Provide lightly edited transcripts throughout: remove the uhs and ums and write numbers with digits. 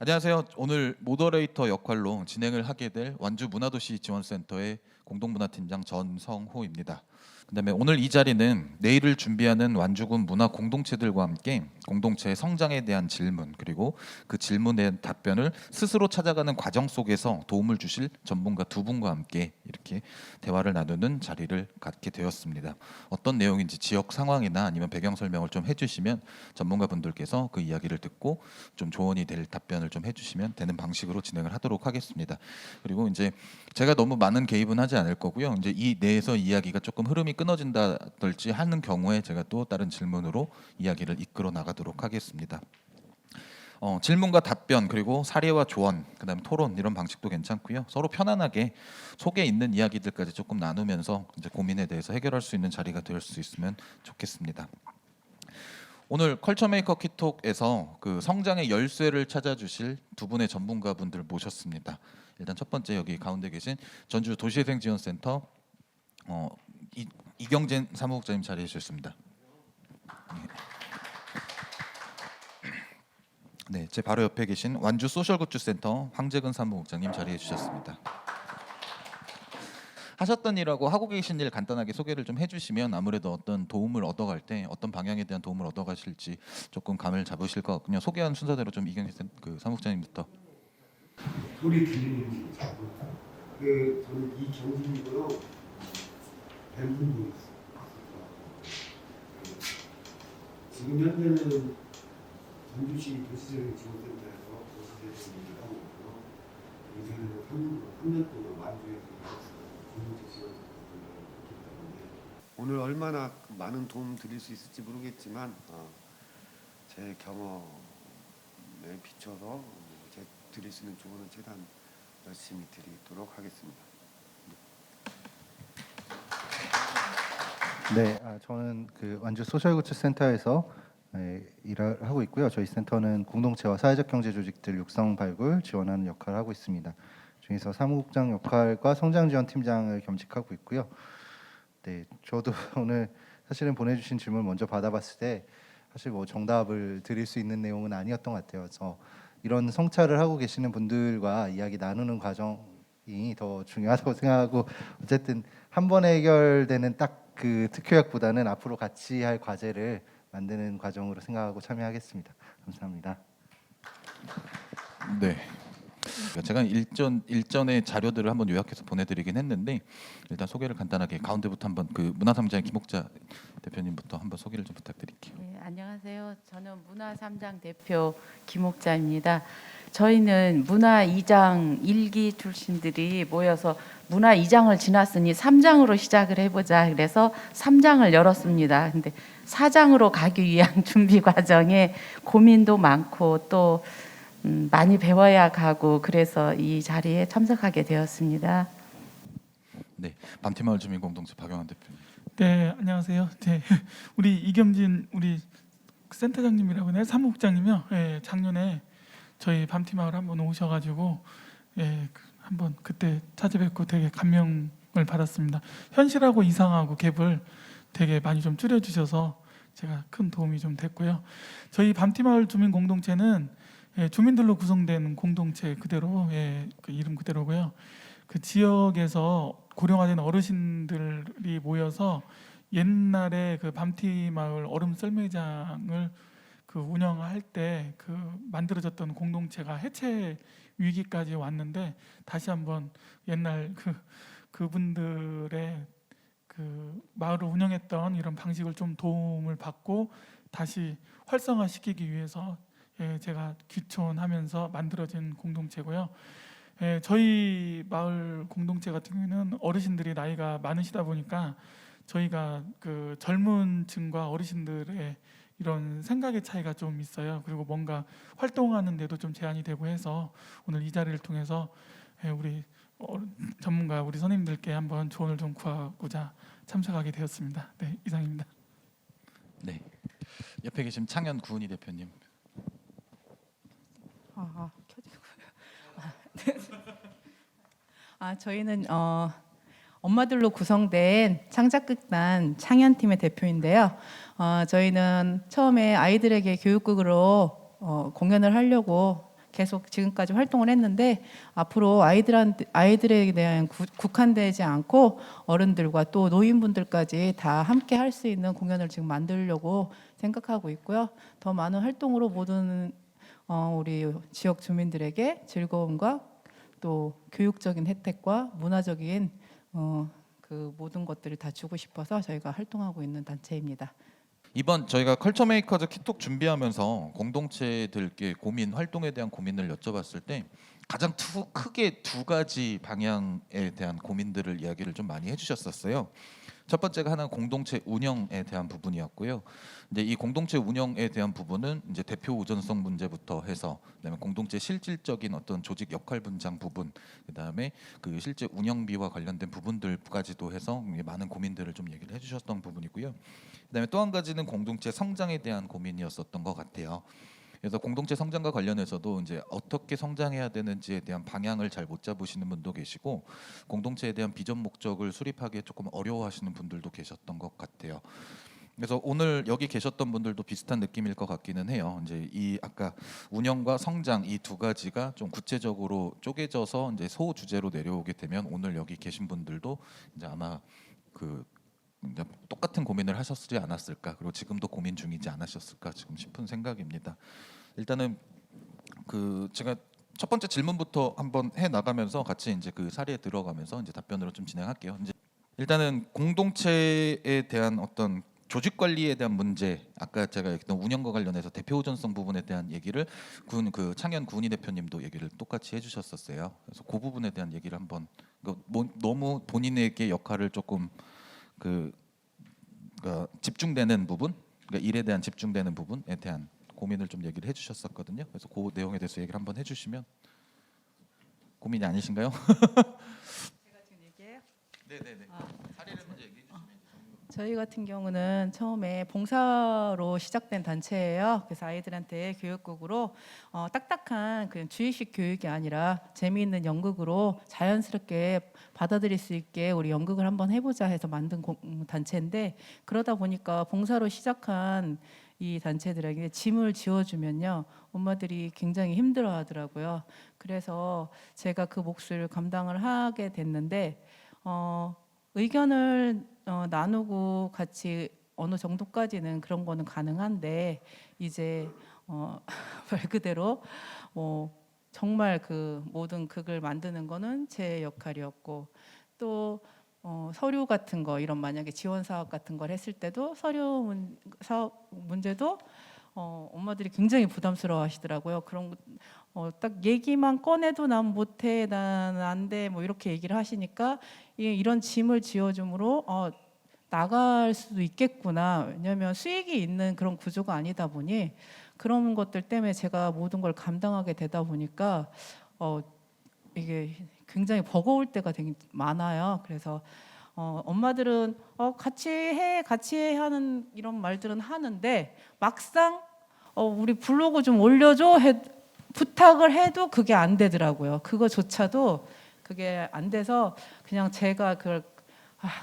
안녕하세요. 오늘 모더레이터 역할로 진행을 하게 될 완주 문화도시 지원센터의 공동문화팀장 전성호입니다. 그다음에 오늘 이 자리는 내일을 준비하는 완주군 문화 공동체들과 함께 공동체의 성장에 대한 질문 그리고 그 질문에 대한 답변을 스스로 찾아가는 과정 속에서 도움을 주실 전문가 두 분과 함께 이렇게 대화를 나누는 자리를 갖게 되었습니다. 어떤 내용인지 지역 상황이나 아니면 배경 설명을 좀 해주시면 전문가분들께서 그 이야기를 듣고 좀 조언이 될 답변을 좀 해주시면 되는 방식으로 진행을 하도록 하겠습니다. 그리고 이제 제가 너무 많은 개입은 하지 않을 거고요. 이제 이 내에서 이야기가 조금 흐름이 끊어진다든지 하는 경우에 제가 또 다른 질문으로 이야기를 이끌어 나가도록 하겠습니다. 질문과 답변 그리고 사례와 조언 그다음에 토론 이런 방식도 괜찮고요. 서로 편안하게 속에 있는 이야기들까지 조금 나누면서 이제 고민에 대해서 해결할 수 있는 자리가 될 수 있으면 좋겠습니다. 오늘 컬처메이커 키톡에서 그 성장의 열쇠를 찾아주실 두 분의 전문가분들 모셨습니다. 일단 첫 번째 여기 가운데 계신 전주 도시재생지원센터 이경진 사무국장님 자리해 주셨습니다. 네, 제 바로 옆에 계신 완주 소셜굿즈센터 황재근 사무국장님 자리해 주셨습니다. 하셨던 일하고 하고 계신 일 간단하게 소개를 좀 해주시면 아무래도 어떤 도움을 얻어갈 때 어떤 방향에 대한 도움을 얻어가실지 조금 감을 잡으실 것 같군요. 소개한 순서대로 좀 이경진 그 사무국장님부터. 소리 들리는 자고 저는 이경진이고요. 뱀분이 있어요. 지금 현재는 전주시 도시재생지원센터에서 도시재생을 하고 있고요. 예전에는 3년 동안 완주에서 공동체 지원을 했기 때문에 오늘 얼마나 많은 도움 드릴 수 있을지 모르겠지만 제 경험에 비춰서 드릴 수 있는 조언은 최대한 열심히 드리도록 하겠습니다. 네, 저는 그 완주 소셜굿즈 센터에서 일을 하고 있고요. 저희 센터는 공동체와 사회적 경제 조직들 육성 발굴 지원하는 역할을 하고 있습니다. 중에서 사무국장 역할과 성장지원팀장을 겸직하고 있고요. 네, 저도 오늘 사실은 보내주신 질문 먼저 받아봤을 때 사실 뭐 정답을 드릴 수 있는 내용은 아니었던 것 같아요. 그래서 이런 성찰을 하고 계시는 분들과 이야기 나누는 과정이 더 중요하다고 생각하고 어쨌든 한 번에 해결되는 딱 그 특효약보다는 앞으로 같이 할 과제를 만드는 과정으로 생각하고 참여하겠습니다. 감사합니다. 네. 제가 일전의 자료들을 한번 요약해서 보내드리긴 했는데 일단 소개를 간단하게 가운데부터 한번 그 문화삼장의 김옥자 대표님부터 한번 소개를 좀 부탁드릴게요. 네, 안녕하세요. 저는 문화삼장 대표 김옥자입니다. 저희는 문화 2장 1기 출신들이 모여서 문화 2장을 지났으니 3장으로 시작을 해보자. 그래서 3장을 열었습니다. 근데 4장으로 가기 위한 준비 과정에 고민도 많고 또 많이 배워야 가고 그래서 이 자리에 참석하게 되었습니다. 네, 밤티마을 주민공동체 박영환 대표님. 네, 안녕하세요. 네, 우리 이경진 우리 센터장님이라고 해요. 사무국장님이요. 예, 작년에 저희 밤티마을 한번 오셔가지고 한번 그때 찾아뵙고 되게 감명을 받았습니다. 현실하고 이상하고 갭을 되게 많이 좀 줄여주셔서 제가 큰 도움이 좀 됐고요. 저희 밤티마을 주민공동체는 주민들로 구성된 공동체 그대로 그 이름 그대로고요. 그 지역에서 고령화된 어르신들이 모여서 옛날에 그 밤티마을 얼음 썰매장을 그 운영할 때 그 만들어졌던 공동체가 해체 위기까지 왔는데 다시 한번 옛날 그분들의 그 마을을 운영했던 이런 방식을 좀 도움을 받고 다시 활성화시키기 위해서 제가 귀촌하면서 만들어진 공동체고요. 저희 마을 공동체 같은 경우에는 어르신들이 나이가 많으시다 보니까 저희가 그 젊은 층과 어르신들의 이런 생각의 차이가 좀 있어요. 그리고 뭔가 활동하는 데도 좀 제한이 되고 해서 오늘 이 자리를 통해서 우리 전문가 우리 선생님들께 한번 조언을 좀 구하고자 참석하게 되었습니다. 네, 이상입니다. 네, 옆에 계신 창현 구은희 대표님. 저희는 엄마들로 구성된 창작극단 창현팀의 대표인데요. 저희는 처음에 아이들에게 교육극으로 공연을 하려고 계속 지금까지 활동을 했는데 앞으로 아이들에 대한 국한되지 않고 어른들과 또 노인분들까지 다 함께 할 수 있는 공연을 지금 만들려고 생각하고 있고요. 더 많은 활동으로 모든 우리 지역 주민들에게 즐거움과 또 교육적인 혜택과 문화적인 그 모든 것들을 다 주고 싶어서 저희가 활동하고 있는 단체입니다. 이번 저희가 컬처 메이커즈 키톡 준비하면서 공동체들께 고민, 활동에 대한 고민을 여쭤봤을 때 가장 크게 두 가지 방향에 대한 고민들을 이야기를 좀 많이 해주셨었어요. 첫 번째가 하나는 공동체 운영에 대한 부분이었고요. 이제 이 공동체 운영에 대한 부분은 이제 대표 우선성 문제부터 해서 그다음에 공동체 실질적인 어떤 조직 역할 분장 부분, 그다음에 그 실제 운영비와 관련된 부분들까지도 해서 많은 고민들을 좀 얘기를 해주셨던 부분이고요. 그다음에 또 한 가지는 공동체 성장에 대한 고민이었었던 것 같아요. 그래서 공동체 성장과 관련해서도 이제 어떻게 성장해야 되는지에 대한 방향을 잘 못 잡으시는 분도 계시고 공동체에 대한 비전 목적을 수립하기에 조금 어려워하시는 분들도 계셨던 것 같아요. 그래서 오늘 여기 계셨던 분들도 비슷한 느낌일 것 같기는 해요. 이제 이 아까 운영과 성장 이 두 가지가 좀 구체적으로 쪼개져서 이제 소 주제로 내려오게 되면 오늘 여기 계신 분들도 이제 아마 그 이제 똑같은 고민을 하셨지 않았을까, 그리고 지금도 고민 중이지 않으셨을까 지금 싶은 생각입니다. 일단은 그 제가 첫 번째 질문부터 한번 해 나가면서 같이 이제 그 사례에 들어가면서 이제 답변으로 좀 진행할게요. 이제 일단은 공동체에 대한 어떤 조직 관리에 대한 문제, 아까 제가 얘기했던 운영과 관련해서 대표 우선성 부분에 대한 얘기를 그 창현 구은희 대표님도 얘기를 똑같이 해주셨었어요. 그래서 그 부분에 대한 얘기를 한번 너무 본인에게 역할을 조금 집중되는 부분, 그러니까 일에 대한 집중되는 부분에 대한 고민을 좀 얘기를 해주셨었거든요. 그래서 그 내용에 대해서 얘기를 한번 해주시면. 고민이 아니신가요? 제가 지금 얘기해요? 네네네. 사례를 먼저 얘기해 주시면. 저희 같은 경우는 처음에 봉사로 시작된 단체예요. 그래서 아이들한테 교육극으로 딱딱한 그냥 주의식 교육이 아니라 재미있는 연극으로 자연스럽게 받아들일 수 있게 우리 연극을 한번 해보자 해서 만든 단체인데, 그러다 보니까 봉사로 시작한 이 단체들에게 짐을 지어주면요 엄마들이 굉장히 힘들어하더라고요. 그래서 제가 그 몫을 감당을 하게 됐는데 의견을 나누고 같이 어느 정도까지는 그런 거는 가능한데 이제 말 그대로 정말 그 모든 극을 만드는 거는 제 역할이었고, 또 서류 같은 거 이런 만약에 지원 사업 같은 걸 했을 때도 사업 문제도 엄마들이 굉장히 부담스러워하시더라고요. 그런 딱 얘기만 꺼내도 난 못해, 난 안 돼, 뭐 이렇게 얘기를 하시니까 이런 짐을 지어줌으로 나갈 수도 있겠구나. 왜냐하면 수익이 있는 그런 구조가 아니다 보니 그런 것들 때문에 제가 모든 걸 감당하게 되다 보니까 이게 굉장히 버거울 때가 되게 많아요. 그래서 엄마들은 같이 해 하는 이런 말들은 하는데 막상 우리 블로그 좀 올려줘 부탁을 해도 그게 안 되더라고요. 그거조차도 그게 안 돼서 그냥 제가 그걸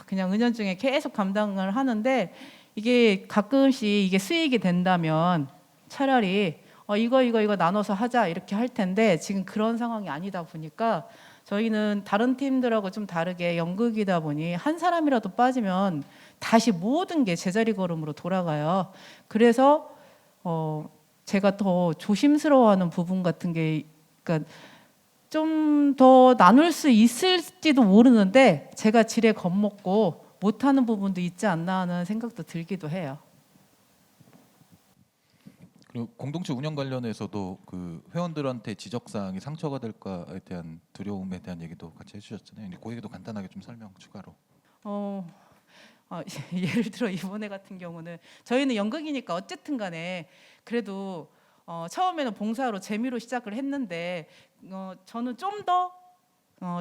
그냥 은연중에 계속 감당을 하는데, 이게 가끔씩 이게 수익이 된다면 차라리 이거 나눠서 하자 이렇게 할 텐데 지금 그런 상황이 아니다 보니까 저희는 다른 팀들하고 좀 다르게 연극이다 보니 한 사람이라도 빠지면 다시 모든 게 제자리 걸음으로 돌아가요. 그래서 제가 더 조심스러워하는 부분 같은 게, 그러니까 좀 더 나눌 수 있을지도 모르는데 제가 지레 겁먹고 못하는 부분도 있지 않나 하는 생각도 들기도 해요. 그리고 공동체 운영 관련해서도 그 회원들한테 지적 사항이 상처가 될까에 대한 두려움에 대한 얘기도 같이 해주셨잖아요. 근데 그 얘기도 간단하게 좀 설명 추가로. 예를 들어 이번에 같은 경우는 저희는 연극이니까 어쨌든 간에 그래도 처음에는 봉사로 재미로 시작을 했는데 저는 좀 더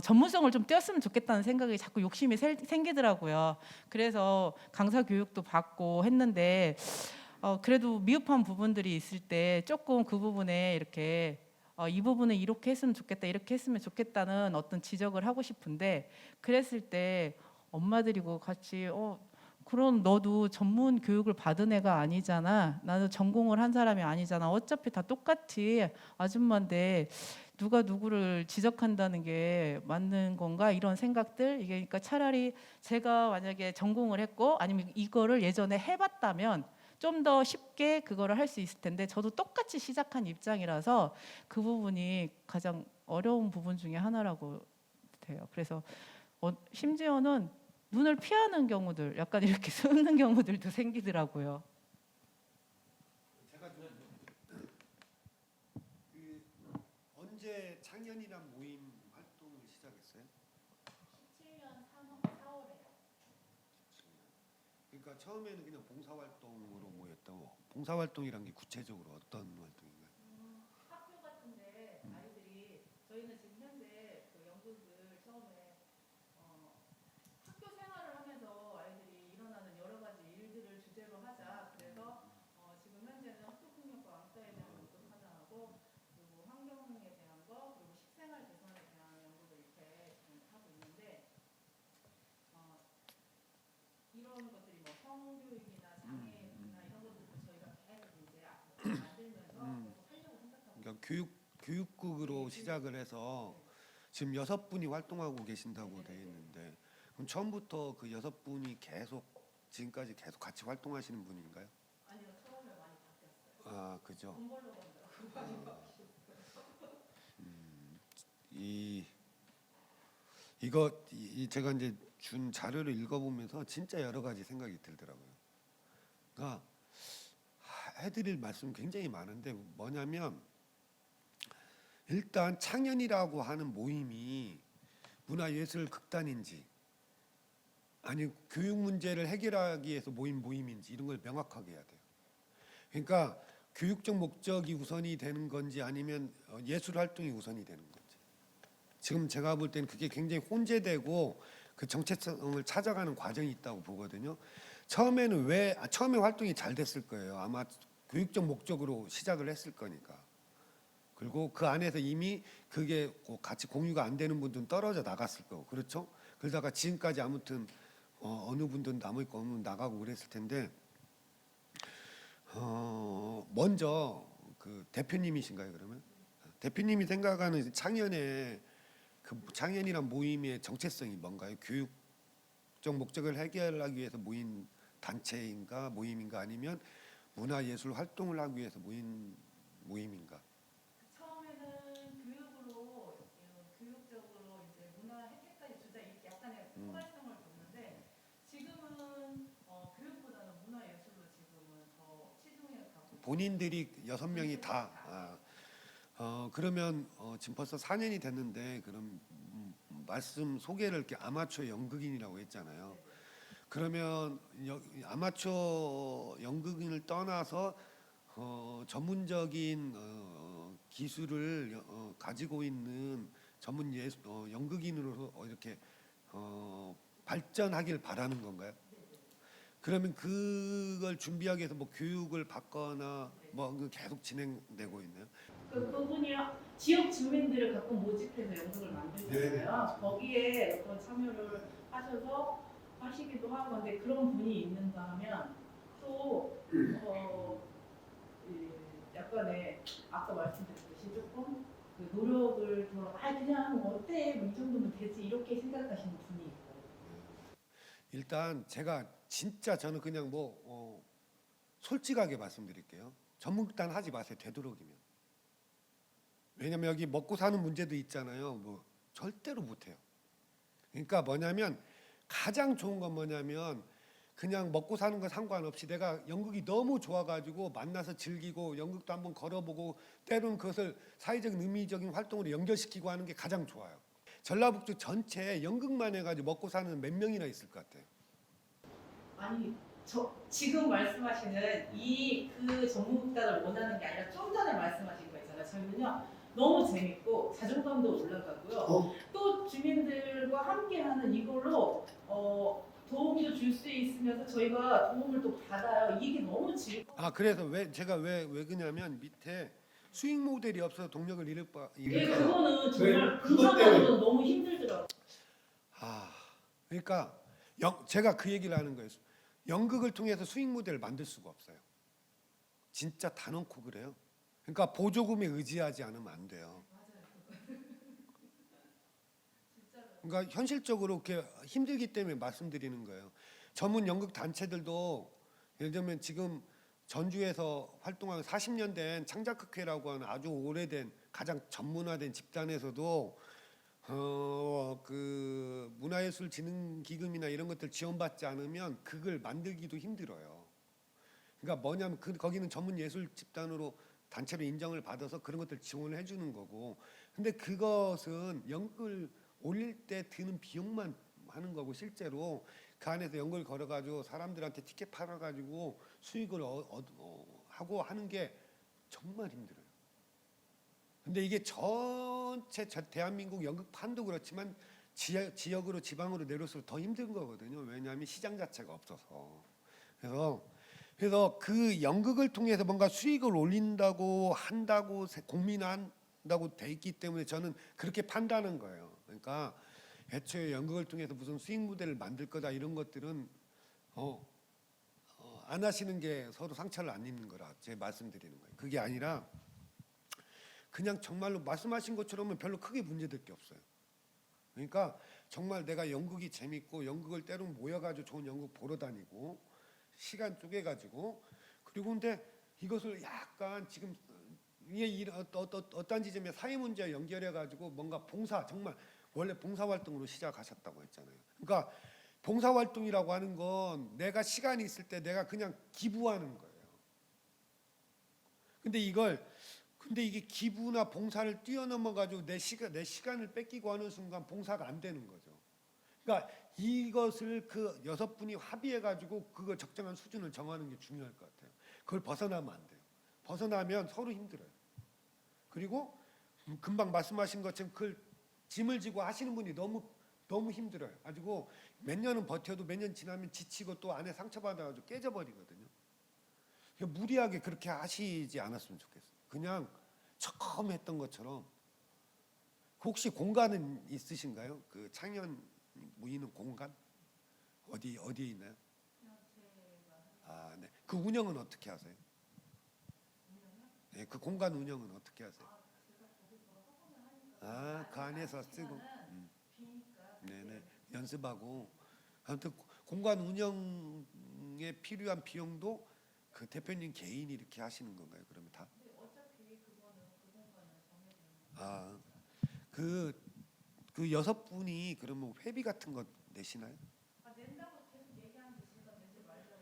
전문성을 좀 띄었으면 좋겠다는 생각이 자꾸 욕심이 생기더라고요. 그래서 강사 교육도 받고 했는데 그래도 미흡한 부분들이 있을 때 조금 그 부분에 이렇게 이 부분은 이렇게 했으면 좋겠다, 이렇게 했으면 좋겠다는 어떤 지적을 하고 싶은데, 그랬을 때 엄마들이고 같이 그럼 너도 전문 교육을 받은 애가 아니잖아. 나는 전공을 한 사람이 아니잖아. 어차피 다 똑같이 아줌마인데 누가 누구를 지적한다는 게 맞는 건가 이런 생각들. 이게 그러니까 차라리 제가 만약에 전공을 했고 아니면 이거를 예전에 해봤다면 좀 더 쉽게 그거를 할 수 있을 텐데 저도 똑같이 시작한 입장이라서 그 부분이 가장 어려운 부분 중에 하나라고 돼요. 그래서 심지어는 눈을 피하는 경우들, 약간 이렇게 숨는 경우들도 생기더라고요. 제가 그 언제 창현이란 모임 활동을 시작했어요? 17년 4월에요. 그러니까 처음에는 그냥 봉사활동으로 모였다고. 봉사활동이란 게 구체적으로 어떤 활동인가요? 학교 같은데 아이들이 저희는 지금 현재 그 연구들 처음에 학교 생활을 하면서 아이들이 일어나는 여러 가지 일들을 주제로 하자. 그래서 지금 현재는 학교폭력과 왕따에 대한 연구도 하나 하고 그리고 환경에 대한 거 그리고 식생활 개선에 대한 연구를 이렇게 지금 하고 있는데 이런 것들이 뭐 성교육이나 장애인이나 이런 것들도 저희가 계속 이제 만들면서 계속 하려고 생각하고 그러니까 교육국으로 시작을 해서 지금 6분이 활동하고 계신다고 돼 있는데 그럼 처음부터 그 6분이 계속 지금까지 계속 같이 활동하시는 분인가요? 아니요 처음에 많이 바뀌었어요. 아, 그죠. 돈 벌러 간다고 많이 바뀌었어요. 제가 이제 준 자료를 읽어보면서 진짜 여러 가지 생각이 들더라고요. 그러니까 해드릴 말씀 굉장히 많은데 뭐냐면 일단 창현이라고 하는 모임이 문화예술 극단인지 아니 교육 문제를 해결하기 위해서 모임인지 이런 걸 명확하게 해야 돼요. 그러니까 교육적 목적이 우선이 되는 건지 아니면 예술 활동이 우선이 되는 건지. 지금 제가 볼 때는 그게 굉장히 혼재되고 그 정체성을 찾아가는 과정이 있다고 보거든요. 처음에 활동이 잘 됐을 거예요. 아마 교육적 목적으로 시작을 했을 거니까. 그리고 그 안에서 이미 그게 같이 공유가 안 되는 분들은 떨어져 나갔을 거고, 그렇죠? 그러다가 지금까지 아무튼 어느 분들은 남을 거 없는 나가고 그랬을 텐데 먼저 그 대표님이신가요 그러면? 대표님이 생각하는 창현이란 모임의 정체성이 뭔가요? 교육적 목적을 해결하기 위해서 모인 단체인가 모임인가 아니면 문화예술 활동을 하기 위해서 모인 모임인가? 처음에는 교육적으로 이제 문화 혜택까지 주자 이렇게 약간의 포괄성을 뒀는데 지금은 교육보다는 문화예술로 지금은 더 치중해 가고 본인들이 6명이 다 그러면 지금 벌써 4년이 됐는데 그럼 말씀 소개를 이렇게 아마추어 연극인이라고 했잖아요. 그러면 아마추어 연극인을 떠나서 전문적인 기술을 가지고 있는 전문 연극인으로 이렇게 발전하길 바라는 건가요? 그러면 그걸 준비하기 위해서 뭐 교육을 받거나 뭐 계속 진행되고 있나요? 그분이 지역 주민들을 가끔 모집해서 연극을 만들잖아요. 거기에 어떤 참여를 하셔서 하시기도 하고, 근데 그런 분이 있는가 하면 또 약간의 아까 말씀드렸듯이 조금 그 노력을 더 그냥 어때 뭐 이 정도면 되지 이렇게 생각하시는 분이 있어요. 일단 제가 진짜 저는 그냥 솔직하게 말씀드릴게요. 전문극단 하지 마세요. 되도록이면. 왜냐면 여기 먹고 사는 문제도 있잖아요. 뭐 절대로 못해요. 그러니까 뭐냐면 가장 좋은 건 뭐냐면 그냥 먹고 사는 거 상관없이 내가 연극이 너무 좋아가지고 만나서 즐기고 연극도 한번 걸어보고 때로는 그것을 사회적 의미적인 활동으로 연결시키고 하는 게 가장 좋아요. 전라북도 전체에 연극만 해가지고 먹고 사는 몇 명이나 있을 것 같아요. 아니 지금 말씀하시는 그 전문극단을 원하는 게 아니라 좀 전에 말씀하신 거 있잖아요. 저희는요 너무 재밌고 자존감도 올라가고요. 또 주민들과 함께하는 이걸로 도움도 줄 수 있으면서 저희가 도움을 또 받아요. 이게 너무 즐거워. 그래서 제가 왜 그냐면 밑에 수익 모델이 없어서 동력을 잃을 예, 그거는 정말 그것 때문에. 분석하기도 너무 힘들더라고요. 그러니까 제가 그 얘기를 하는 거예요. 연극을 통해서 수익 모델을 만들 수가 없어요. 진짜 단언코 그래요. 그러니까 보조금에 의지하지 않으면 안 돼요. 그러니까 현실적으로 이렇게 힘들기 때문에 말씀드리는 거예요. 전문 연극 단체들도 예를 들면 지금 전주에서 활동한 40년 된 창작극회라고 하는 아주 오래된 가장 전문화된 집단에서도 그 문화예술진흥기금이나 이런 것들 지원받지 않으면 극을 만들기도 힘들어요. 그러니까 뭐냐면 거기는 전문 예술 집단으로 단체로 인정을 받아서 그런 것들 지원을 해주는 거고, 근데 그것은 연극을 올릴 때 드는 비용만 하는 거고, 실제로 그 안에서 연극을 걸어가지고 사람들한테 티켓 팔아가지고 수익을 하고 하는 게 정말 힘들어요. 근데 이게 전체 대한민국 연극판도 그렇지만 지역으로 지방으로 내려올수록 더 힘든 거거든요. 왜냐하면 시장 자체가 없어서. 그래서 그 연극을 통해서 뭔가 수익을 올린다고 한다고 고민한다고 돼 있기 때문에 저는 그렇게 판단한 거예요. 그러니까 애초에 연극을 통해서 무슨 수익 모델을 만들 거다 이런 것들은 안 하시는 게 서로 상처를 안 입는 거라 제 말씀드리는 거예요. 그게 아니라 그냥 정말로 말씀하신 것처럼은 별로 크게 문제될 게 없어요. 그러니까 정말 내가 연극이 재밌고 연극을 때론 모여가지고 좋은 연극 보러 다니고 시간 쪼개가지고, 그리고 근데 이것을 약간 지금 이게 어떤 지점에 사회 문제와 연결해가지고 뭔가 봉사, 정말 원래 봉사활동으로 시작하셨다고 했잖아요. 그러니까 봉사활동이라고 하는 건 내가 시간이 있을 때 내가 그냥 기부하는 거예요. 근데 이게 기부나 봉사를 뛰어넘어 가지고 내 시간을 뺏기고 하는 순간 봉사가 안 되는 거죠. 그러니까 이것을 그 6분이 합의해 가지고 그거 적정한 수준을 정하는 게 중요할 것 같아요. 그걸 벗어나면 안 돼요. 벗어나면 서로 힘들어요. 그리고 금방 말씀하신 것처럼 그걸 짐을 지고 하시는 분이 너무 힘들어요. 가지고 몇 년은 버텨도 몇 년 지나면 지치고 또 안에 상처받아 가지고 깨져버리거든요. 무리하게 그렇게 하시지 않았으면 좋겠어요. 그냥 처음 했던 것처럼. 혹시 공간은 있으신가요? 그 창현 모이는 공간 어디에 있나요? 아, 네. 그 운영은 어떻게 하세요? 네, 그 공간 운영은 어떻게 하세요? 아, 그 안에서 쓰고. 네네. 연습하고. 아무튼 공간 운영에 필요한 비용도 그 대표님 개인이 이렇게 하시는 건가요? 그러면 다? 아, 그 6분이 그러면 회비 같은 거 내시나요? 낸다고 계속 얘기하는데 제가 내지 말라고.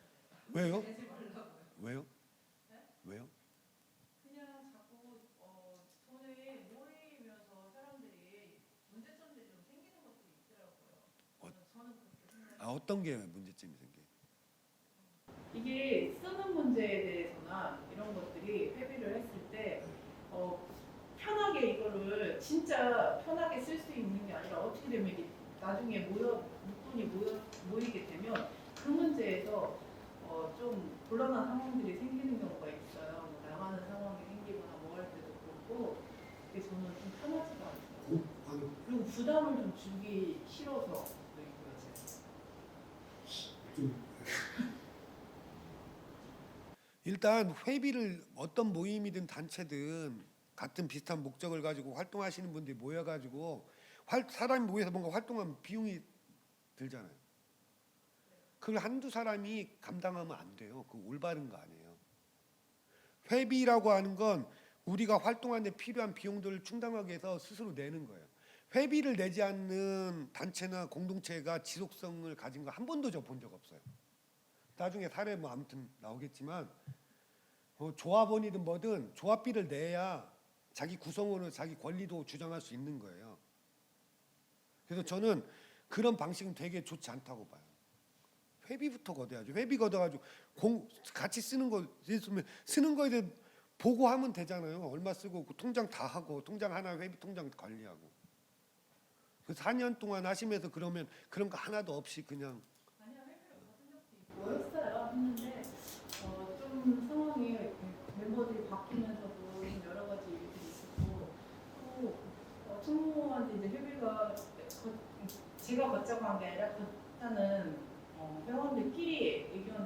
왜요? 내지 말라고요. 왜요? 네? 왜요? 그냥 자꾸 돈에 모이면서 사람들이 문제점들이 좀 생기는 것들이 있더라고요. 저는 그렇게 생각해요. 아, 어떤 게 문제점이 생겨요? 이게 쓰는 문제에 대해서나 이런 것들이 회비를 했을 때 편하게 이거를 진짜 편하게 쓸 수 있는 게 아니라 어떻게 되면 이게 나중에 묶분이 모이게 되면 그 문제에서 좀 곤란한 상황들이 생기는 경우가 있어요. 뭐 나가는 상황이 생기거나 뭐 할 때도 그렇고, 그게 저는 좀 편하지가 않아요. 그리고 부담을 좀 주기 싫어서 그러고요, 제가. 일단 회비를 어떤 모임이든 단체든 같은 비슷한 목적을 가지고 활동하시는 분들이 모여가지고 사람이 모여서 뭔가 활동하면 비용이 들잖아요. 그걸 한두 사람이 감당하면 안 돼요. 그거 올바른 거 아니에요. 회비라고 하는 건 우리가 활동하는 데 필요한 비용들을 충당하기 위해서 스스로 내는 거예요. 회비를 내지 않는 단체나 공동체가 지속성을 가진 거 한 번도 저 본 적 없어요. 나중에 사례 뭐 아무튼 나오겠지만 조합원이든 뭐든 조합비를 내야 자기 구성원으로 자기 권리도 주장할 수 있는 거예요. 그래서 저는 그런 방식은 되게 좋지 않다고 봐요. 회비부터 걷어야죠. 회비 걷어가지고 같이 쓰는 거 있으면 쓰는 거에 대해 보고하면 되잖아요. 얼마 쓰고 그 통장 다 하고 통장 하나 회비 통장 관리하고. 그 4년 동안 하시면서 그러면 그런 거 하나도 없이 그냥 아니요, 회비를 받은 적도 있고 했어요. 했는데 좀 상황이 멤버들이 바뀌면서도 좀 여러 가지 일들이 있었고, 또 총무한테 이제 회비가 제가 거쳐간 게 아니라 하는 회원들끼리 의견을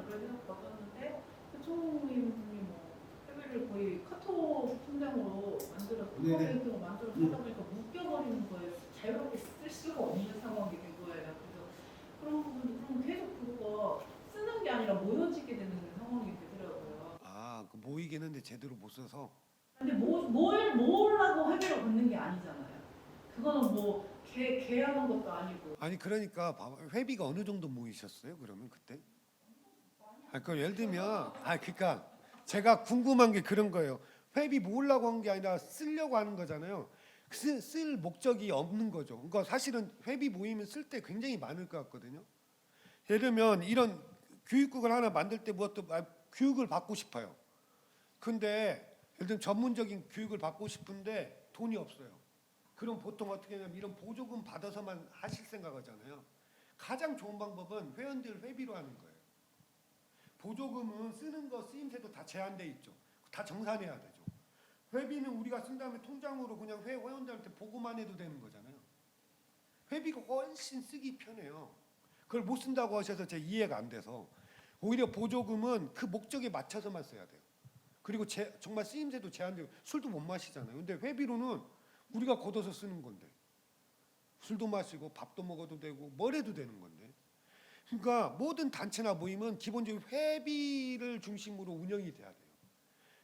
프로젝트로 만들어서 하다 보니까 묶여버리는 거예요. 자유롭게 쓸 수가 없는 상황이 된 거예요. 그래서 그런 부분이 그럼 계속 그거 쓰는 게 아니라 모여지게 되는 상황이 되더라고요. 그 모이겠는데 제대로 못 써서. 근데 뭐라고 회비를 받는 게 아니잖아요. 그거는 뭐 계약한 것도 아니고. 아니 그러니까 회비가 어느 정도 모이셨어요? 그러면 그때? 그러니까 예를 들면 그러니까 제가 궁금한 게 그런 거예요. 회비 모으려고 한 게 아니라 쓰려고 하는 거잖아요. 쓸 목적이 없는 거죠. 그러니까 사실은 회비 모이면 쓸 때 굉장히 많을 것 같거든요. 예를 들면 이런 교육국을 하나 만들 때 교육을 받고 싶어요. 근데 예를 들면 전문적인 교육을 받고 싶은데 돈이 없어요. 그럼 보통 어떻게 하냐면 이런 보조금 받아서만 하실 생각하잖아요. 가장 좋은 방법은 회원들 회비로 하는 거예요. 보조금은 쓰는 거 쓰임새도 다 제한돼 있죠. 다 정산해야 되죠. 회비는 우리가 쓴 다음에 통장으로 그냥 회원들한테 보고만 해도 되는 거잖아요. 회비가 훨씬 쓰기 편해요. 그걸 못 쓴다고 하셔서 제가 이해가 안 돼서 오히려 보조금은 그 목적에 맞춰서만 써야 돼요. 그리고 정말 쓰임새도 제한되고 술도 못 마시잖아요. 근데 회비로는 우리가 걷어서 쓰는 건데 술도 마시고 밥도 먹어도 되고 뭘 해도 되는 건데 그러니까 모든 단체나 모임은 기본적으로 회비를 중심으로 운영이 돼야 돼요.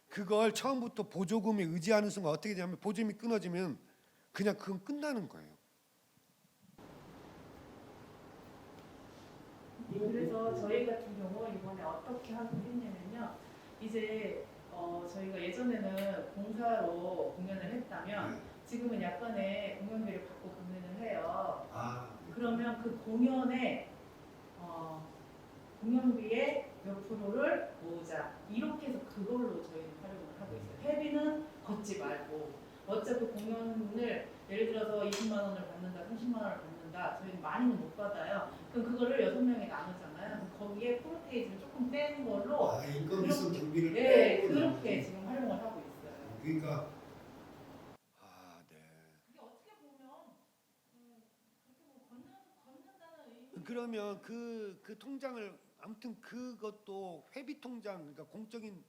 그걸 처음부터 보조금에 의지하는 순간 어떻게 되냐면 보조금이 끊어지면 그냥 그건 끝나는 거예요. 그래서 저희 같은 경우 이번에 어떻게 하긴 했냐면요. 이제 저희가 예전에는 공사로 공연을 했다면 지금은 약간의 공연비를 받고 공연을 해요. 그러면 그 공연에 공연비의 몇 프로를 모으자 이렇게 해서 그걸로 저희는 활용을 하고 있어요. 회비는 걷지 말고 어차피 공연을 예를 들어서 20만 원을 받는다, 30만 원을 받는다. 저희는 많이는 못 받아요. 그럼 그거를 6명이 나누잖아요. 그럼 거기에 프로테이지를 조금 뺀 걸로 인건비성 경비를 그렇게 지금 활용을 하고 있어요. 그러니까 이게 어떻게 보면 그렇게 뭐 걷는다는 의미. 그러면 그 통장을 아무튼 그것도 회비 통장 그러니까 공적인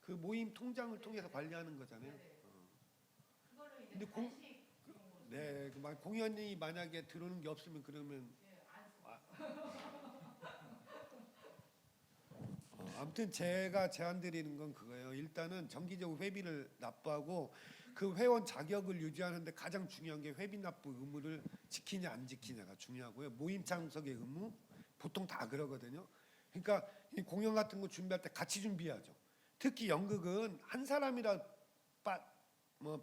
그 모임 통장을 통해서 관리하는 거잖아요. 그거를 이제 근데 공연이 만약에 들어오는 게 없으면 그러면 아무튼 제가 제안드리는 건 그거예요. 일단은 정기적으로 회비를 납부하고 그 회원 자격을 유지하는데 가장 중요한 게 회비 납부 의무를 지키냐 안 지키냐가 중요하고요. 모임 참석의 의무 보통 다 그러거든요. 그러니까 이 공연 같은 거 준비할 때 같이 준비하죠. 특히 연극은 한 사람이라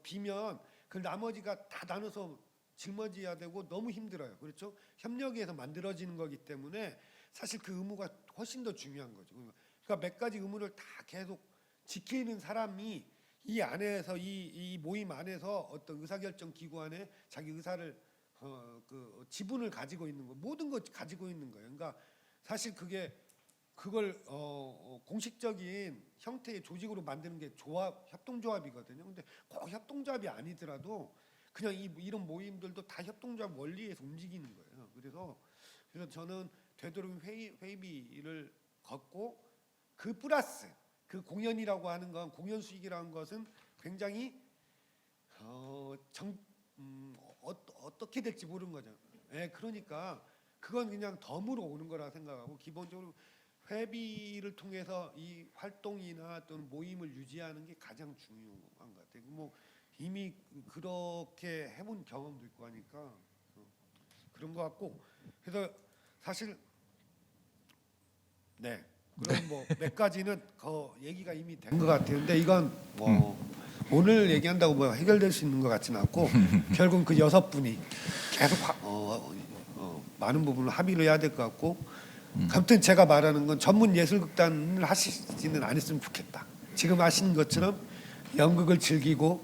비면 그 나머지가 다 나눠서 짊어져야 되고 너무 힘들어요. 그렇죠? 협력해서 만들어지는 거기 때문에 사실 그 의무가 훨씬 더 중요한 거죠. 그러니까 몇 가지 의무를 다 계속 지키는 사람이 이 안에서 이 모임 안에서 어떤 의사결정 기구 안에 자기 의사를 그 지분을 가지고 있는 거 모든 것 가지고 있는 거예요. 그러니까 사실 그걸 공식적인 형태의 조직으로 만드는 게 협동조합이거든요. 근데 꼭 협동조합이 아니더라도 그냥 이런 모임들도 다 협동조합 원리에서 움직이는 거예요. 그래서 저는 되도록 회비를 걷고 그 플러스 그 공연이라고 하는 건 공연 수익이라는 것은 굉장히 어떻게 될지 모르는 거죠. 그러니까 그건 그냥 덤으로 오는 거라 생각하고 기본적으로 회비를 통해서 이 활동이나 또는 모임을 유지하는 게 가장 중요한 것 같아요. 뭐 이미 그렇게 해본 경험도 있고 하니까 그런 것 같고 그래서 사실 그런 뭐 몇 가지는 얘기가 이미 된 것 같아요. 근데 이건 오늘 얘기한다고 뭐 해결될 수 있는 것 같지는 않고 결국 그 6분이 계속 많은 부분을 합의를 해야 될 것 같고 아무튼 제가 말하는 건 전문 예술극단을 하시지는 않았으면 좋겠다. 지금 하시는 것처럼 연극을 즐기고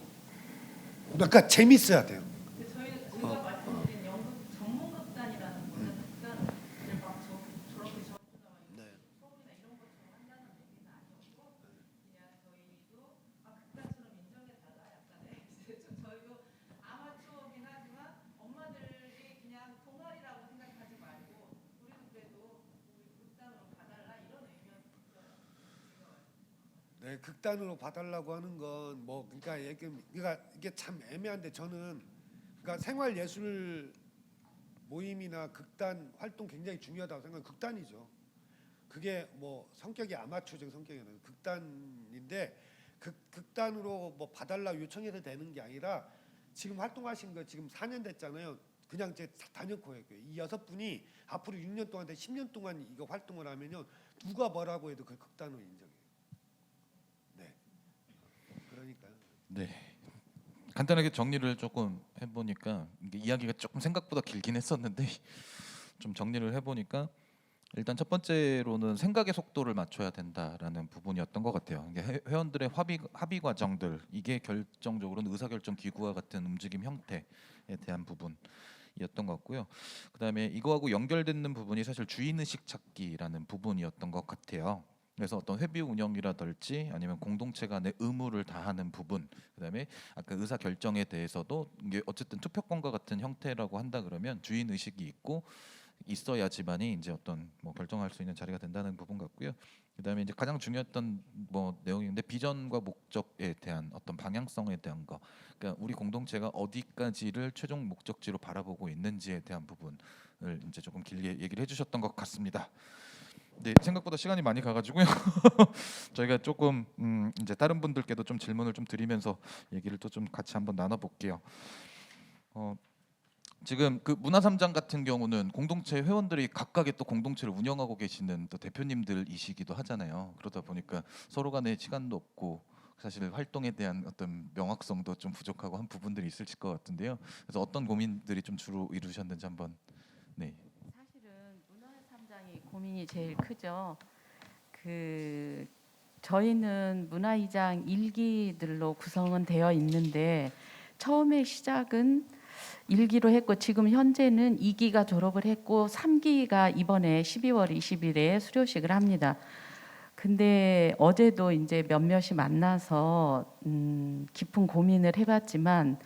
그러니까 재밌어야 돼요. 근데 저희가 말씀드린 연극 전문극단이라는 거는 극단을 막 저렇게 전투나 소울이나 이런 것처럼 한다는 얘기는 아니었고 그냥 저희도 극단처럼 인정해달라 약간의 저희도 아마추어긴 하지만 엄마들이 그냥 동아리라고 생각하지 말고 우리도 그래도 우리 극단으로 가달라 이런 의미였어요. 예, 극단으로 봐달라고 하는 건 뭐 그러니까 이게 참 애매한데 저는 그러니까 생활 예술 모임이나 극단 활동 굉장히 중요하다고 생각해요. 극단이죠. 그게 뭐 성격이 아마추어적 성격이 아니라 극단인데 극단으로 뭐 봐달라 요청해서 되는 게 아니라 지금 활동하신 거 지금 4년 됐잖아요. 그냥 제 단연코 얘기해요. 이 6분이 앞으로 6년 동안 10년 동안 이거 활동을 하면요 누가 뭐라고 해도 그 극단으로 인정해요. 네. 그러니까요. 네. 간단하게 정리를 조금 해보니까 이게 이야기가 조금 생각보다 길긴 했었는데 좀 정리를 해보니까 일단 첫 번째로는 생각의 속도를 맞춰야 된다라는 부분이었던 것 같아요. 이게 회원들의 합의 과정들 이게 결정적으로는 의사결정 기구와 같은 움직임 형태에 대한 부분이었던 것 같고요. 그다음에 이거하고 연결되는 부분이 사실 주인의식 찾기라는 부분이었던 것 같아요. 그래서 어떤 회비 운영이라든지 아니면 공동체 간의 의무를 다하는 부분, 그다음에 아까 의사 결정에 대해서도 이게 어쨌든 투표권과 같은 형태라고 한다 그러면 주인 의식이 있고 있어야지만이 이제 어떤 뭐 결정할 수 있는 자리가 된다는 부분 같고요. 그다음에 이제 가장 중요했던 뭐 내용인데 비전과 목적에 대한 어떤 방향성에 대한 거, 그러니까 우리 공동체가 어디까지를 최종 목적지로 바라보고 있는지에 대한 부분을 이제 조금 길게 얘기를 해주셨던 것 같습니다. 네, 생각보다 시간이 많이 가가지고요. 저희가 조금 이제 다른 분들께도 좀 질문을 좀 드리면서 얘기를 또 좀 같이 한번 나눠볼게요. 지금 그 문화삼장 같은 경우는 공동체 회원들이 각각의 또 공동체를 운영하고 계시는 또 대표님들이시기도 하잖아요. 그러다 보니까 서로 간에 시간도 없고 사실 활동에 대한 어떤 명확성도 좀 부족하고 한 부분들이 있을 것 같은데요. 그래서 어떤 고민들이 좀 주로 이루셨는지 한번. 네. 사실은 문화삼장이 고민이 제일 크죠. 그 저희는 문화이장 1기들로 구성은 되어 있는데 처음에 시작은 1기로 했고 지금 현재는 2기가 졸업을 했고 3기가 이번에 12월 20일에 수료식을 합니다. 근데 어제도 이제 몇몇이 만나서 깊은 고민을 해봤지만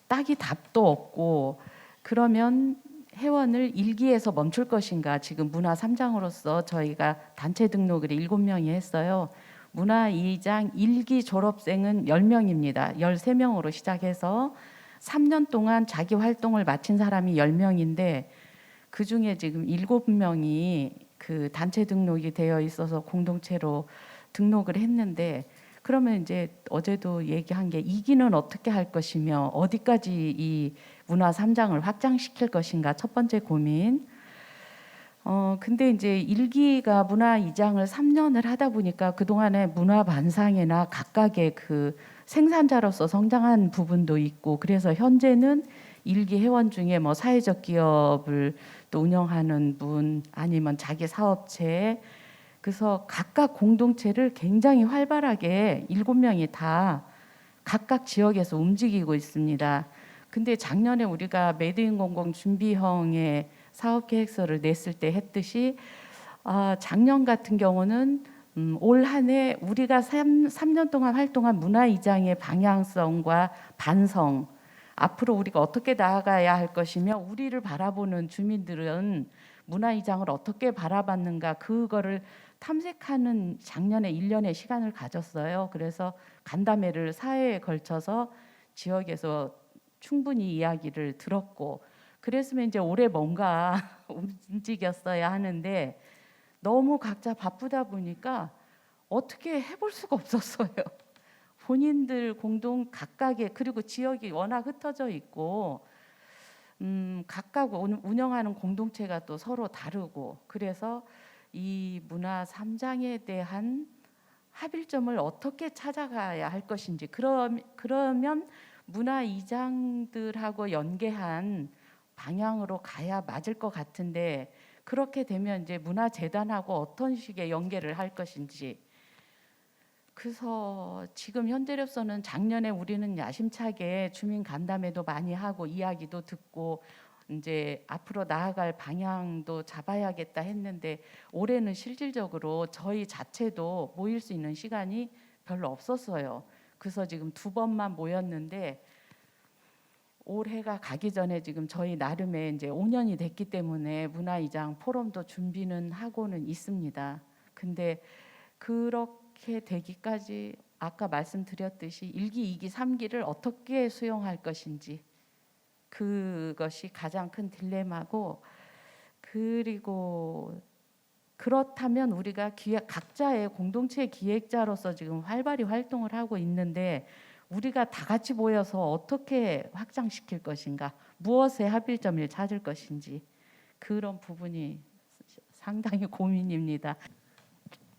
딱히 답도 없고 그러면 회원을 1기에서 멈출 것인가. 지금 문화 3장으로서 저희가 단체 등록을 7명이 했어요. 문화 2장 1기 졸업생은 10명입니다. 13명으로 시작해서 3년 동안 자기 활동을 마친 사람이 10명인데 그중에 지금 7명이 그 단체 등록이 되어 있어서 공동체로 등록을 했는데 그러면 이제 어제도 얘기한 게 2기는 어떻게 할 것이며 어디까지 이 문화 3장을 확장시킬 것인가 첫 번째 고민. 근데 이제 1기가 문화 2장을 3년을 하다 보니까 그동안에 문화 반상회나 각각의 그 생산자로서 성장한 부분도 있고 그래서 현재는 1기 회원 중에 뭐 사회적 기업을 또 운영하는 분 아니면 자기 사업체 그래서 각각 공동체를 굉장히 활발하게 7명이 다 각각 지역에서 움직이고 있습니다. 근데 작년에 우리가 메드인 공공 준비형의 사업 계획서를 냈을 때 했듯이 작년 같은 경우는 올 한 해 우리가 3년 동안 활동한 문화이장의 방향성과 반성 앞으로 우리가 어떻게 나아가야 할 것이며 우리를 바라보는 주민들은 문화이장을 어떻게 바라봤는가 그거를 탐색하는 작년에 1년의 시간을 가졌어요. 그래서 간담회를 4회에 걸쳐서 지역에서 충분히 이야기를 들었고 그랬으면 이제 올해 뭔가 움직였어야 하는데 너무 각자 바쁘다 보니까 어떻게 해볼 수가 없었어요. 본인들 공동 각각의 그리고 지역이 워낙 흩어져 있고 각각 운영하는 공동체가 또 서로 다르고 그래서 이 문화 3장에 대한 합일점을 어떻게 찾아가야 할 것인지 그러면 문화 2장들하고 연계한 방향으로 가야 맞을 것 같은데 그렇게 되면 이제 문화재단하고 어떤 식의 연계를 할 것인지 그래서 지금 현재로서는 작년에 우리는 야심차게 주민 간담회도 많이 하고 이야기도 듣고 이제 앞으로 나아갈 방향도 잡아야겠다 했는데 올해는 실질적으로 저희 자체도 모일 수 있는 시간이 별로 없었어요. 그래서 지금 2번만 모였는데 올해가 가기 전에 지금 저희 나름의 이제 5년이 됐기 때문에 문화이장 포럼도 준비는 하고는 있습니다. 근데 그렇게 그렇게 되기까지 아까 말씀드렸듯이 1기, 2기, 3기를 어떻게 수용할 것인지 그것이 가장 큰 딜레마고, 그리고 그렇다면 우리가 각자의 공동체 기획자로서 지금 활발히 활동을 하고 있는데 우리가 다 같이 모여서 어떻게 확장시킬 것인가, 무엇의 합일점을 찾을 것인지, 그런 부분이 상당히 고민입니다.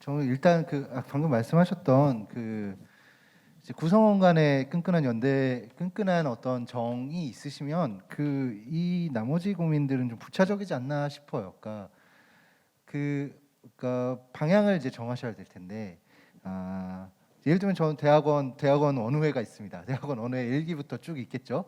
저는 일단 방금 말씀하셨던 이제 구성원 간의 끈끈한 연대, 끈끈한 어떤 정이 있으시면 이 나머지 고민들은 좀 부차적이지 않나 싶어요. 그러니까 방향을 이제 정하셔야 될 텐데, 예를 들면 저는 대학원 원우회가 있습니다. 대학원 원우회 1기부터 쭉 있겠죠.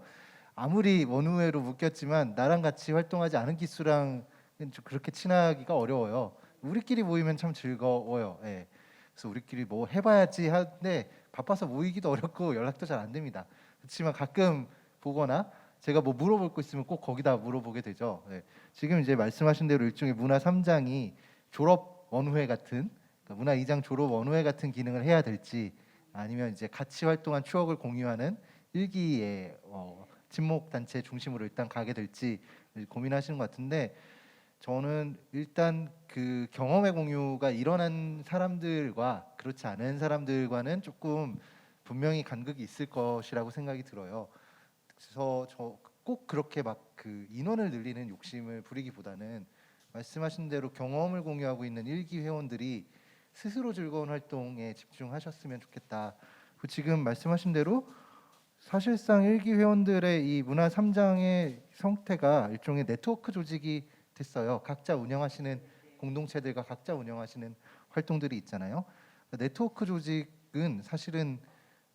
아무리 원우회로 묶였지만 나랑 같이 활동하지 않은 기수랑 좀 그렇게 친하기가 어려워요. 우리끼리 모이면 참 즐거워요. 예. 그래서 우리끼리 뭐 해봐야지 하는데 바빠서 모이기도 어렵고 연락도 잘 안 됩니다. 그렇지만 가끔 보거나 제가 뭐 물어볼 거 있으면 꼭 거기다 물어보게 되죠. 예. 지금 이제 말씀하신 대로 일종의 문화 3장이 졸업 원우회 같은, 그러니까 문화 2장 졸업 원우회 같은 기능을 해야 될지, 아니면 이제 같이 활동한 추억을 공유하는 1기의 친목 단체 중심으로 일단 가게 될지 고민하시는 것 같은데, 저는 일단 그 경험의 공유가 일어난 사람들과 그렇지 않은 사람들과는 조금 분명히 간극이 있을 것이라고 생각이 들어요. 그래서 저 꼭 그렇게 막 그 인원을 늘리는 욕심을 부리기보다는 말씀하신 대로 경험을 공유하고 있는 1기 회원들이 스스로 즐거운 활동에 집중하셨으면 좋겠다. 그리고 지금 말씀하신 대로 사실상 1기 회원들의 이 문화 3장의 형태가 일종의 네트워크 조직이 됐어요. 각자 운영하시는 공동체들과 각자 운영하시는 활동들이 있잖아요. 네트워크 조직은 사실은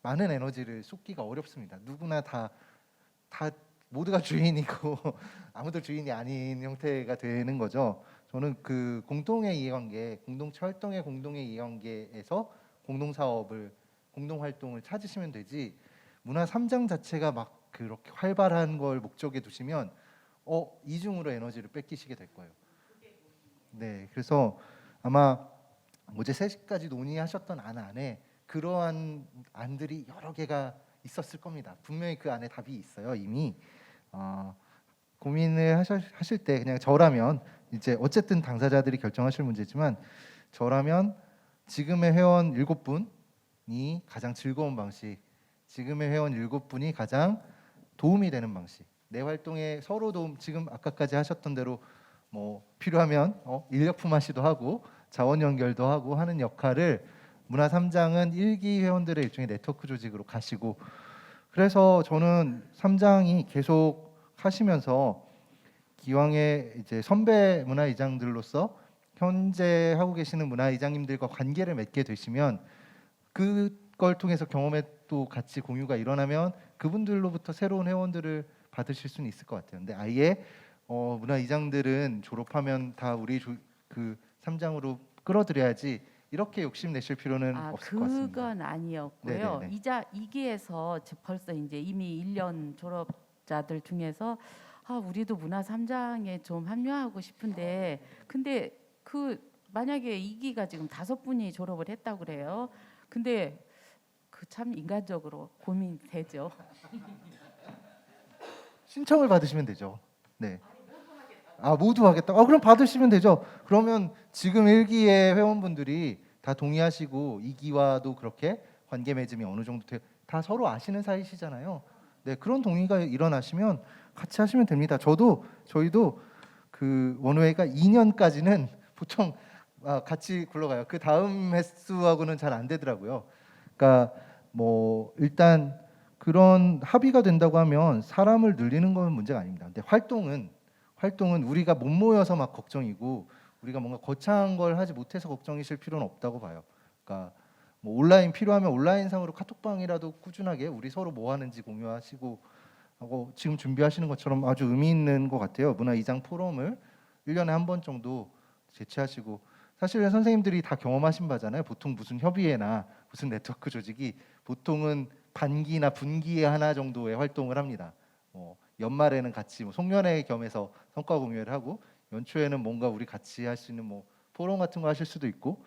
많은 에너지를 쏟기가 어렵습니다. 누구나 다 모두가 주인이고 아무도 주인이 아닌 형태가 되는 거죠. 저는 그 공동의 이해관계, 공동체 활동의 공동의 이해관계에서 공동사업을, 공동활동을 찾으시면 되지, 문화 3장 자체가 막 그렇게 활발한 걸 목적에 두시면 이중으로 에너지를 뺏기시게 될 거예요. 네, 그래서 아마 어제 3시까지 논의하셨던 안 안에 그러한 안들이 여러 개가 있었을 겁니다. 분명히 그 안에 답이 있어요. 이미 고민을 하실 때 그냥 저라면, 이제 어쨌든 당사자들이 결정하실 문제지만, 저라면 지금의 회원 7분이 가장 즐거운 방식, 지금의 회원 7분이 가장 도움이 되는 방식, 내 활동에 서로 도움, 지금 아까까지 하셨던 대로 뭐 필요하면 인력 품앗이도 하고 자원 연결도 하고 하는 역할을 문화 3장은 1기 회원들의 일종의 네트워크 조직으로 가시고, 그래서 저는 3장이 계속 하시면서 기왕에 이제 선배 문화이장들로서 현재 하고 계시는 문화이장님들과 관계를 맺게 되시면, 그걸 통해서 경험에 또 같이 공유가 일어나면 그분들로부터 새로운 회원들을 받으실 수는 있을 것 같아요. 근데 아예 문화이장들은 졸업하면 다 우리 그 3장으로 끌어들여야지 이렇게 욕심내실 필요는 없을 것 같습니다. 그건 아니었고요. 네네네. 2기에서 벌써 이제 이미 1년 졸업자들 중에서 우리도 문화 3장에 좀 합류하고 싶은데, 근데 만약에 2기가 지금 5분이 졸업을 했다고 그래요. 근데 참 인간적으로 고민되죠. 신청을 받으시면 되죠. 네. 모두 하겠다. 그럼 받으시면 되죠. 그러면 지금 1기의 회원분들이 다 동의하시고 2기와도 그렇게 관계 맺음이 어느 정도 다 서로 아시는 사이시잖아요. 네, 그런 동의가 일어나시면 같이 하시면 됩니다. 저희도 그 원우회가 2년까지는 보통 같이 굴러가요. 그 다음 횟수하고는 잘 안 되더라고요. 그러니까 뭐 일단 그런 합의가 된다고 하면 사람을 늘리는 건 문제가 아닙니다. 근데 활동은 우리가 못 모여서 막 걱정이고, 우리가 뭔가 거창한 걸 하지 못해서 걱정이실 필요는 없다고 봐요. 그러니까 뭐 온라인 필요하면 온라인상으로 카톡방이라도 꾸준하게 우리 서로 뭐 하는지 공유하시고 하고 지금 준비하시는 것처럼 아주 의미 있는 것 같아요. 문화 2장 포럼을 1년에 한 번 정도 개최하시고, 사실 선생님들이 다 경험하신 바잖아요. 보통 무슨 협의회나 무슨 네트워크 조직이 보통은 반기나 분기에 하나 정도의 활동을 합니다. 연말에는 같이 송년회 겸해서 성과 공유를 하고, 연초에는 뭔가 우리 같이 할 수 있는 뭐 포럼 같은 거 하실 수도 있고,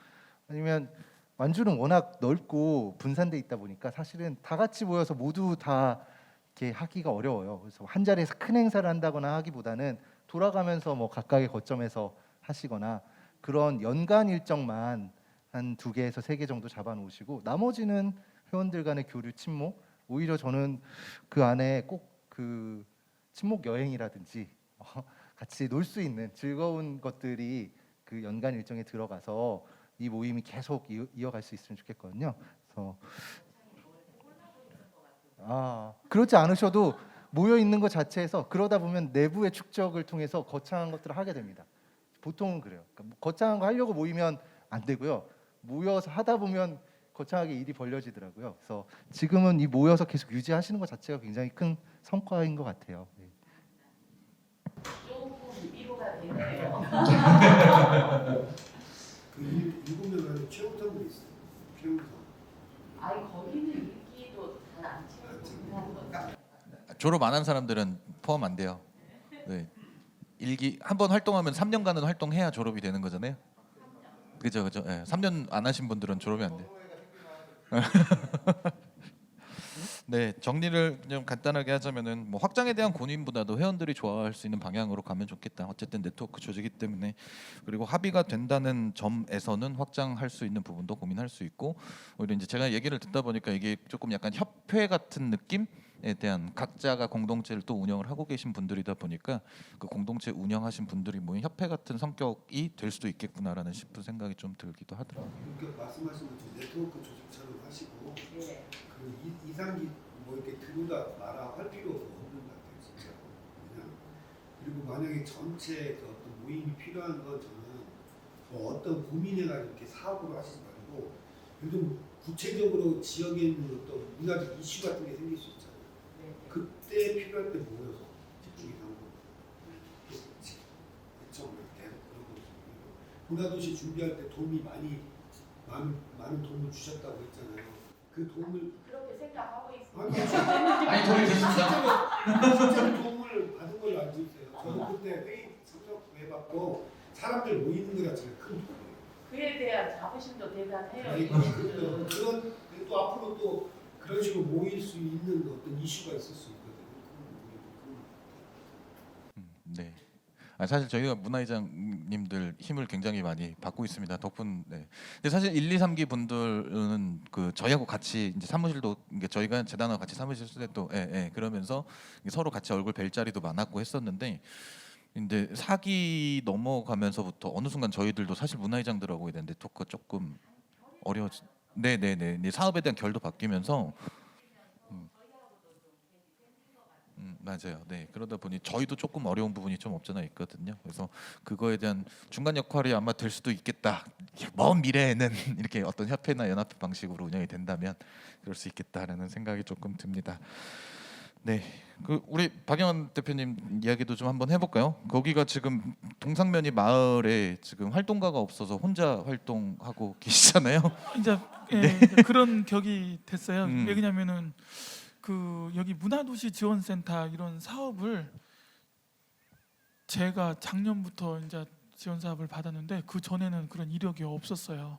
아니면 완주는 워낙 넓고 분산돼 있다 보니까 사실은 다 같이 모여서 모두 다 이렇게 하기가 어려워요. 그래서 한 자리에서 큰 행사를 한다거나 하기보다는 돌아가면서 뭐 각각의 거점에서 하시거나 그런 연간 일정만 한 2개에서 3개 정도 잡아 놓으시고 나머지는 회원들 간의 교류 친목, 오히려 저는 그 안에 꼭 그 친목 여행이라든지 같이 놀 수 있는 즐거운 것들이 그 연간 일정에 들어가서 이 모임이 계속 이어갈 수 있으면 좋겠거든요. 그래서 그렇지 않으셔도 모여 있는 것 자체에서 그러다 보면 내부의 축적을 통해서 거창한 것들을 하게 됩니다. 보통은 그래요. 그러니까 거창한 거 하려고 모이면 안 되고요. 모여서 하다 보면 거창하게 일이 벌려지더라고요. 그래서 지금은 이 모여서 계속 유지하시는 것 자체가 굉장히 큰 성과인 것 같아요. 네. 조금 위로가 되네요. 그 일곱 명 안에 최우선도 있어요. 최우선. 아니 거기는 일기도 잘 안 채우고 졸업 안 한 사람들은 포함 안 돼요. 네. 일기 한 번 활동하면 3년간은 활동해야 졸업이 되는 거잖아요. 그죠, 그죠. 예. 3년 안 하신 분들은 졸업이 안 돼요. 네, 정리를 좀 간단하게 하자면은 뭐 확장에 대한 고민보다도 회원들이 좋아할 수 있는 방향으로 가면 좋겠다. 어쨌든 네트워크 조직이기 때문에 그리고 합의가 된다는 점에서는 확장할 수 있는 부분도 고민할 수 있고 오히려 이제 제가 얘기를 듣다 보니까 이게 조금 약간 협회 같은 느낌에 대한 각자가 공동체를 또 운영을 하고 계신 분들이다 보니까 그 공동체 운영하신 분들이 모인 협회 같은 성격이 될 수도 있겠구나라는 싶은 생각이 좀 들기도 하더라고요. 그러니까 말씀하신 것처럼 네트워크 조직처럼 하시고 네. 그 이상기 뭐 이렇게 들어다 말아 할 필요 없는 것 같아요, 진짜. 그냥 그리고 만약에 전체 그 어떤 모임이 필요한 건 저는 뭐 어떤 고민해가지고 이렇게 사업으로 하시지 말고 요즘 구체적으로 지역에 있는 어떤 문화적 이슈 같은 게 생길 수 있잖아요. 네. 그때 필요할 때 모여서 집중해서 하는 거. 그렇죠. 계속 그런 거. 문화도시 준비할 때 도움이 많은 도움을 주셨다고 했잖아요. 그 도움을 그렇게 생각하고 있습니다. 아니 도움이 됐습니다. 실제로 도움을 받은 걸로 알고 있어요. 저도 그때 회의 참석해봤고 사람들 모이는 거 자체가 큰 도움이에요. 그에 대한 자부심도 대단해요. 그런 또 앞으로 또 그런 식으로 모일 수 있는 어떤 이슈가 있을 수 있거든요. 네. 사실 저희가 문화회장님들 힘을 굉장히 많이 받고 있습니다. 덕분. 네. 근데 사실 1, 2, 3기 분들은 그 저희하고 같이 이제 사무실도 이게 저희가 재단하고 같이 사무실 쓸 때도 그러면서 서로 같이 얼굴 뵐 자리도 많았고 했었는데 근데 4기 넘어가면서부터 어느 순간 저희들도 사실 문화회장들하고 대한 네트워크가 조금 어려워지. 네네네. 이제 사업에 대한 결도 바뀌면서. 맞아요. 네. 그러다 보니 저희도 조금 어려운 부분이 좀 없잖아 있거든요. 그래서 그거에 대한 중간 역할이 아마 될 수도 있겠다. 먼 미래에는 이렇게 어떤 협회나 연합회 방식으로 운영이 된다면 그럴 수 있겠다라는 생각이 조금 듭니다. 네. 그 우리 박영환 대표님 이야기도 좀 한번 해볼까요? 거기가 지금 동상면이 마을에 지금 활동가가 없어서 혼자 활동하고 계시잖아요. 이제 네. 그런 격이 됐어요. 음. 왜냐면은 그 여기 문화도시 지원센터 이런 사업을 제가 작년부터 이제 지원 사업을 받았는데 그 전에는 그런 이력이 없었어요.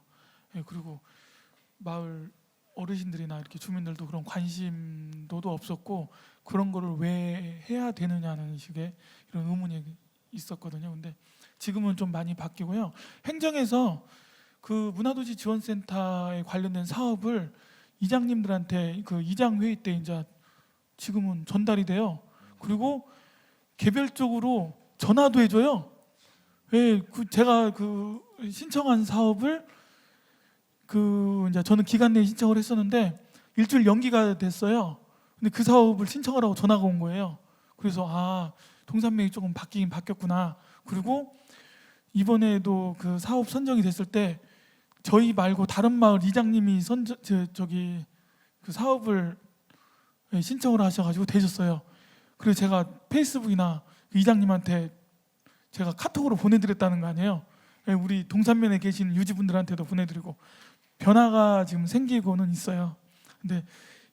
예, 그리고 마을 어르신들이나 이렇게 주민들도 그런 관심도도 없었고 그런 거를 왜 해야 되느냐는 식의 이런 의문이 있었거든요. 근데 지금은 좀 많이 바뀌고요. 행정에서 그 문화도시 지원센터에 관련된 사업을 이장님들한테 그 이장 회의 때 이제 지금은 전달이 돼요. 그리고 개별적으로 전화도 해줘요. 왜 제가 그 신청한 사업을 그 이제 저는 기간 내에 신청을 했었는데 일주일 연기가 됐어요. 근데 그 사업을 신청하라고 전화가 온 거예요. 그래서 동산맥이 조금 바뀌긴 바뀌었구나. 그리고 이번에도 그 사업 선정이 됐을 때 저희 말고 다른 마을 이장님이 저기 그 사업을 신청을 하셔가지고 되셨어요. 그래서 제가 페이스북이나 그 이장님한테 제가 카톡으로 보내드렸다는 거 아니에요. 우리 동산면에 계신 유지분들한테도 보내드리고 변화가 지금 생기고는 있어요. 근데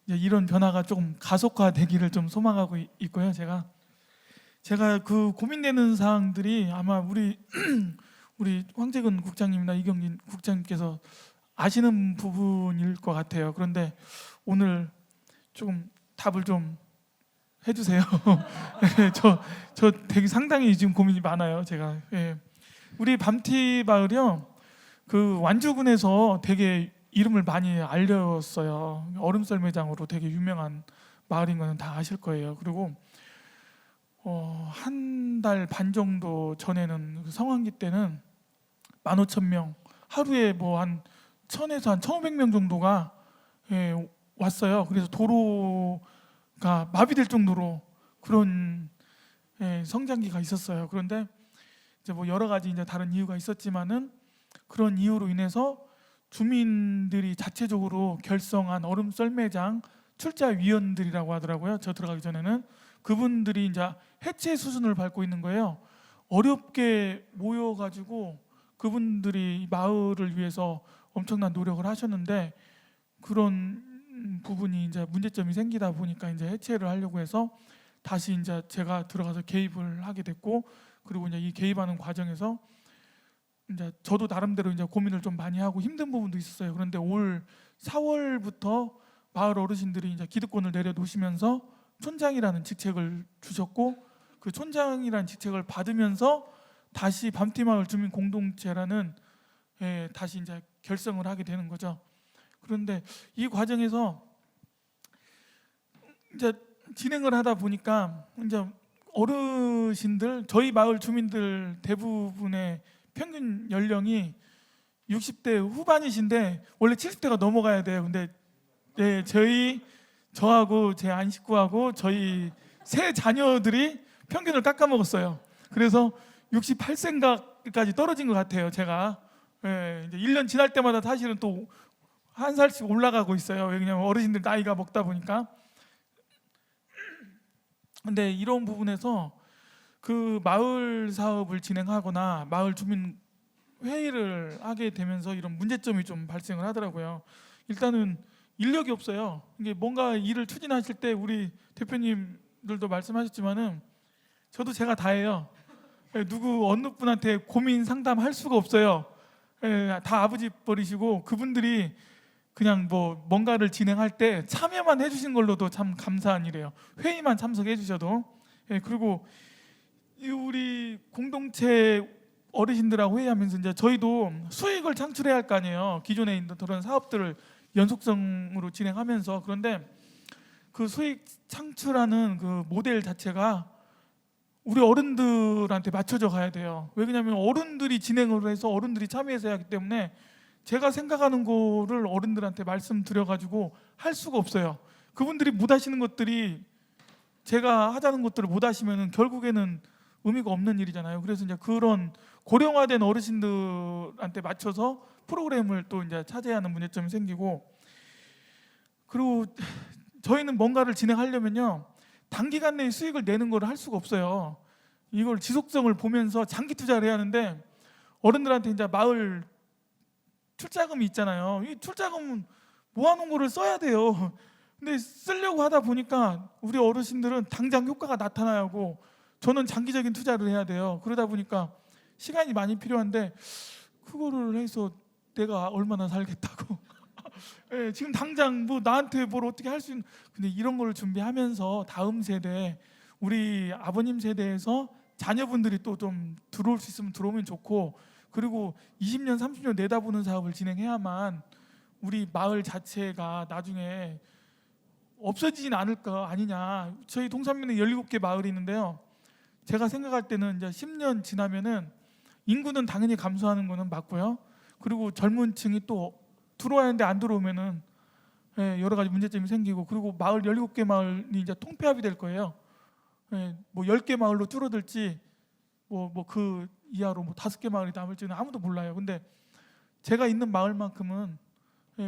이제 이런 변화가 조금 가속화되기를 좀 소망하고 있고요. 제가 그 고민되는 사항들이 아마 우리 황재근 국장님이나 이경진 국장님께서 아시는 부분일 것 같아요. 그런데 오늘 조금 답을 좀 해주세요. 저 되게 상당히 지금 고민이 많아요. 제가 우리 밤티 마을이요, 그 완주군에서 되게 이름을 많이 알렸어요. 얼음썰매장으로 되게 유명한 마을인 거는 다 아실 거예요. 그리고 한 달 반 정도 전에는 그 성황기 때는 15,000명, 하루에 뭐 한 1000에서 한 1500명 정도가 왔어요. 그래서 도로가 마비될 정도로 그런 성장기가 있었어요. 그런데 이제 뭐 여러 가지 이제 다른 이유가 있었지만은 그런 이유로 인해서 주민들이 자체적으로 결성한 얼음 썰매장 출자위원들이라고 하더라고요. 저 들어가기 전에는 그분들이 이제 해체 수순을 밟고 있는 거예요. 어렵게 모여가지고 그분들이 마을을 위해서 엄청난 노력을 하셨는데 그런 부분이 이제 문제점이 생기다 보니까 이제 해체를 하려고 해서 다시 이제 제가 들어가서 개입을 하게 됐고, 그리고 이제 이 개입하는 과정에서 이제 저도 나름대로 이제 고민을 좀 많이 하고 힘든 부분도 있었어요. 그런데 올 4월부터 마을 어르신들이 이제 기득권을 내려놓으시면서 촌장이라는 직책을 주셨고, 그 촌장이라는 직책을 받으면서 다시 밤티마을 주민 공동체라는 다시 이제 결성을 하게 되는 거죠. 그런데 이 과정에서 이제 진행을 하다 보니까 이제 어르신들, 저희 마을 주민들 대부분의 평균 연령이 60대 후반이신데 원래 70대가 넘어가야 돼요. 근데 저하고 제 안 식구하고 저희 세 자녀들이 평균을 깎아먹었어요. 그래서 68세까지 떨어진 것 같아요. 제가 이제 1년 지날 때마다 사실은 또 한 살씩 올라가고 있어요. 왜냐하면 어르신들 나이가 먹다 보니까. 근데 이런 부분에서 그 마을 사업을 진행하거나 마을 주민 회의를 하게 되면서 이런 문제점이 좀 발생을 하더라고요. 일단은 인력이 없어요. 이게 뭔가 일을 추진하실 때 우리 대표님들도 말씀하셨지만은 저도 제가 다 해요. 누구 어느 분한테 고민 상담할 수가 없어요. 다 아버지 버리시고 그분들이 그냥 뭐 뭔가를 진행할 때 참여만 해주신 걸로도 참 감사한 일이에요. 회의만 참석해 주셔도. 그리고 이 우리 공동체 어르신들하고 회의하면서 이제 저희도 수익을 창출해야 할 거 아니에요. 기존에 있는 그런 사업들을 연속성으로 진행하면서. 그런데 그 수익 창출하는 그 모델 자체가 우리 어른들한테 맞춰져 가야 돼요. 왜냐하면 어른들이 진행을 해서 어른들이 참여해서 해야 하기 때문에 제가 생각하는 거를 어른들한테 말씀드려가지고 할 수가 없어요. 그분들이 못 하시는 것들이 제가 하자는 것들을 못 하시면은 결국에는 의미가 없는 일이잖아요. 그래서 이제 그런 고령화된 어르신들한테 맞춰서 프로그램을 또 이제 차지해야 하는 문제점이 생기고, 그리고 저희는 뭔가를 진행하려면요 단기간 내에 수익을 내는 걸 할 수가 없어요. 이걸 지속성을 보면서 장기 투자를 해야 하는데 어른들한테 이제 마을 출자금이 있잖아요. 이 출자금 모아놓은 거를 써야 돼요. 근데 쓰려고 하다 보니까 우리 어르신들은 당장 효과가 나타나야 하고 저는 장기적인 투자를 해야 돼요. 그러다 보니까 시간이 많이 필요한데 그거를 해서 내가 얼마나 살겠다고. 지금 당장 뭐 나한테 뭘 어떻게 할 수 있는, 근데 이런 걸 준비하면서 다음 세대, 우리 아버님 세대에서 자녀분들이 또 좀 들어올 수 있으면 들어오면 좋고, 그리고 20년 30년 내다보는 사업을 진행해야만 우리 마을 자체가 나중에 없어지진 않을 거 아니냐. 저희 동산면에 17개 마을이 있는데요, 제가 생각할 때는 이제 10년 지나면은 인구는 당연히 감소하는 거는 맞고요. 그리고 젊은 층이 또 들어와야 하는데 안 들어오면은 여러 가지 문제점이 생기고, 그리고 마을 17개 마을이 이제 통폐합이 될 거예요. 뭐 10개 마을로 줄어들지 뭐 그 이하로 뭐 5개 마을이 남을지는 아무도 몰라요. 근데 제가 있는 마을만큼은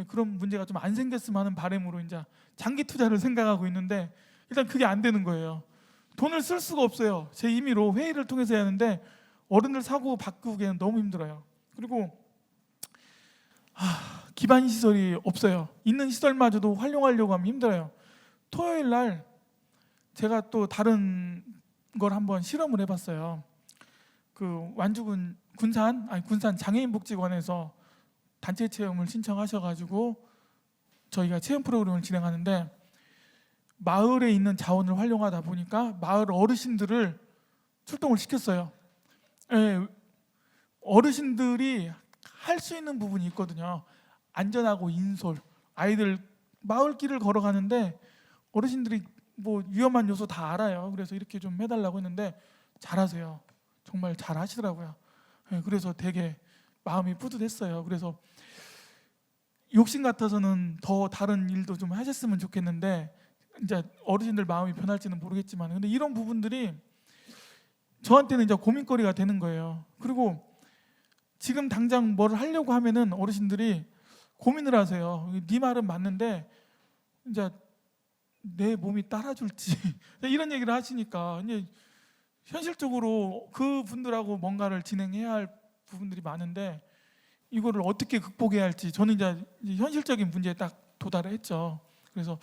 그런 문제가 좀 안 생겼으면 하는 바람으로 이제 장기 투자를 생각하고 있는데 일단 그게 안 되는 거예요. 돈을 쓸 수가 없어요. 제 임의로 회의를 통해서 해야 하는데 어른들 사고 바꾸기에는 너무 힘들어요. 그리고 기반 시설이 없어요. 있는 시설마저도 활용하려고 하면 힘들어요. 토요일 날 제가 또 다른 걸 한번 실험을 해봤어요. 그 완주군 군산 장애인복지관에서 단체 체험을 신청하셔가지고 저희가 체험 프로그램을 진행하는데 마을에 있는 자원을 활용하다 보니까 마을 어르신들을 출동을 시켰어요. 예, 어르신들이 할 수 있는 부분이 있거든요. 안전하고 인솔, 아이들 마을길을 걸어가는데 어르신들이 뭐 위험한 요소 다 알아요. 그래서 이렇게 좀 해달라고 했는데 잘하세요. 정말 잘하시더라고요. 예, 그래서 되게 마음이 뿌듯했어요. 그래서 욕심 같아서는 더 다른 일도 좀 하셨으면 좋겠는데 이제 어르신들 마음이 변할지는 모르겠지만 근데 이런 부분들이 저한테는 이제 고민거리가 되는 거예요. 그리고 지금 당장 뭘 하려고 하면은 어르신들이 고민을 하세요. 네 말은 맞는데 이제 내 몸이 따라줄지 이런 얘기를 하시니까 이제 현실적으로 그 분들하고 뭔가를 진행해야 할 부분들이 많은데 이거를 어떻게 극복해야 할지 저는 이제 현실적인 문제에 딱 도달을 했죠. 그래서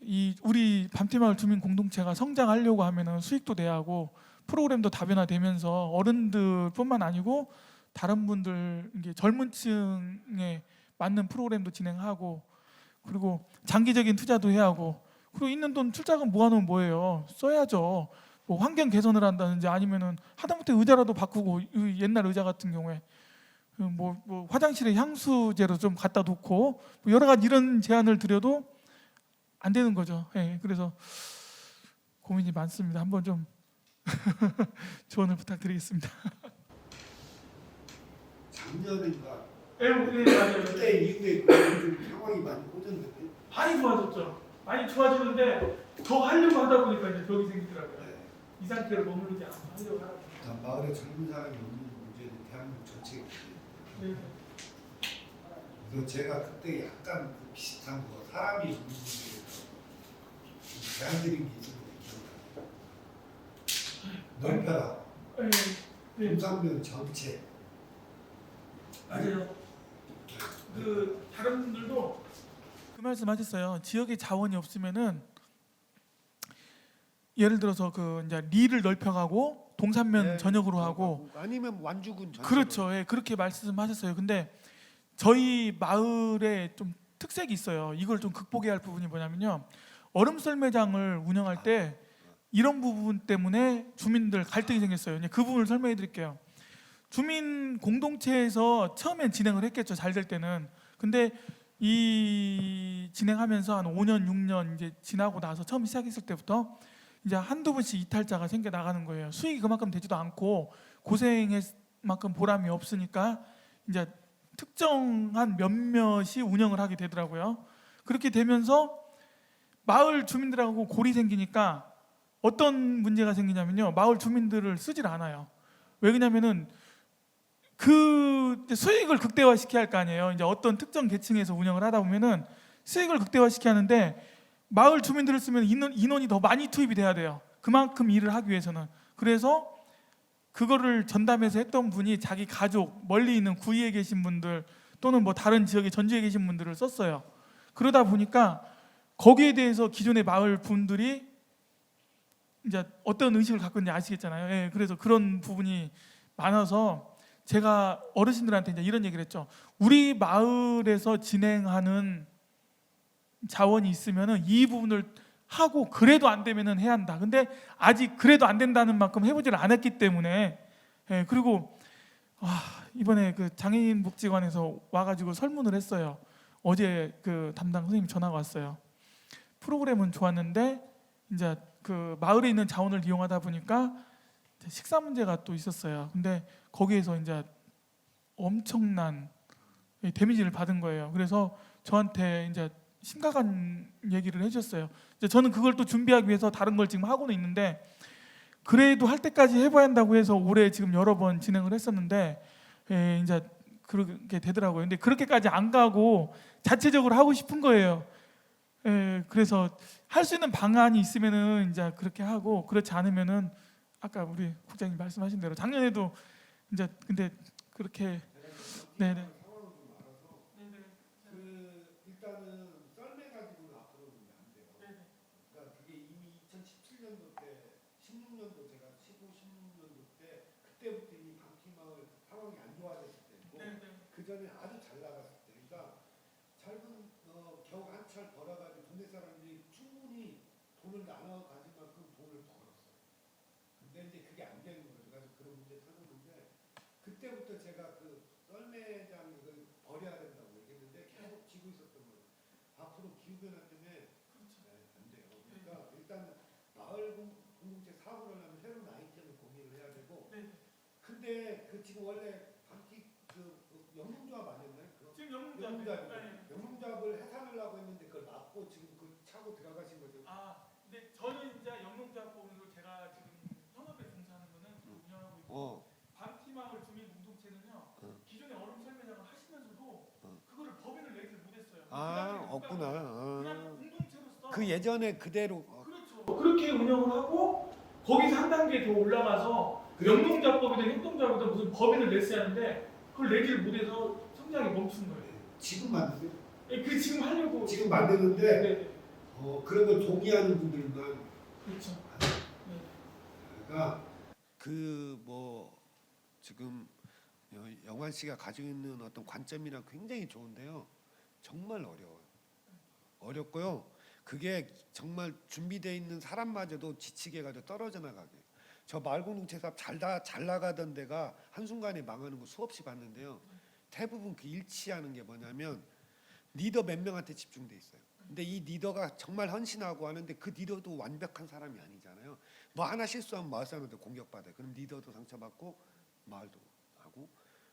이 우리 밤티마을 주민 공동체가 성장하려고 하면은 수익도 내야 하고 프로그램도 다변화되면서 어른들뿐만 아니고 다른 분들 이게 젊은 층에 맞는 프로그램도 진행하고 그리고 장기적인 투자도 해야 하고 그리고 있는 돈 출자금 모아놓으면 뭐예요? 써야죠. 뭐 환경 개선을 한다든지 아니면은 하다못해 의자라도 바꾸고 옛날 의자 같은 경우에 뭐 화장실에 향수제로 좀 갖다 놓고 뭐 여러 가지 이런 제안을 드려도 안 되는 거죠. 예, 그래서 고민이 많습니다. 한번 좀 조언을 부탁드리겠습니다. 작년인가 네, 맞아요. 그때 이후에 좀 상황이 많이 호전됐네. 많이 좋아졌죠. 많이 좋아지는데 더 하려고 하다 보니까 이제 벽이 생기더라고요. 네. 이 상태로 머무르지 않고 하려고 하다 보니까. 일단 마을에 젊은 사람이 없는 문제는 대한민국 전체가 네. 그래서 제가 그때 약간 비슷한 거 사람이 없는 문제에 제안 드린 게 있었는데 기억나요. 넓혀라. 네. 네. 동상면 전체. 맞아요. 그 다른 분들도 그 말씀하셨어요. 지역에 자원이 없으면은 예를 들어서 그 이제 리를 넓혀가고 동산면 네, 전역으로 하고 아니면 완주군 전체로. 그렇죠. 예, 그렇게 말씀하셨어요. 근데 저희 마을에 좀 특색이 있어요. 이걸 좀 극복해야 할 부분이 뭐냐면요. 얼음썰매장을 운영할 때 이런 부분 때문에 주민들 갈등이 생겼어요. 이제 그 부분을 설명해 드릴게요. 주민 공동체에서 처음엔 진행을 했겠죠. 잘 될 때는. 근데 이 진행하면서 한 5년, 6년 이제 지나고 나서 처음 시작했을 때부터 이제 한두 번씩 이탈자가 생겨 나가는 거예요. 수익이 그만큼 되지도 않고 고생의 만큼 보람이 없으니까 이제 특정한 몇몇이 운영을 하게 되더라고요. 그렇게 되면서 마을 주민들하고 골이 생기니까 어떤 문제가 생기냐면요. 마을 주민들을 쓰질 않아요. 왜 그러냐면은 그 수익을 극대화시켜야 할 거 아니에요. 이제 어떤 특정 계층에서 운영을 하다 보면은 수익을 극대화시켜야 하는데 마을 주민들을 쓰면 인원이 더 많이 투입이 돼야 돼요. 그만큼 일을 하기 위해서는. 그래서 그거를 전담해서 했던 분이 자기 가족, 멀리 있는 구의에 계신 분들 또는 뭐 다른 지역에 전주에 계신 분들을 썼어요. 그러다 보니까 거기에 대해서 기존의 마을 분들이 이제 어떤 의식을 갖고 있는지 아시겠잖아요. 예, 그래서 그런 부분이 많아서 제가 어르신들한테 이제 이런 얘기를 했죠. 우리 마을에서 진행하는 자원이 있으면은 이 부분을 하고 그래도 안 되면은 해야 한다. 근데 아직 그래도 안 된다는 만큼 해보지를 않았기 때문에 예, 그리고 이번에 그 장애인 복지관에서 와가지고 설문을 했어요. 어제 그 담당 선생님 전화가 왔어요. 프로그램은 좋았는데 이제 그 마을에 있는 자원을 이용하다 보니까 식사 문제가 또 있었어요. 근데 거기에서 이제 엄청난 데미지를 받은 거예요. 그래서 저한테 이제 심각한 얘기를 해줬어요. 이제 저는 그걸 또 준비하기 위해서 다른 걸 지금 하고는 있는데 그래도 할 때까지 해봐야 한다고 해서 올해 지금 여러 번 진행을 했었는데 이제 그렇게 되더라고요. 근데 그렇게까지 안 가고 자체적으로 하고 싶은 거예요. 그래서 할 수 있는 방안이 있으면은 이제 그렇게 하고 그렇지 않으면은 아까 우리 국장님 말씀하신 대로 작년에도 이제 근데 그렇게 네네. 일단은 썰매 가지고는 앞으로는 안 돼요. 그러니까 그게 이미 2017년도 때, 16년도 제가 15, 16년도 때 그때부터 이미 방티마을 상황이 안 좋아졌을 때고 그 전에 아주 잘 돈을 나눠 가질 만큼 돈을 벌었어요. 근데 이제 그게 안 되는 거죠. 그래서 그런 문제 터졌는데 그때부터 제가 그 썰매장 이걸 버려야 된다고 얘기했는데 계속 지고 있었던 거예요. 앞으로 기후 변화 때문에 안 돼요. 그러니까 일단 마을 공동체 사업을 하려면 새로운 아이템을 고민을 해야 되고. 근데 그 지금 원래 밤티 그 영농조합 아니었나요? 지금 영농조합을 해산하려고 했는데 그걸 막고 지금 그 차고 들어가신 거죠. 근데 저는 이제 영농조합법으로 제가 지금 현업에 종사하는 거는 운영하고 있고 밤티마을 주민 공동체는요 기존에 얼음 설매장을 하시면서도 그거를 법인을 내지 못했어요. 없구나. 그냥 공동체로서 그 예전에 그대로. 그렇죠. 그렇게 운영을 하고 거기서 한 단계 더 올라가서 영농조합법이든 협동조합이든 무슨 법인을 냈어야 하는데 그걸 내지를 못해서 성장이 멈춘 거예요. 지금 만드세요? 그 지금 하려고 지금 만드는데 네. 그런 걸 동의하는 분들만. 그렇죠. 그러니까 그 뭐 지금 영환 씨가 가지고 있는 어떤 관점이랑 굉장히 좋은데요. 정말 어려워요. 어렵고요. 그게 정말 준비되어 있는 사람마저도 지치게 가지고 떨어져 나가게. 저 마을 공동체 사업 잘 나가던 데가 한순간에 망하는 거 수없이 봤는데요. 대부분 그 일치하는 게 뭐냐면 리더 몇 명한테 집중돼 있어요. 근데 이 리더가 정말 헌신하고 하는데 그 리더도 완벽한 사람이 아니잖아요. 뭐 하나 실수하면 마을 사람한테 공격받아요. 그럼 리더도 상처받고 마을도 하고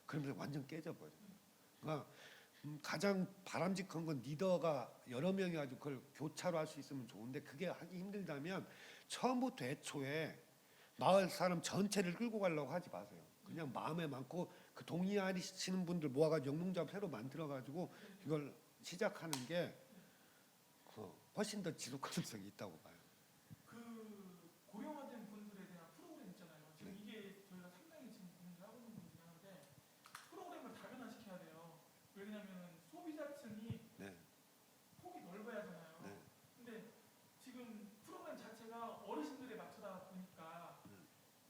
그러면서 완전 깨져버려요. 그러니까 가장 바람직한 건 리더가 여러 명이 가지고 그걸 교차로 할 수 있으면 좋은데 그게 하기 힘들다면 처음부터 애초에 마을 사람 전체를 끌고 가려고 하지 마세요. 그냥 마음에 많고 그 동의하시는 분들 모아가지고 영농조합 새로 만들어가지고 이걸 시작하는 게 훨씬 더 지속 가능성이 있다고 봐요. 그 고령화된 분들에 대한 프로그램 있잖아요. 지금 이게 저희가 상당히 지금 고민을 하고 있는 부분이긴 한데 프로그램을 다변화시켜야 돼요. 왜냐하면 소비자층이 네. 폭이 넓어야 하잖아요. 네. 근데 지금 프로그램 자체가 어르신들에 맞춰다 보니까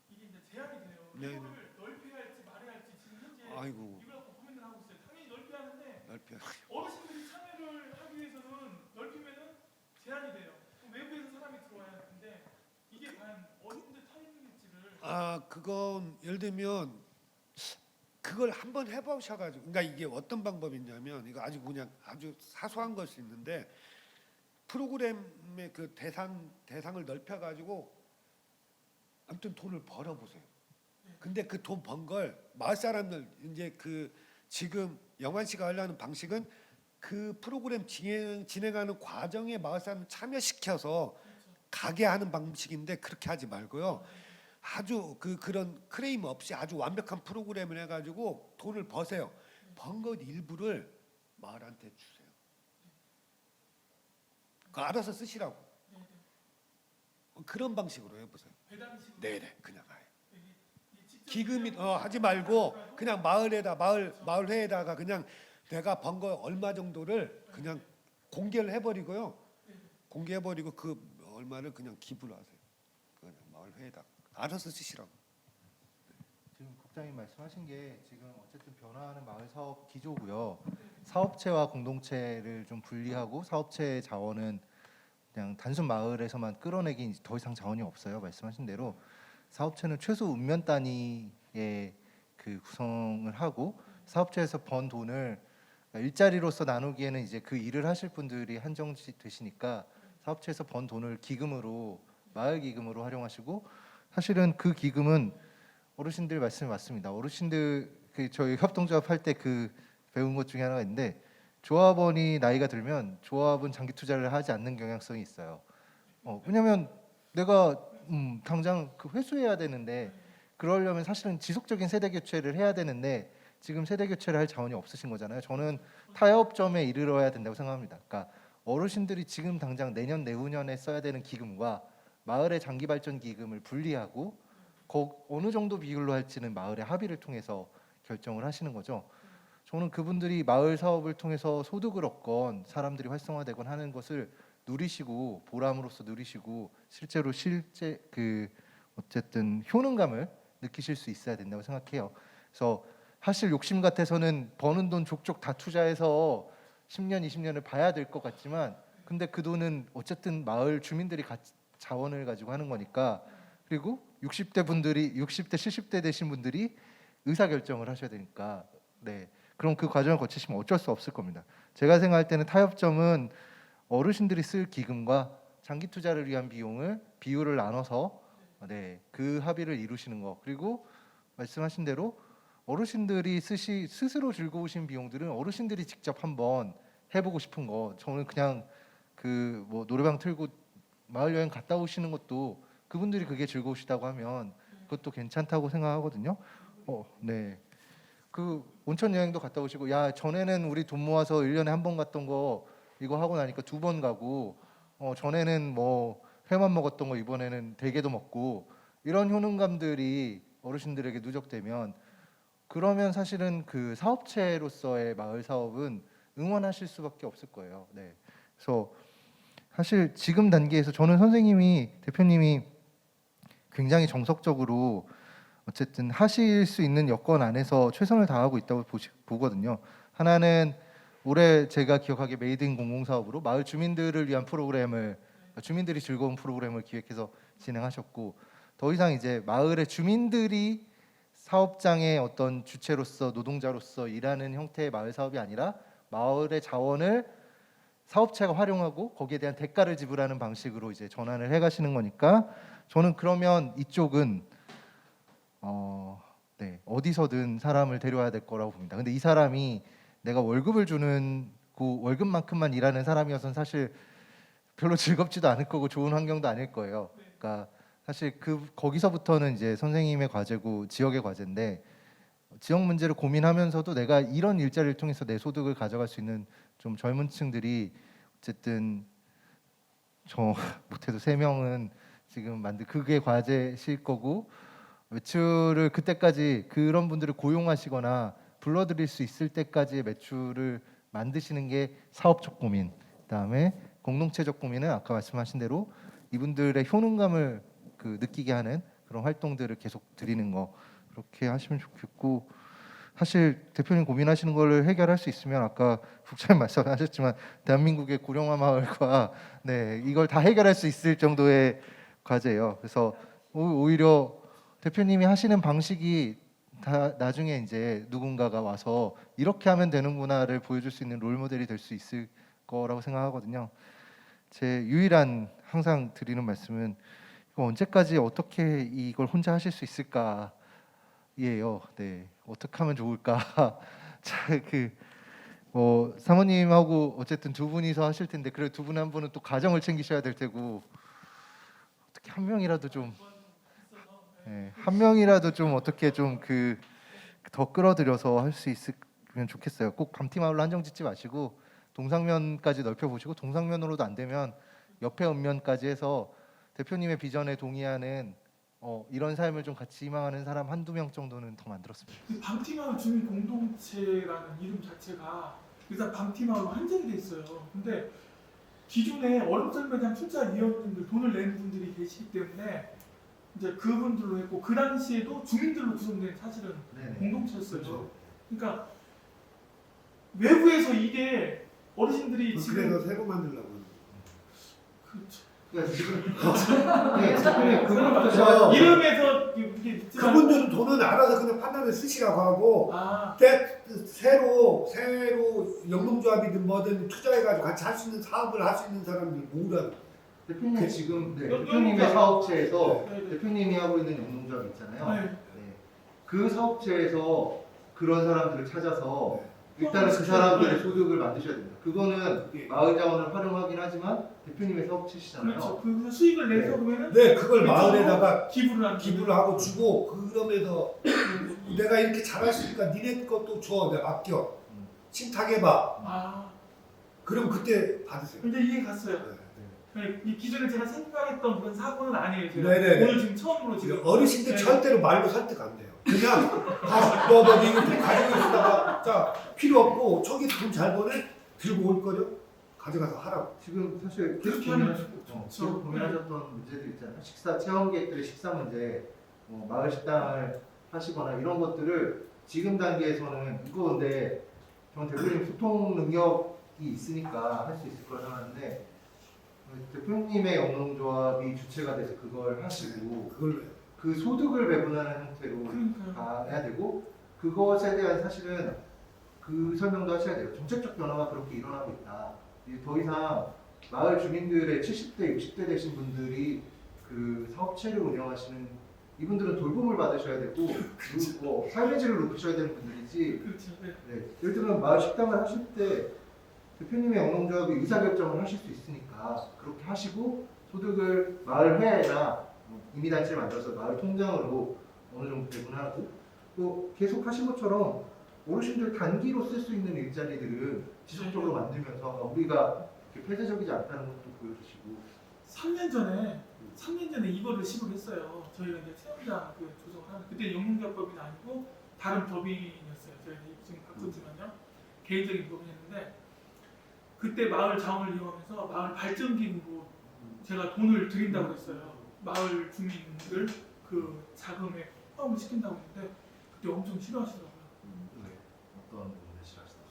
이게 이제 제한이 돼요. 네, 이거를 넓혀야 할지 말아야 할지 지금 현재 아이고. 이걸 갖고 고민을 하고 있어요. 당연히 넓혀야 하는데 넓혀. 어르신들이 참여를 하기 위해서는 넓히면은 제한이 돼요. 그럼 외부에서 사람이 들어와야 하는데 이게 과연 어딘데 타이밍일지를 그건 예를 들면 그걸 한번 해보셔가지고 그러니까 이게 어떤 방법이냐면 이거 아주 그냥 아주 사소한 걸 수 있는데 프로그램의 그 대상을 넓혀가지고 아무튼 돈을 벌어보세요. 근데 그 돈 번 걸 마을 사람들 이제 그 지금 영환 씨가 하려는 방식은 그 프로그램 진행하는 과정에 마을 사람을 참여시켜서 가게 하는 방식인데 그렇게 하지 말고요. 아주 그런 크레임 없이 아주 완벽한 프로그램을 해가지고 돈을 버세요. 번 것 일부를 마을한테 주세요. 그 알아서 쓰시라고. 그런 방식으로 해보세요. 배당식으로 네네, 그냥 아예. 직접 기금이 하지 말고 그냥 마을 회에다가 그냥 내가 번 거 얼마 정도를 그냥 공개를 해버리고요. 공개해버리고 그 얼마를 그냥 기부를 하세요. 그냥 마을 회에다가 알아서 쓰시라고. 지금 국장님 말씀하신 게 지금 어쨌든 변화하는 마을 사업 기조고요. 사업체와 공동체를 좀 분리하고 사업체의 자원은 그냥 단순 마을에서만 끌어내기 더 이상 자원이 없어요. 말씀하신 대로 사업체는 최소 읍면 단위의 그 구성을 하고 사업체에서 번 돈을 일자리로서 나누기에는 이제 그 일을 하실 분들이 한정되시니까 사업체에서 번 돈을 기금으로 마을 기금으로 활용하시고 사실은 그 기금은 어르신들 말씀이 맞습니다. 어르신들 그 저희 협동조합 할 때 그 배운 것 중에 하나가 있는데 조합원이 나이가 들면 조합은 장기 투자를 하지 않는 경향성이 있어요. 왜냐하면 내가 당장 그 회수해야 되는데 그러려면 사실은 지속적인 세대 교체를 해야 되는데 지금 세대 교체를 할 자원이 없으신 거잖아요. 저는 타협점에 이르러야 된다고 생각합니다. 그러니까 어르신들이 지금 당장 내년 내후년에 써야 되는 기금과 마을의 장기 발전 기금을 분리하고 어느 정도 비율로 할지는 마을의 합의를 통해서 결정을 하시는 거죠. 저는 그분들이 마을 사업을 통해서 소득을 얻건 사람들이 활성화되건 하는 것을 누리시고 보람으로서 누리시고 실제 그 어쨌든 효능감을 느끼실 수 있어야 된다고 생각해요. 그래서 사실 욕심 같아서는 버는 돈 족족 다 투자해서 10년, 20년을 봐야 될 것 같지만 근데 그 돈은 어쨌든 마을 주민들이 자원을 가지고 하는 거니까. 그리고 60대 분들이 60대 70대 되신 분들이 의사 결정을 하셔야 되니까 네. 그럼 그 과정을 거치시면 어쩔 수 없을 겁니다. 제가 생각할 때는 타협점은 어르신들이 쓸 기금과 장기 투자를 위한 비용을 비율을 나눠서 네, 그 합의를 이루시는 거. 그리고 말씀하신 대로 어르신들이 스스로 즐거우신 비용들은 어르신들이 직접 한번 해보고 싶은 거. 저는 그냥 그 뭐 노래방 틀고 마을 여행 갔다 오시는 것도 그분들이 그게 즐거우시다고 하면 그것도 괜찮다고 생각하거든요. 네. 그 온천 여행도 갔다 오시고 야 전에는 우리 돈 모아서 1년에 한 번 갔던 거 이거 하고 나니까 2번 가고 전에는 뭐 회만 먹었던 거 이번에는 대게도 먹고 이런 효능감들이 어르신들에게 누적되면 그러면 사실은 그 사업체로서의 마을 사업은 응원하실 수밖에 없을 거예요. 네. 그래서 사실 지금 단계에서 저는 대표님이 굉장히 정석적으로 어쨌든 하실 수 있는 여건 안에서 최선을 다하고 있다고 보거든요. 하나는 올해 제가 기억하기에 메이드 인 공공사업으로 마을 주민들을 위한 프로그램을 주민들이 즐거운 프로그램을 기획해서 진행하셨고 더 이상 이제 마을의 주민들이 사업장의 어떤 주체로서 노동자로서 일하는 형태의 마을 사업이 아니라 마을의 자원을 사업체가 활용하고 거기에 대한 대가를 지불하는 방식으로 이제 전환을 해가시는 거니까 저는 그러면 이쪽은 네, 어디서든 사람을 데려와야 될 거라고 봅니다. 근데 이 사람이 내가 월급을 주는 그 월급만큼만 일하는 사람이어서는 사실 별로 즐겁지도 않을 거고 좋은 환경도 아닐 거예요. 그러니까 사실 거기서부터는 이제 선생님의 과제고 지역의 과제인데 지역 문제를 고민하면서도 내가 이런 일자리를 통해서 내 소득을 가져갈 수 있는 좀 젊은 층들이 어쨌든 저 못해도 3명은 지금 그게 과제실 거고 매출을 그때까지 그런 분들을 고용하시거나 불러들일 수 있을 때까지의 매출을 만드시는 게 사업적 고민. 그다음에 공동체적 고민은 아까 말씀하신 대로 이분들의 효능감을 느끼게 하는 그런 활동들을 계속 드리는 거 그렇게 하시면 좋겠고 사실 대표님 고민하시는 거를 해결할 수 있으면 아까 국장님 말씀하셨지만 대한민국의 고령화 마을과 네 이걸 다 해결할 수 있을 정도의 과제예요. 그래서 오히려 대표님이 하시는 방식이 다 나중에 이제 누군가가 와서 이렇게 하면 되는구나를 보여줄 수 있는 롤 모델이 될 수 있을 거라고 생각하거든요. 제 유일한 항상 드리는 말씀은 이거 언제까지 어떻게 이걸 혼자 하실 수 있을까예요. 네, 어떻게 하면 좋을까? 사모님하고 어쨌든 두 분이서 하실 텐데 그래 두 분에 한 분은 또 가정을 챙기셔야 될 테고 어떻게 한 명이라도 좀 네, 한 명이라도 좀 어떻게 좀 더 끌어들여서 할 수 있으면 좋겠어요. 꼭 밤티마을로 한정 짓지 마시고 동상면까지 넓혀 보시고 동상면으로도 안 되면 옆에 읍면까지 해서 대표님의 비전에 동의하는 이런 삶을 좀 같이 희망하는 사람 한두 명 정도는 더 만들었습니다. 밤티마을 주민 공동체라는 이름 자체가 일단 밤티마을로 한정이 돼 있어요. 근데 기존에 얼음썰매에 대한 투자 위원님들 돈을 내는 분들이 계시기 때문에 이제 그분들로 했고 그 당시에도 주민들로 구성된 사실은 네네. 공동체였어요. 그렇죠. 그러니까 외부에서 이게 어르신들이 지금 그래서 새로 만들려고. 그렇죠. 그러니까 지금 네, 대표님 그분부터 제가 이름에서 이게 있지만 그분들은 돈은 알아서 그냥 판단을 쓰시라고 하고 새로 영농조합이든 뭐든 투자해가지고 같이 할 수 있는 사업을 할 수 있는 사람들 모으라는. 대표님 지금 네, 여- 대표님의 여기가- 사업체에서 네, 네. 대표님이 하고 있는 영농조합 있잖아요. 네. 네. 그 사업체에서 그런 사람들을 찾아서 네. 일단은 그 사람들의 소득을 만드셔야 됩니다. 그거는 예. 마을 자원을 활용하긴 하지만 대표님의 사업체시잖아요. 그렇죠. 그 수익을 내서 네. 그러면은 네, 그걸 그쪽으로 마을에다가 기부를 하는 기부를 하고 주고 그러면서 내가 이렇게 잘할 수 있으니까 니네 것도 줘, 내가 맡겨. 신탁해봐. 아, 그럼 그때 받으세요. 근데 이해 갔어요. 네. 네, 이 기존에 제가 생각했던 그런 사고는 아니에요. 제가 네네네. 오늘 지금 처음으로 지금 어르신들 네. 절대로 말로 설득 안 돼요. 그냥 너 이거 좀 가지고 있다가 자 필요 없고 저기 돈 잘 버네 들고 올 거죠. 가져가서 하라고. 지금 사실 계속 그렇게 하면 고민하셨던 좋죠. 고민하셨던 문제들 있잖아요. 식사 체험객들의 식사 문제, 마을 식당을 하시거나 이런 것들을 지금 단계에서는 이거 근데 전 대표님 소통 능력이 있으니까 할 수 있을 거라 생각하는데 대표님의 영농조합이 주체가 돼서 그걸 하시고 그걸 그 소득을 배분하는 형태로 그러니까요. 가야 되고 그것에 대한 사실은 그 설명도 하셔야 돼요. 정책적 변화가 그렇게 일어나고 있다. 이제 더 이상 마을 주민들의 70대, 60대 되신 분들이 그 사업체를 운영하시는 이분들은 돌봄을 받으셔야 되고 그리고 삶의 질을 높이셔야 되는 분들이지. 그렇죠. 네. 네. 예를 들면 마을 식당을 하실 때 대표님의 영농조합이 의사결정을 하실 수 있으니까 그렇게 하시고 소득을 마을회나 임의단체를 만들어서 마을 통장으로 어느 정도 배분하고 또 계속 하신 것처럼 어르신들 단기로 쓸 수 있는 일자리들을 지속적으로 만들면서 우리가 이렇게 폐쇄적이지 않다는 것도 보여주시고 3년 전에 이거를 시도했어요. 저희가 이제 체험장 그 조성을 하는 그때 영농조합법인 아니고 다른 법인이었어요. 저희가 지금 바꿨지만요. 개인적인 법인이었는데 그때 마을 자원을 이용하면서 마을 발전기금으로 제가 돈을 드린다고 그랬어요. 마을 주민들 그 자금에 포함을 시킨다고 했는데 그때 엄청 싫어하시더라고요. 어떤 부분에 싫어하시나요?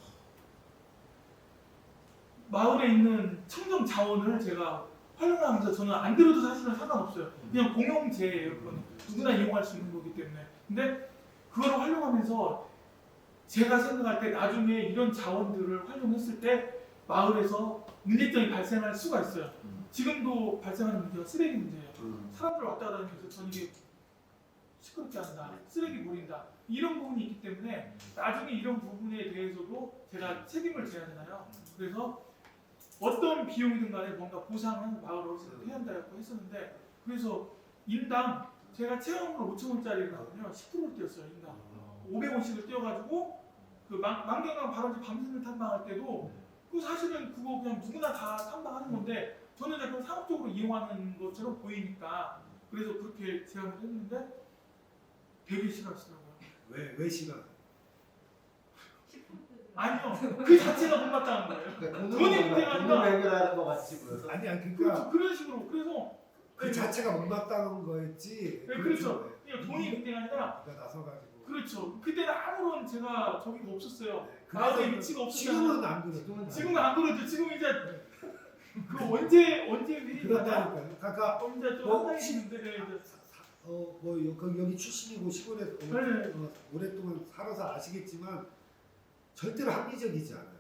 마을에 있는 청정 자원을 제가 활용하면서 저는 안 들어도 사실은 상관없어요. 그냥 공용재예요. 그건 누구나 이용할 수 있는 거기 때문에. 근데 그걸 활용하면서 제가 생각할 때 나중에 이런 자원들을 활용했을 때 마을에서 문제점이 발생할 수가 있어요. 지금도 발생하는 문제가 쓰레기 문제예요. 사람들 왔다 갔다 하면서 전 이게 시끄럽게 한다, 쓰레기 버린다 이런 부분이 있기 때문에 나중에 이런 부분에 대해서도 제가 책임을 져야 되나요? 그래서 어떤 비용이든 간에 뭔가 보상은 마을 어르신한테 해야 한다고 했었는데 그래서 인당 제가 체험으로 5,000원짜리거든요. 10%를 띄었어요. 인당 500원씩을 띄어가지고 그 만경강 발원지 밤새를 탐방할 때도 그 사실은 그거 그냥 누구나 다 탐방하는 건데 저는 약간 상업적으로 이용하는 것처럼 보이니까 그래서 그렇게 제안을 했는데 되게 싫어하시더라고요. 왜 싫어? 아니요, 그 자체가 못마땅한 거예요. 그러니까 돈이 문제가 아니라 돈을 해결하는 것 같이 보여서 아니야 그러니까 그렇죠, 그런 식으로 그래서 그 자체가 못마땅한 거였지. 네, 그렇죠. 그냥 돈이 문제가 아니라 누가 나서가지고. 그렇죠. 그때는 아무런 제가 저기가 없었어요. 네, 마을에 그래서 위치가 없었잖아요. 지금은 안 그래. 지금은 안 그러죠. 지금 이제 그 언제 회의가 그렇다니까요. 그러니까 언제 좀 뭐, 한다했는데 이제 여기 출신이고 시골에 네. 오랫동안 살아서 아시겠지만 절대로 합리적이지 않아요.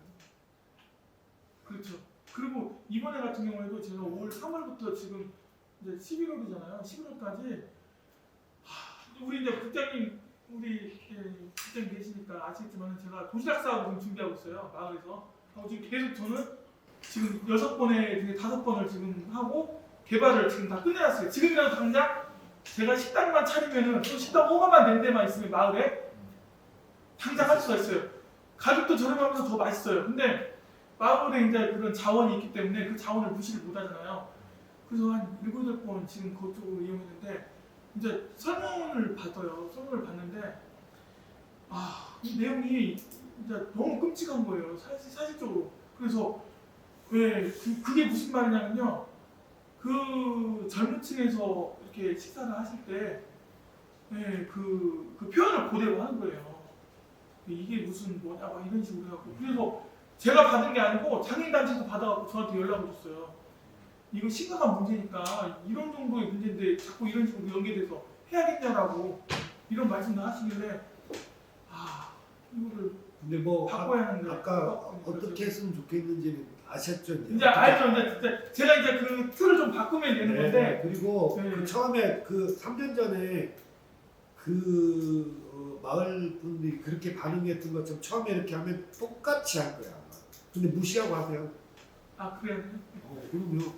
그렇죠. 그리고 이번에 같은 경우에도 제가 5월 3월부터 지금 이제 11월이잖아요. 11월까지 우리 이제 국장님 우리 국장님 계시니까 아시겠지만 제가 도시락 사업을 지금 준비하고 있어요. 마을에서 하고 지금 계속 저는 지금 6번에 중에 5번을 지금 하고 개발을 지금 다 끝내놨어요. 지금이라도 당장 제가 식당만 차리면은 또 식당 허가만 낸 데만 있으면 마을에 당장 할 수가 있어요. 가격도 저렴하면서 더 맛있어요. 근데 마을에 이제 그런 자원이 있기 때문에 그 자원을 무시를 못 하잖아요. 그래서 한 7, 8번 지금 그쪽으로 이용했는데 이제 설문을 받아요. 설문을 받는데 이 내용이 이제 너무 끔찍한 거예요. 사실적으로. 그래서 왜 그게 무슨 말이냐면요. 그 젊은 층에서 이렇게 식사를 하실 때 그 표현을 그대로 하는 거예요. 이게 무슨 뭐냐 막 이런 식으로 해갖고 그래서 제가 받은 게 아니고 장애인단체에서 받아갖고 저한테 연락을 줬어요. 이거 심각한 문제니까 이런 정도의 문제인데 자꾸 이런 식으로 연계돼서 해야겠냐라고 이런 말씀을 하시길래 이거를 근데 뭐 바꿔야 하는데 아까 어떻게 했으면 좋겠는지는 아셨죠? 이제 알죠. 이제 제가 이제 그 틀을 좀 바꾸면 되는 건데 그리고 네. 그 처음에 그 3년 전에 그 마을 분들이 그렇게 반응했던 것처럼 처음에 이렇게 하면 똑같이 할 거야. 아마. 근데 무시하고 하세요. 그래요. 그럼요.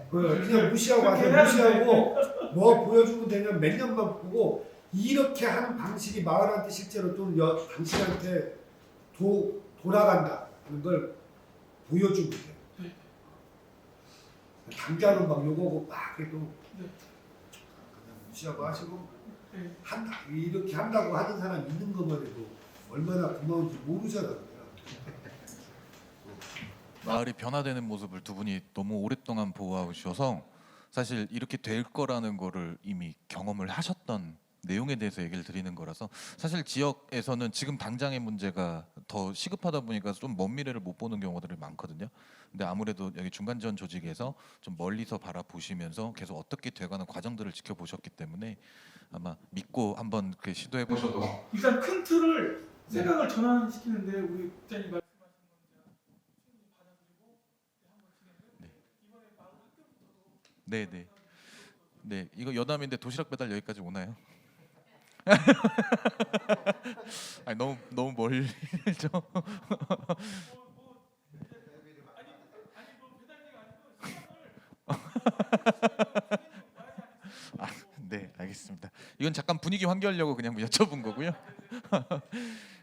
그 그냥 무시하고 하세요. 무시하고 뭐 보여주면 되냐면 몇 년만 보고 이렇게 하는 방식이 마을한테 실제로 또는 당신한테 돌아간다는 걸 보여주면 돼요. 네. 당장은 막 요거고 막 해도 네. 그냥 무시하고 하시고 네. 이렇게 한다고 하는 사람 있는 것만 해도 얼마나 고마운지 모르잖아요. 마을이 변화되는 모습을 두 분이 너무 오랫동안 보아오셔서 사실 이렇게 될 거라는 거를 이미 경험을 하셨던 내용에 대해서 얘기를 드리는 거라서 사실 지역에서는 지금 당장의 문제가 더 시급하다 보니까 좀 먼 미래를 못 보는 경우들이 많거든요. 근데 아무래도 여기 중간 지원 조직에서 좀 멀리서 바라보시면서 계속 어떻게 돼가는 과정들을 지켜보셨기 때문에 아마 믿고 한번 그 시도해 보셔도 일단 큰 틀을 생각을 전환시키는데 우리 국장님 말씀하신 건 제가 충분히 받아들이고 한번 진행을 이번에 바로 학교부터도 네네 네 이거 여담인데 도시락 배달 여기까지 오나요? 아니 너무 멀죠. 네, 알겠습니다. 이건 잠깐 분위기 환기하려고 그냥 여쭤본 거고요.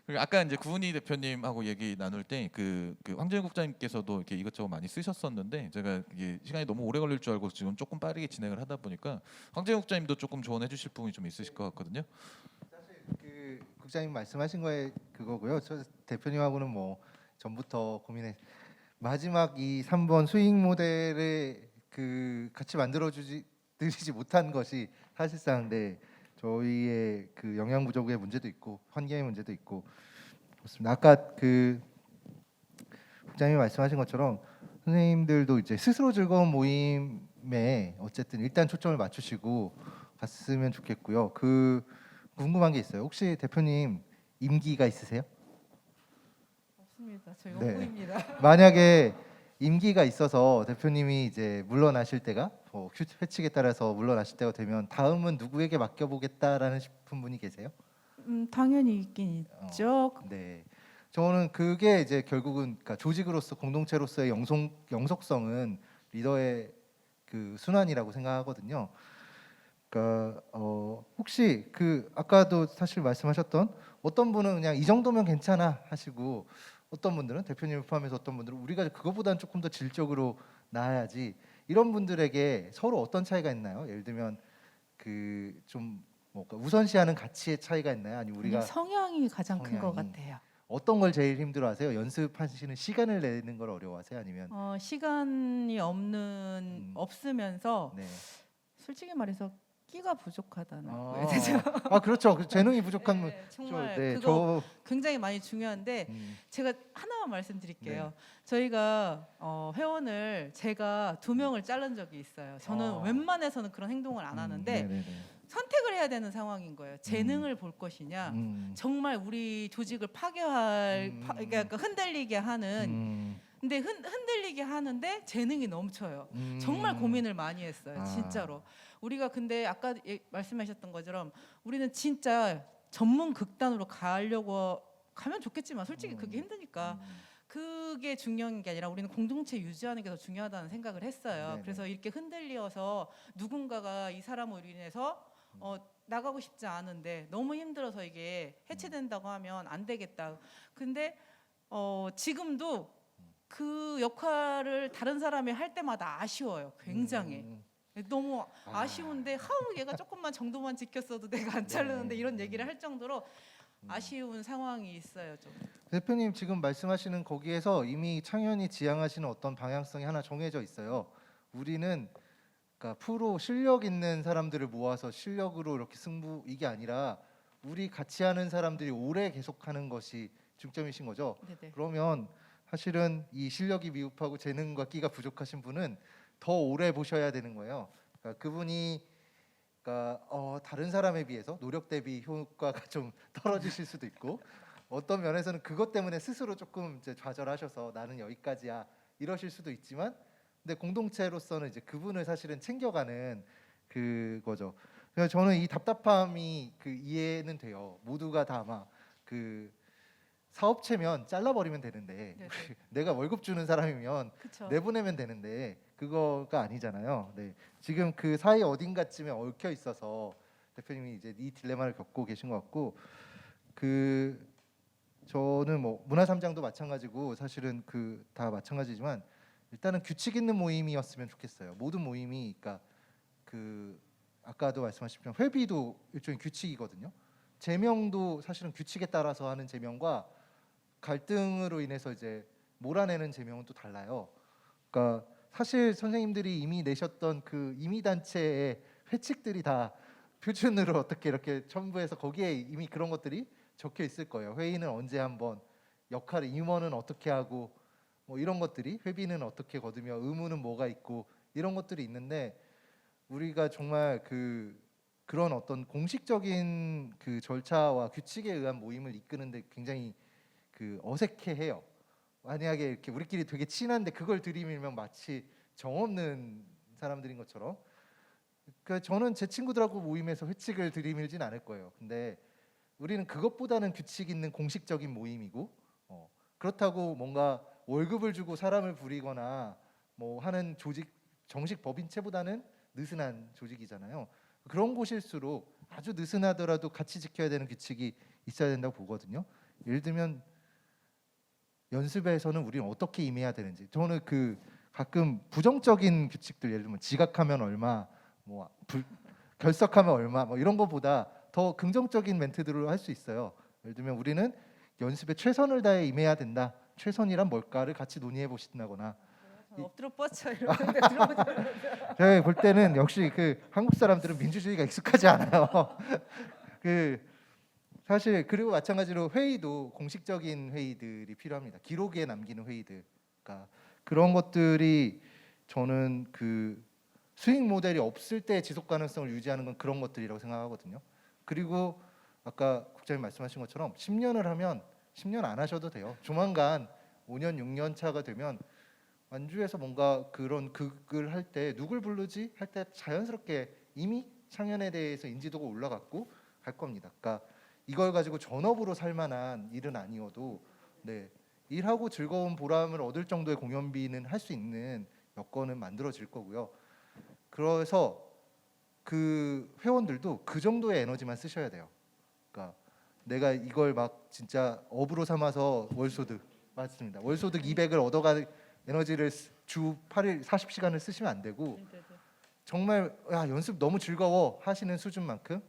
그리고 아까 이제 구은희 대표님하고 얘기 나눌 때 그 황재윤 국장님께서도 이렇게 이것저것 많이 쓰셨었는데 제가 이게 시간이 너무 오래 걸릴 줄 알고 지금 조금 빠르게 진행을 하다 보니까 황재윤 국장님도 조금 조언해 주실 부분이 좀 있으실 것 같거든요. 그 국장님 말씀하신 거에 그거고요. 저 대표님하고는 뭐 전부터 고민해 마지막 이 3번 수익 모델을 그 같이 만들어 드리지 못한 것이 사실상 저희의 그 영양 부족의 문제도 있고 환경의 문제도 있고 그렇습니다. 아까 그 국장님이 말씀하신 것처럼 선생님들도 이제 스스로 즐거운 모임에 어쨌든 일단 초점을 맞추시고 갔으면 좋겠고요. 그 궁금한 게 있어요. 혹시 대표님 임기가 있으세요? 없습니다. 저희 네. 원고입니다. 만약에 임기가 있어서 대표님이 이제 물러나실 때가 회칙에 따라서 물러나실 때가 되면 다음은 누구에게 맡겨보겠다라는 싶은 분이 계세요? 당연히 있긴 있죠. 네, 저는 그게 이제 결국은 그러니까 조직으로서 공동체로서의 영속성은 리더의 그 순환이라고 생각하거든요. 그러니까 혹시 그 아까도 사실 말씀하셨던 어떤 분은 그냥 이 정도면 괜찮아 하시고 어떤 분들은 대표님을 포함해서 어떤 분들은 우리가 그거보다는 조금 더 질적으로 나아야지 이런 분들에게 서로 어떤 차이가 있나요? 예를 들면 그 좀 뭔가 우선시하는 가치의 차이가 있나요? 아니면 우리가 그냥 성향이 가장 큰 것 성향이. 같아요. 어떤 걸 제일 힘들어하세요? 연습하시는 시간을 내는 걸 어려워하세요? 아니면 시간이 없으면서 네. 솔직히 말해서 끼가 부족하다는 아, 거예요. 그죠? 그렇죠. 그 재능이 부족한 분. 네, 정말 네, 그거 굉장히 많이 중요한데 음, 제가 하나만 말씀드릴게요. 네. 저희가 회원을 제가 2명을 자른 적이 있어요. 저는 웬만해서는 그런 행동을 안 하는데 네네네. 선택을 해야 되는 상황인 거예요. 재능을 볼 것이냐, 정말 우리 조직을 파괴할, 그러니까 흔들리게 하는. 근데 흔들리게 하는데 재능이 넘쳐요. 정말 고민을 많이 했어요. 아. 진짜로. 우리가 근데 아까 말씀하셨던 것처럼 우리는 진짜 전문 극단으로 가면 좋겠지만 솔직히 그게 힘드니까 그게 중요한 게 아니라 우리는 공동체 유지하는 게 더 중요하다는 생각을 했어요. 네네. 그래서 이렇게 흔들려서 누군가가 이 사람으로 인해서 나가고 싶지 않은데 너무 힘들어서 이게 해체된다고 하면 안 되겠다. 근데 지금도 그 역할을 다른 사람이 할 때마다 아쉬워요. 굉장히. 너무 아쉬운데 하우 얘가 조금만 정도만 지켰어도 내가 안 자르는데 이런 얘기를 할 정도로 아쉬운 상황이 있어요. 좀. 대표님 지금 말씀하시는 거기에서 이미 창현이 지향하시는 어떤 방향성이 하나 정해져 있어요. 우리는 그러니까 프로 실력 있는 사람들을 모아서 실력으로 이렇게 승부 이게 아니라 우리 같이 하는 사람들이 오래 계속하는 것이 중점이신 거죠. 네네. 그러면 사실은 이 실력이 미흡하고 재능과 끼가 부족하신 분은 더 오래 보셔야 되는 거예요. 그러니까 그분이 다른 사람에 비해서 노력 대비 효과가 좀 떨어지실 수도 있고 어떤 면에서는 그것 때문에 스스로 조금 이제 좌절하셔서 나는 여기까지야 이러실 수도 있지만 근데 공동체로서는 이제 그분을 사실은 챙겨가는 그거죠. 그래서 저는 이 답답함이 이해는 돼요. 모두가 다 아마 사업체면 잘라버리면 되는데 네네. 내가 월급 주는 사람이면 그쵸. 내보내면 되는데 그거가 아니잖아요. 네. 지금 그 사이 어딘가쯤에 얽혀 있어서 대표님이 이제 이 딜레마를 겪고 계신 것 같고 저는 뭐 문화삼장도 마찬가지고 사실은 다 마찬가지지만 일단은 규칙 있는 모임이었으면 좋겠어요. 모든 모임이 그러니까 아까도 말씀하셨지만 회비도 일종의 규칙이거든요. 제명도 사실은 규칙에 따라서 하는 제명과 갈등으로 인해서 이제 몰아내는 제명은 또 달라요. 그러니까 사실 선생님들이 이미 내셨던 그 임의 단체의 회칙들이 다 표준으로 어떻게 이렇게 첨부해서 거기에 이미 그런 것들이 적혀 있을 거예요. 회의는 언제 한번, 역할을 임원은 어떻게 하고, 뭐 이런 것들이, 회비는 어떻게 거두며, 의무는 뭐가 있고, 이런 것들이 있는데 우리가 정말 그런 어떤 공식적인 그 절차와 규칙에 의한 모임을 이끄는데 굉장히 어색해해요. 만약에 이렇게 우리끼리 되게 친한데 그걸 들이밀면 마치 정없는 사람들인 것처럼. 그러니까 저는 제 친구들하고 모임에서 회칙을 들이밀진 않을 거예요. 근데 우리는 그것보다는 규칙 있는 공식적인 모임이고, 그렇다고 뭔가 월급을 주고 사람을 부리거나 뭐 하는 조직, 정식 법인체보다는 느슨한 조직이잖아요. 그런 곳일수록 아주 느슨하더라도 같이 지켜야 되는 규칙이 있어야 된다고 보거든요. 예를 들면 연습에서는 우리는 어떻게 임해야 되는지, 저는 가끔 부정적인 규칙들, 예를 들면 지각하면 얼마, 뭐 결석하면 얼마, 뭐 이런 거보다 더 긍정적인 멘트들을 할 수 있어요. 예를 들면 우리는 연습에 최선을 다해 임해야 된다. 최선이란 뭘까를 같이 논의해 보신다거나. 엎드려 뻗쳐 이러는데 들어보잖아요. 제가 볼 때는 역시 한국 사람들은 민주주의가 익숙하지 않아요. 사실 그리고 마찬가지로 회의도 공식적인 회의들이 필요합니다. 기록에 남기는 회의들. 그러니까 그런 것들이 저는 수익 모델이 없을 때 지속 가능성을 유지하는 건 그런 것들이라고 생각하거든요. 그리고 아까 국장님 말씀하신 것처럼 10년을 하면 10년 안 하셔도 돼요. 조만간 5년, 6년 차가 되면 완주에서 뭔가 그런 극을 할 때 누굴 부르지 할 때 자연스럽게 이미 창현에 대해서 인지도가 올라갔고 갈 겁니다. 그러니까 이걸 가지고 전업으로 살 만한 일은 아니어도 일하고 즐거운 보람을 얻을 정도의 공연비는 할 수 있는 여건은 만들어질 거고요. 그래서 회원들도 그 정도의 에너지만 쓰셔야 돼요. 그러니까 내가 이걸 막 진짜 업으로 삼아서 월소득, 맞습니다. 월소득 200을 얻어갈 에너지를 주 8일 40시간을 쓰시면 안 되고, 정말 연습 너무 즐거워 하시는 수준만큼,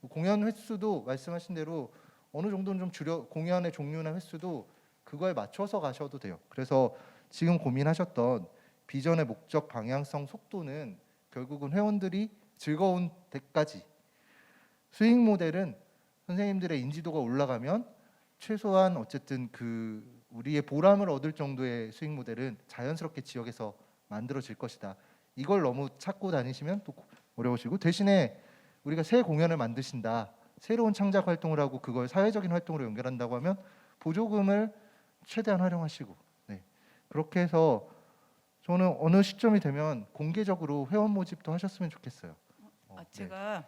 공연 횟수도 말씀하신 대로 어느 정도는 좀 줄여, 공연의 종류나 횟수도 그거에 맞춰서 가셔도 돼요. 그래서 지금 고민하셨던 비전의 목적, 방향성, 속도는 결국은 회원들이 즐거운 데까지, 수익 모델은 선생님들의 인지도가 올라가면 최소한 어쨌든 우리의 보람을 얻을 정도의 수익 모델은 자연스럽게 지역에서 만들어질 것이다. 이걸 너무 찾고 다니시면 또 어려우시고, 대신에 우리가 새 공연을 만드신다, 새로운 창작 활동을 하고 그걸 사회적인 활동으로 연결한다고 하면 보조금을 최대한 활용하시고, 그렇게 해서 저는 어느 시점이 되면 공개적으로 회원 모집도 하셨으면 좋겠어요. 제가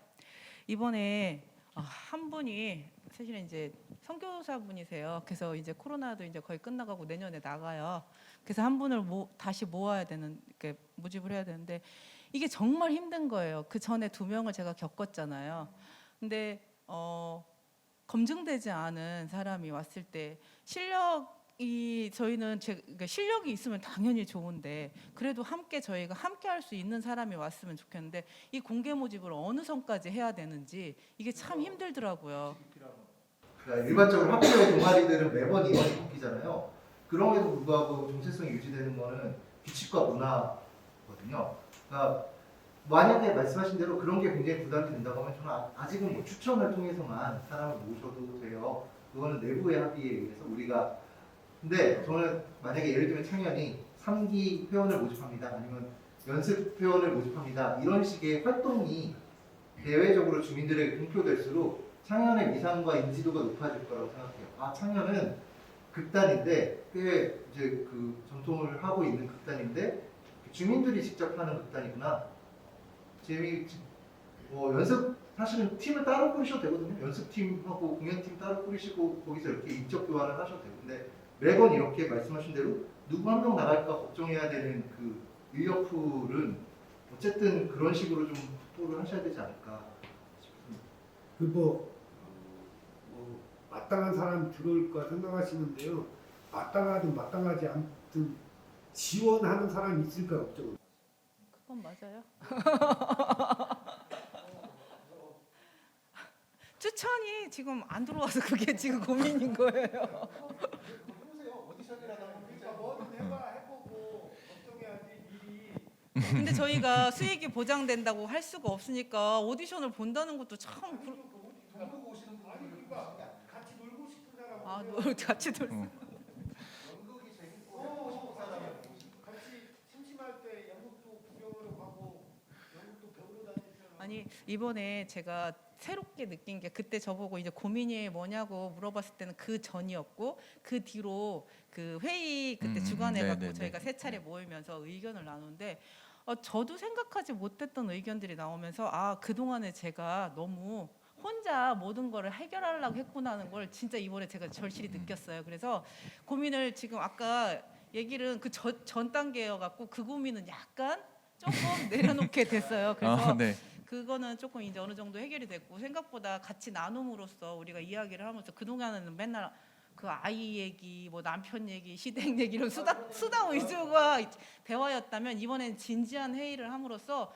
이번에 한 분이 사실은 이제 선교사분이세요. 그래서 이제 코로나도 이제 거의 끝나가고 내년에 나가요. 그래서 한 분을 다시 모아야 되는, 이렇게 모집을 해야 되는데 이게 정말 힘든 거예요. 그 전에 2명을 제가 겪었잖아요. 근데 검증되지 않은 사람이 왔을 때 저희는 그러니까 실력이 있으면 당연히 좋은데, 그래도 저희가 함께 할 수 있는 사람이 왔으면 좋겠는데, 이 공개 모집을 어느 선까지 해야 되는지 이게 참 힘들더라고요. 그러니까 일반적으로 학교의 동아리들은 매번 인원이 바뀌잖아요. 그럼에도 불구하고 정체성이 유지되는 거는 규칙과 문화거든요. 그러니까 만약에 말씀하신 대로 그런 게 굉장히 부담이 된다고 하면 저는 아직은 뭐 추천을 통해서만 사람을 모셔도 돼요. 그거는 내부의 합의에 의해서 우리가. 근데 저는 만약에 예를 들면 창현이 3기 회원을 모집합니다, 아니면 연습 회원을 모집합니다, 이런 식의 활동이 대외적으로 주민들에게 공표될수록 창현의 위상과 인지도가 높아질 거라고 생각해요. 창현은 극단인데, 꽤 이제 전통을 하고 있는 극단인데 주민들이 직접 하는 극단이구나. 연습 사실은 팀을 따로 꾸리셔도 되거든요. 연습팀하고 공연팀 따로 꾸리시고 거기서 이렇게 인적 교환을 하셔도 되고, 근데 매번 이렇게 말씀하신 대로 누구 한 명 나갈까 걱정해야 되는 인력풀은 어쨌든 그런 식으로 좀 확보를 하셔야 되지 않을까 싶습니다. 마땅한 사람 들어올까 생각하시는데요. 마땅하든 마땅하지 않든 지원하는 사람이 있을까 없죠. 그건 맞아요. 추천이 지금 안 들어와서 그게 지금 고민인 거예요. 해보세요. 오디션이라도 하면 뭐든 해보고 걱정해야지. 일이 근데 저희가 수익이 보장된다고 할 수가 없으니까 오디션을 본다는 것도 참 아, 같이 놀 아니 이번에 제가 새롭게 느낀 게 그때 저보고 이제 고민이 뭐냐고 물어봤을 때는 그 전이었고 그 뒤로 그 회의 그때 주관해 갖고 네네네. 저희가 세 차례 모이면서 의견을 나누는데 저도 생각하지 못했던 의견들이 나오면서 아 그동안에 제가 너무 혼자 모든 거를 해결하려고 했구나 하는 걸 진짜 이번에 제가 절실히 느꼈어요. 그래서 고민을 지금 아까 얘기는 그 전 단계여 갖고 그 고민은 약간 조금 내려놓게 됐어요. 그래서 네. 그거는 조금 이제 어느 정도 해결이 됐고 생각보다 같이 나눔으로써 우리가 이야기를 하면서 그동안에는 맨날 그 아이 얘기, 뭐 남편 얘기, 시댁 얘기 이런 수다 위주가 대화였다면 이번엔 진지한 회의를 함으로써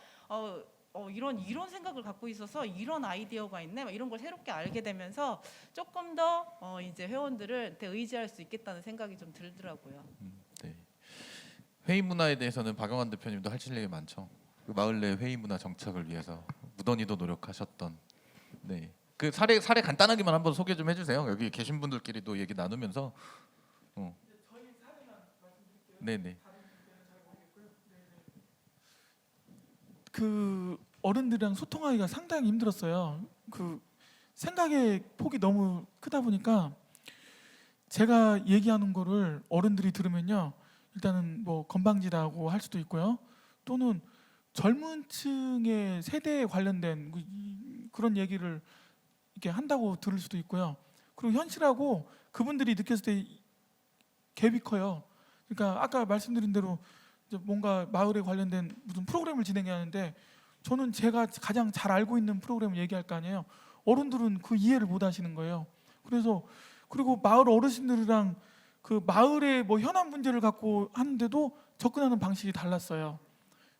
이런 생각을 갖고 있어서 이런 아이디어가 있네, 막 이런 걸 새롭게 알게 되면서 조금 더 이제 회원들을 의지할 수 있겠다는 생각이 좀 들더라고요. 네. 회의 문화에 대해서는 박영환 대표님도 하실 얘기 많죠. 그 마을 내 회의 문화 정착을 위해서 무던히도 노력하셨던. 네. 그 사례 간단하게만 한번 소개 좀 해주세요. 여기 계신 분들끼리도 얘기 나누면서. 네네. 그 어른들이랑 소통하기가 상당히 힘들었어요. 그 생각의 폭이 너무 크다 보니까 제가 얘기하는 거를 어른들이 들으면요, 일단은 뭐 건방지다고 할 수도 있고요, 또는 젊은 층의 세대에 관련된 그런 얘기를 이렇게 한다고 들을 수도 있고요. 그리고 현실하고 그분들이 느꼈을 때 갭이 커요. 그러니까 아까 말씀드린 대로 이제 뭔가 마을에 관련된 무슨 프로그램을 진행해야 하는데 저는 제가 가장 잘 알고 있는 프로그램을 얘기할 거 아니에요. 어른들은 그 이해를 못 하시는 거예요. 그래서 그리고 마을 어르신들이랑 그 마을의 뭐 현안 문제를 갖고 하는데도 접근하는 방식이 달랐어요.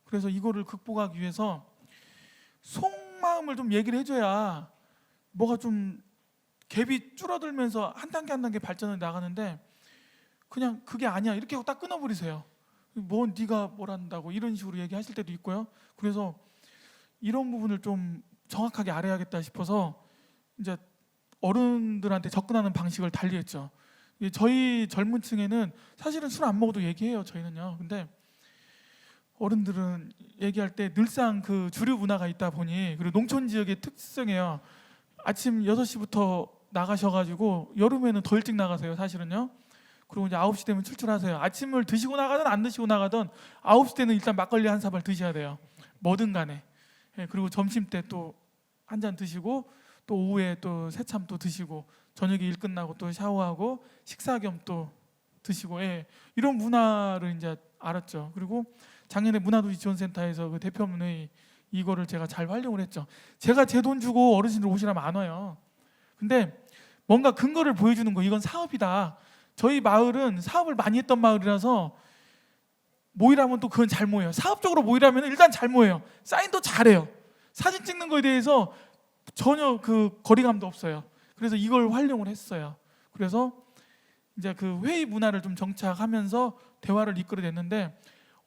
그래서 이거를 극복하기 위해서 속마음을 좀 얘기를 해줘야 뭐가 좀 갭이 줄어들면서 한 단계 한 단계 발전을 나가는데 그냥 그게 아니야 이렇게 하고 딱 끊어버리세요. 뭐 네가 뭘 한다고 이런 식으로 얘기하실 때도 있고요. 그래서 이런 부분을 좀 정확하게 알아야겠다 싶어서 이제 어른들한테 접근하는 방식을 달리했죠. 저희 젊은 층에는 사실은 술 안 먹어도 얘기해요. 저희는요. 근데 어른들은 얘기할 때 늘상 그 주류 문화가 있다 보니, 그리고 농촌 지역의 특성이에요. 아침 6시부터 나가셔가지고 여름에는 더 일찍 나가세요. 사실은요. 그리고 이제 9시 되면 출출하세요. 아침을 드시고 나가든 안 드시고 나가든 9시 때는 일단 막걸리 한 사발 드셔야 돼요. 뭐든 간에. 그리고 점심 때 또 한 잔 드시고 또 오후에 또 새참 또 드시고 저녁에 일 끝나고 또 샤워하고 식사 겸 또 드시고, 이런 문화를 이제 알았죠. 그리고 작년에 문화도시지원센터에서 그 대표문의 이거를 제가 잘 활용을 했죠. 제가 제 돈 주고 어르신들 오시라면 안 와요. 근데 뭔가 근거를 보여주는 거, 이건 사업이다. 저희 마을은 사업을 많이 했던 마을이라서 모이라면 또 그건 잘 모여요. 사업적으로 모이라면 일단 잘 모여요. 사인도 잘해요. 사진 찍는 거에 대해서 전혀 그 거리감도 없어요. 그래서 이걸 활용을 했어요. 그래서 이제 그 회의 문화를 좀 정착하면서 대화를 이끌어냈는데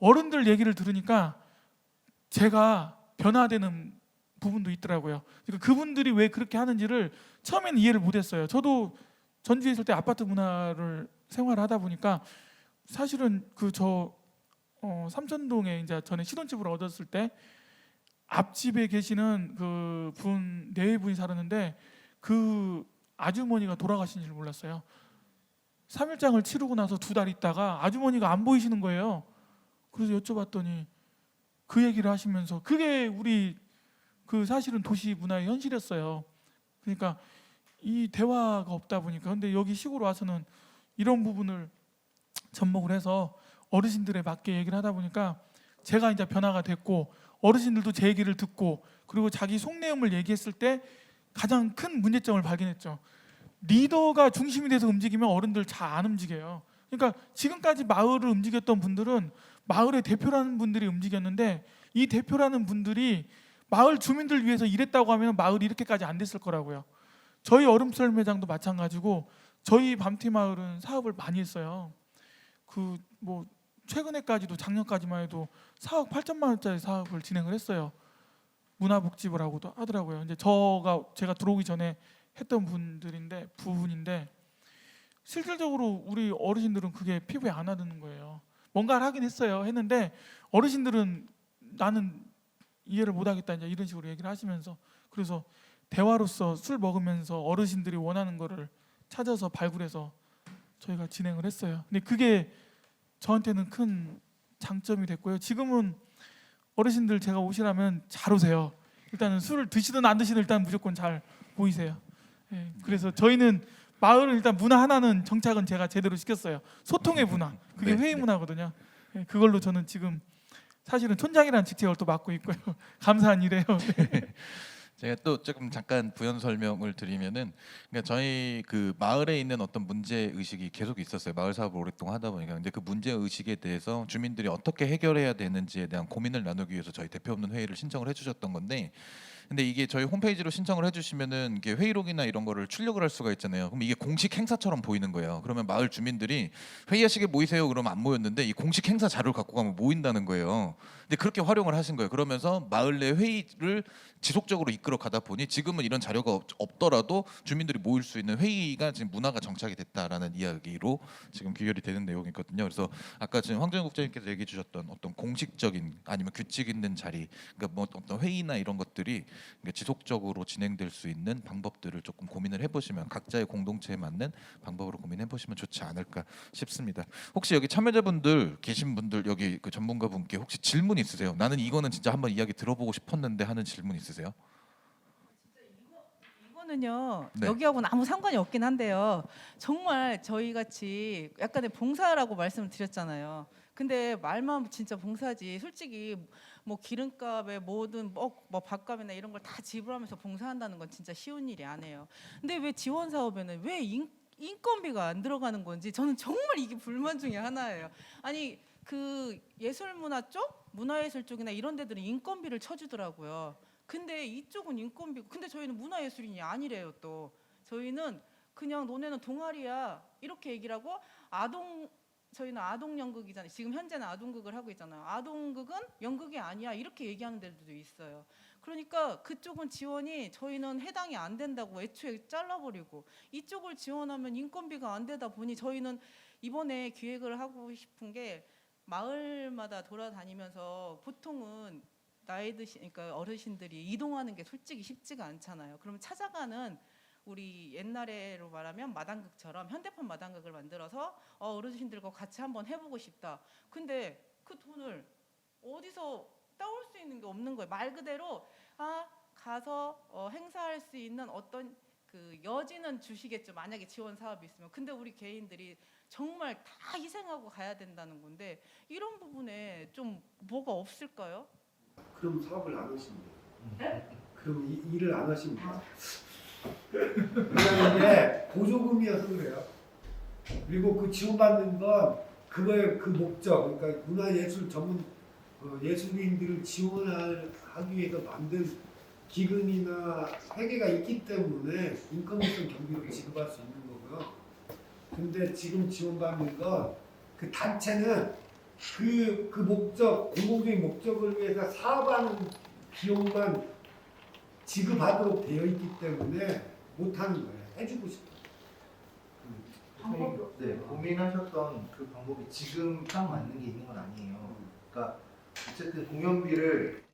어른들 얘기를 들으니까 제가 변화되는 부분도 있더라고요. 그러니까 그분들이 왜 그렇게 하는지를 처음에는 이해를 못했어요. 저도 전주에 있을 때 아파트 문화를 생활을 하다 보니까 사실은 그 삼천동에 이제 전에 신혼집을 얻었을 때 앞집에 계시는 그 분 네 분이 살았는데 그 아주머니가 돌아가신 줄 몰랐어요. 3일장을 치르고 나서 2달 있다가 아주머니가 안 보이시는 거예요. 그래서 여쭤봤더니 그 얘기를 하시면서 그게 우리 그 사실은 도시 문화의 현실이었어요. 그러니까 이 대화가 없다 보니까, 근데 여기 시골 와서는 이런 부분을 접목을 해서 어르신들에 맞게 얘기를 하다 보니까 제가 이제 변화가 됐고 어르신들도 제 얘기를 듣고 그리고 자기 속내음을 얘기했을 때 가장 큰 문제점을 발견했죠. 리더가 중심이 돼서 움직이면 어른들 잘 안 움직여요. 그러니까 지금까지 마을을 움직였던 분들은 마을의 대표라는 분들이 움직였는데 이 대표라는 분들이 마을 주민들 위해서 일했다고 하면 마을이 이렇게까지 안 됐을 거라고요. 저희 얼음썰 매장도 마찬가지고 저희 밤티 마을은 사업을 많이 했어요. 그 뭐 최근에까지도 작년까지만 해도 4억 8천만 원짜리 사업을 진행을 했어요. 문화복지부라고도 하더라고요. 이제 제가 들어오기 전에 했던 부분인데 실질적으로 우리 어르신들은 그게 피부에 안 와닿는 거예요. 뭔가를 하긴 했는데 어르신들은 나는 이해를 못하겠다 이제 이런 식으로 얘기를 하시면서, 그래서 대화로서 술 먹으면서 어르신들이 원하는 거를 찾아서 발굴해서 저희가 진행을 했어요. 근데 그게 저한테는 큰 장점이 됐고요. 지금은 어르신들 제가 오시라면 잘 오세요. 일단은 술을 드시든 안 드시든 일단 무조건 잘 보이세요. 예, 그래서 저희는 마을은 일단 문화 하나는 정착은 제가 제대로 시켰어요. 소통의 문화. 그게 네, 회의 네. 문화거든요. 예, 그걸로 저는 지금 사실은 촌장이라는 직책을 또 맡고 있고요. 감사한 일이에요. 네. 제가 또 조금 잠깐 부연 설명을 드리면은, 그러니까 저희 그 마을에 있는 어떤 문제 의식이 계속 있었어요. 마을 사업을 오랫동안 하다 보니까. 근데 그 문제 의식에 대해서 주민들이 어떻게 해결해야 되는지에 대한 고민을 나누기 위해서 저희 대표 없는 회의를 신청을 해주셨던 건데, 근데 이게 저희 홈페이지로 신청을 해주시면은 이게 회의록이나 이런 거를 출력을 할 수가 있잖아요. 그럼 이게 공식 행사처럼 보이는 거예요. 그러면 마을 주민들이 회의하시게 모이세요 그러면 안 모였는데 이 공식 행사 자료를 갖고 가면 모인다는 거예요. 근데 그렇게 활용을 하신 거예요. 그러면서 마을 내 회의를 지속적으로 이끌어 가다 보니 지금은 이런 자료가 없더라도 주민들이 모일 수 있는 회의가 지금 문화가 정착이 됐다라는 이야기로 지금 귀결이 되는 내용이거든요. 그래서 아까 지금 황정현 국장님께서 얘기해 주셨던 어떤 공식적인 아니면 규칙 있는 자리, 그러니까 뭐 어떤 회의나 이런 것들이 지속적으로 진행될 수 있는 방법들을 조금 고민을 해보시면, 각자의 공동체에 맞는 방법으로 고민해보시면 좋지 않을까 싶습니다. 혹시 여기 참여자분들 계신 분들, 여기 그 전문가분께 혹시 질문 있으세요? 나는 이거는 진짜 한번 이야기 들어보고 싶었는데 하는 질문 있으세요? 이거는요, 네. 여기하고는 아무 상관이 없긴 한데요. 정말 저희 같이 약간의 봉사라고 말씀을 드렸잖아요. 근데 말만 진짜 봉사지, 솔직히 뭐 기름값에 뭐든 뭐 밥값이나 이런 걸 다 지불하면서 봉사한다는 건 진짜 쉬운 일이 아니에요. 근데 왜 지원 사업에는 왜 인건비가 안 들어가는 건지 저는 정말 이게 불만 중에 하나예요. 아니 그 예술문화 쪽, 문화예술 쪽이나 이런 데들은 인건비를 쳐주더라고요. 근데 이쪽은 인건비고, 근데 저희는 문화예술인이 아니래요. 또 저희는 그냥 너네는 동아리야 이렇게 얘기를 하고, 저희는 아동 연극이잖아요. 지금 현재는 아동극을 하고 있잖아요. 아동극은 연극이 아니야 이렇게 얘기하는 데들도 있어요. 그러니까 그쪽은 지원이 저희는 해당이 안 된다고 애초에 잘라버리고, 이쪽을 지원하면 인건비가 안 되다 보니 저희는 이번에 기획을 하고 싶은 게, 마을마다 돌아다니면서 보통은 나이 드신, 그러니까 어르신들이 이동하는 게 솔직히 쉽지가 않잖아요. 그러면 찾아가는, 우리 옛날에로 말하면 마당극처럼 현대판 마당극을 만들어서 어르신들과 같이 한번 해보고 싶다. 근데 그 돈을 어디서 따올 수 있는 게 없는 거예요. 말 그대로 가서 행사할 수 있는 어떤 그 여지는 주시겠죠. 만약에 지원 사업이 있으면. 근데 우리 개인들이 정말 다 희생하고 가야 된다는 건데, 이런 부분에 좀 뭐가 없을까요? 그럼 사업을 안 하시면 돼요. 그럼 일을 안 하시면 돼요. 왜냐하면 이게 보조금이어서 그래요. 그리고 그 지원받는 건 그거의 그 목적, 그러니까 문화예술 전문 예술인들을 지원하기 위해서 만든 기금이나 회계가 있기 때문에 인건비성 경비로 지급할 수 있는 거고요. 근데 지금 지원받는 건 그 단체는 그 목적, 공공적인 목적을 위해서 사업하는 비용만 지급하도록 되어 있기 때문에 못하는 거예요. 해주고 싶어. 선생님, 네, 고민하셨던 그 방법이 지금 딱 맞는 게 있는 건 아니에요. 그러니까 어쨌든 공연비를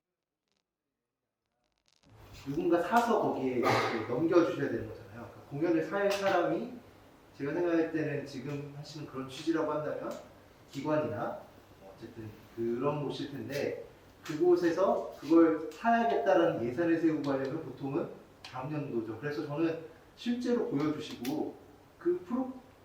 누군가 사서 거기에 이렇게 넘겨주셔야 되는 거잖아요. 그러니까 공연을 살 사람이, 제가 생각할 때는 지금 하시는 그런 취지라고 한다면 기관이나 어쨌든 그런 곳일 텐데, 그곳에서 그걸 사야겠다라는 예산을 세우고 하려면 보통은 다음 연도죠. 그래서 저는 실제로 보여주시고 그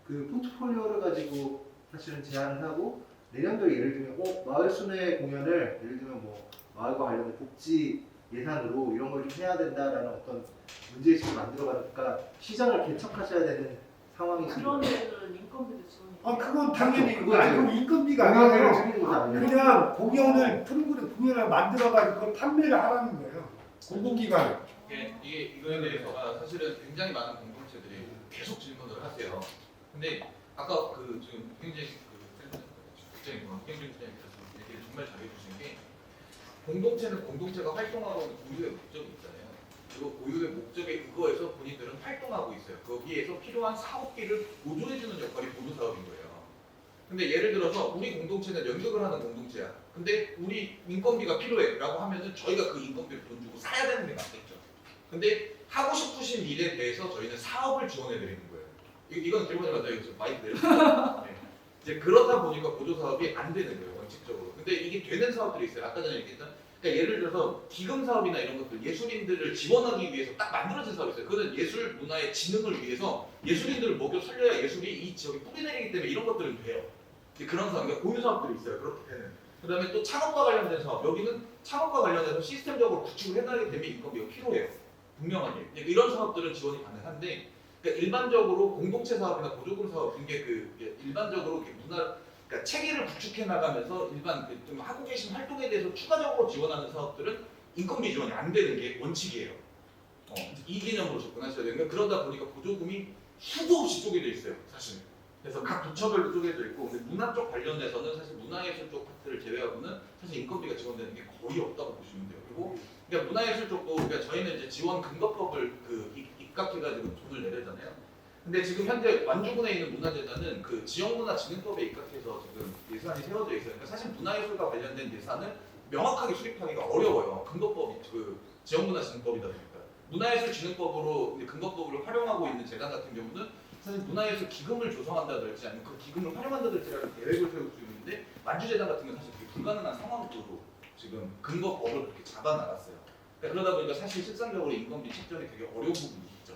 포트폴리오를 가지고 사실은 제안을 하고, 내년도에 예를 들면 마을 순회 공연을 예를 들면 뭐 마을과 관련된 복지 예산으로 이런 걸 좀 해야 된다라는 어떤 문제의식을 만들어가니까 시장을 개척하셔야 되는 상황이 그런 데는 인건비도 지원이 그건 당연히 그거죠. 그건 인건비가 공연을 아니에요. 줄이는 거죠. 그냥 공연을 공연을 만들어가지고 그걸 판매를 하라는 거예요. 공공기관. 이거에 대해서가 사실은 굉장히 많은 공동체들이 계속 질문을 하세요. 근데 아까 그 지금 굉장히 이경준 기자님께서 얘기를 정말 잘해주신 게 공동체는 공동체가 활동하고 있는 고유의 목적이 있잖아요. 그리고 고유의 목적에 근거해서 본인들은 활동하고 있어요. 거기에서 필요한 사업비를 보조해주는 역할이 보조사업인 거예요. 근데 예를 들어서 우리 공동체는 연극을 하는 공동체야. 근데 우리 인건비가 필요해라고 하면은 저희가 그 인건비를 돈 주고 사야 되는 게 맞겠죠. 근데 하고 싶으신 일에 대해서 저희는 사업을 지원해 드리는 거예요. 이건 들고 가자 이거 마이크 내려. 네. 이제 그러다 보니까 보조 사업이 안 되는 거예요 원칙적으로. 근데 이게 되는 사업들이 있어요. 아까 전에 얘기했던. 그러니까 예를 들어서 기금 사업이나 이런 것들 예술인들을 지원하기 위해서 딱 만들어진 사업이 있어요. 그거는 예술 문화의 진흥을 위해서 예술인들을 먹여 살려야 예술이 이 지역에 뿌리내리기 때문에 이런 것들은 돼요. 그런 사업, 그러니까 고유 사업들이 있어요. 그렇게 되는. 그다음에 또 창업과 관련된 사업. 여기는 창업과 관련해서 시스템적으로 구축을 해나가게 되면 인건비가 필요해요. 분명하게. 그러니까 이런 사업들은 지원이 가능한데, 그러니까 일반적으로 공동체 사업이나 보조금 사업 이게 일반적으로 문화, 그러니까 체계를 구축해 나가면서 일반 좀 하고 계신 활동에 대해서 추가적으로 지원하는 사업들은 인건비 지원이 안 되는 게 원칙이에요. 이 개념으로 접근하셔야 되는 거예요. 그러다 보니까 보조금이 수도 없이 쪼개져 있어요, 사실. 그래서 각 부처별로 쪼개져 있고, 근데 문화 쪽 관련해서는 사실 문화예술 쪽 파트를 제외하고는 사실 인건비가 지원되는 게 거의 없다고 보시면 돼요. 그리고 그러니까 문화예술 쪽도 그러니까 저희는 이제 지원 근거법을 입각해가지고 돈을 내려잖아요. 근데 지금 현재 완주군에 있는 문화재단은 그 지역문화진흥법에 입각해서 지금 예산이 세워져 있어요. 그러니까 사실 문화예술과 관련된 예산을 명확하게 수립하기가 어려워요. 근거법이 그 지역문화진흥법이다 보니까 문화예술진흥법으로 근거법을 활용하고 있는 재단 같은 경우는 사실 문화예술 기금을 조성한다든지 아니면 그 기금을 활용한다든지라는 계획을 세울 수 있는데 완주재단 같은 경우는 사실 그게 불가능한 상황으로 지금 근거법을 그렇게 잡아나갔어요. 그러니까 그러다 보니까 사실 실질적으로 인건비 책정이 되게 어려운 부분이 있죠.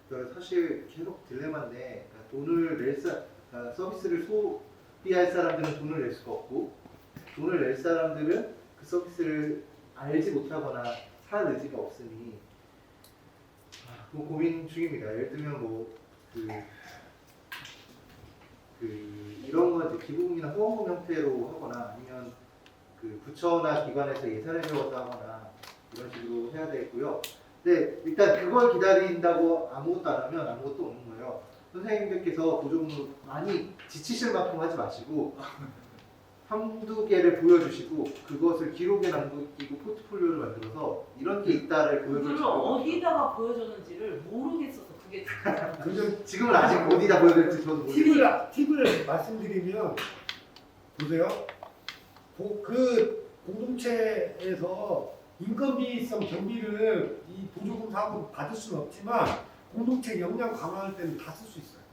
그러니까 사실 계속 딜레마인데 돈을 그러니까 서비스를 소비할 사람들은 돈을 낼 수가 없고 돈을 낼 사람들은 그 서비스를 알지 못하거나 살 의지가 없으니 뭐 고민 중입니다. 예를 들면 이런 건 이제 기부금이나 후원금 형태로 하거나 아니면 그 부처나 기관에서 예산을 세워서 하거나 이런 식으로 해야 되고요. 근데 일단 그걸 기다린다고 아무것도 안 하면 아무것도 없는 거예요. 선생님들께서 보조금으로 많이 지치실 만큼 하지 마시고 한두 개를 보여주시고 그것을 기록에 남기고 포트폴리오를 만들어서 이런 게 있다를 그걸 보여주시고 어디다가 보여줬는지를 모르겠어서 그게 지금은 아직 어디다 보여드릴지 저도 모르겠어요. 팁을 말씀드리면 보세요. 그 공동체에서 인건비성 경비를 이 보조금 사업으로 받을 수는 없지만 공동체 역량 강화할 때는 다 쓸 수 있어요.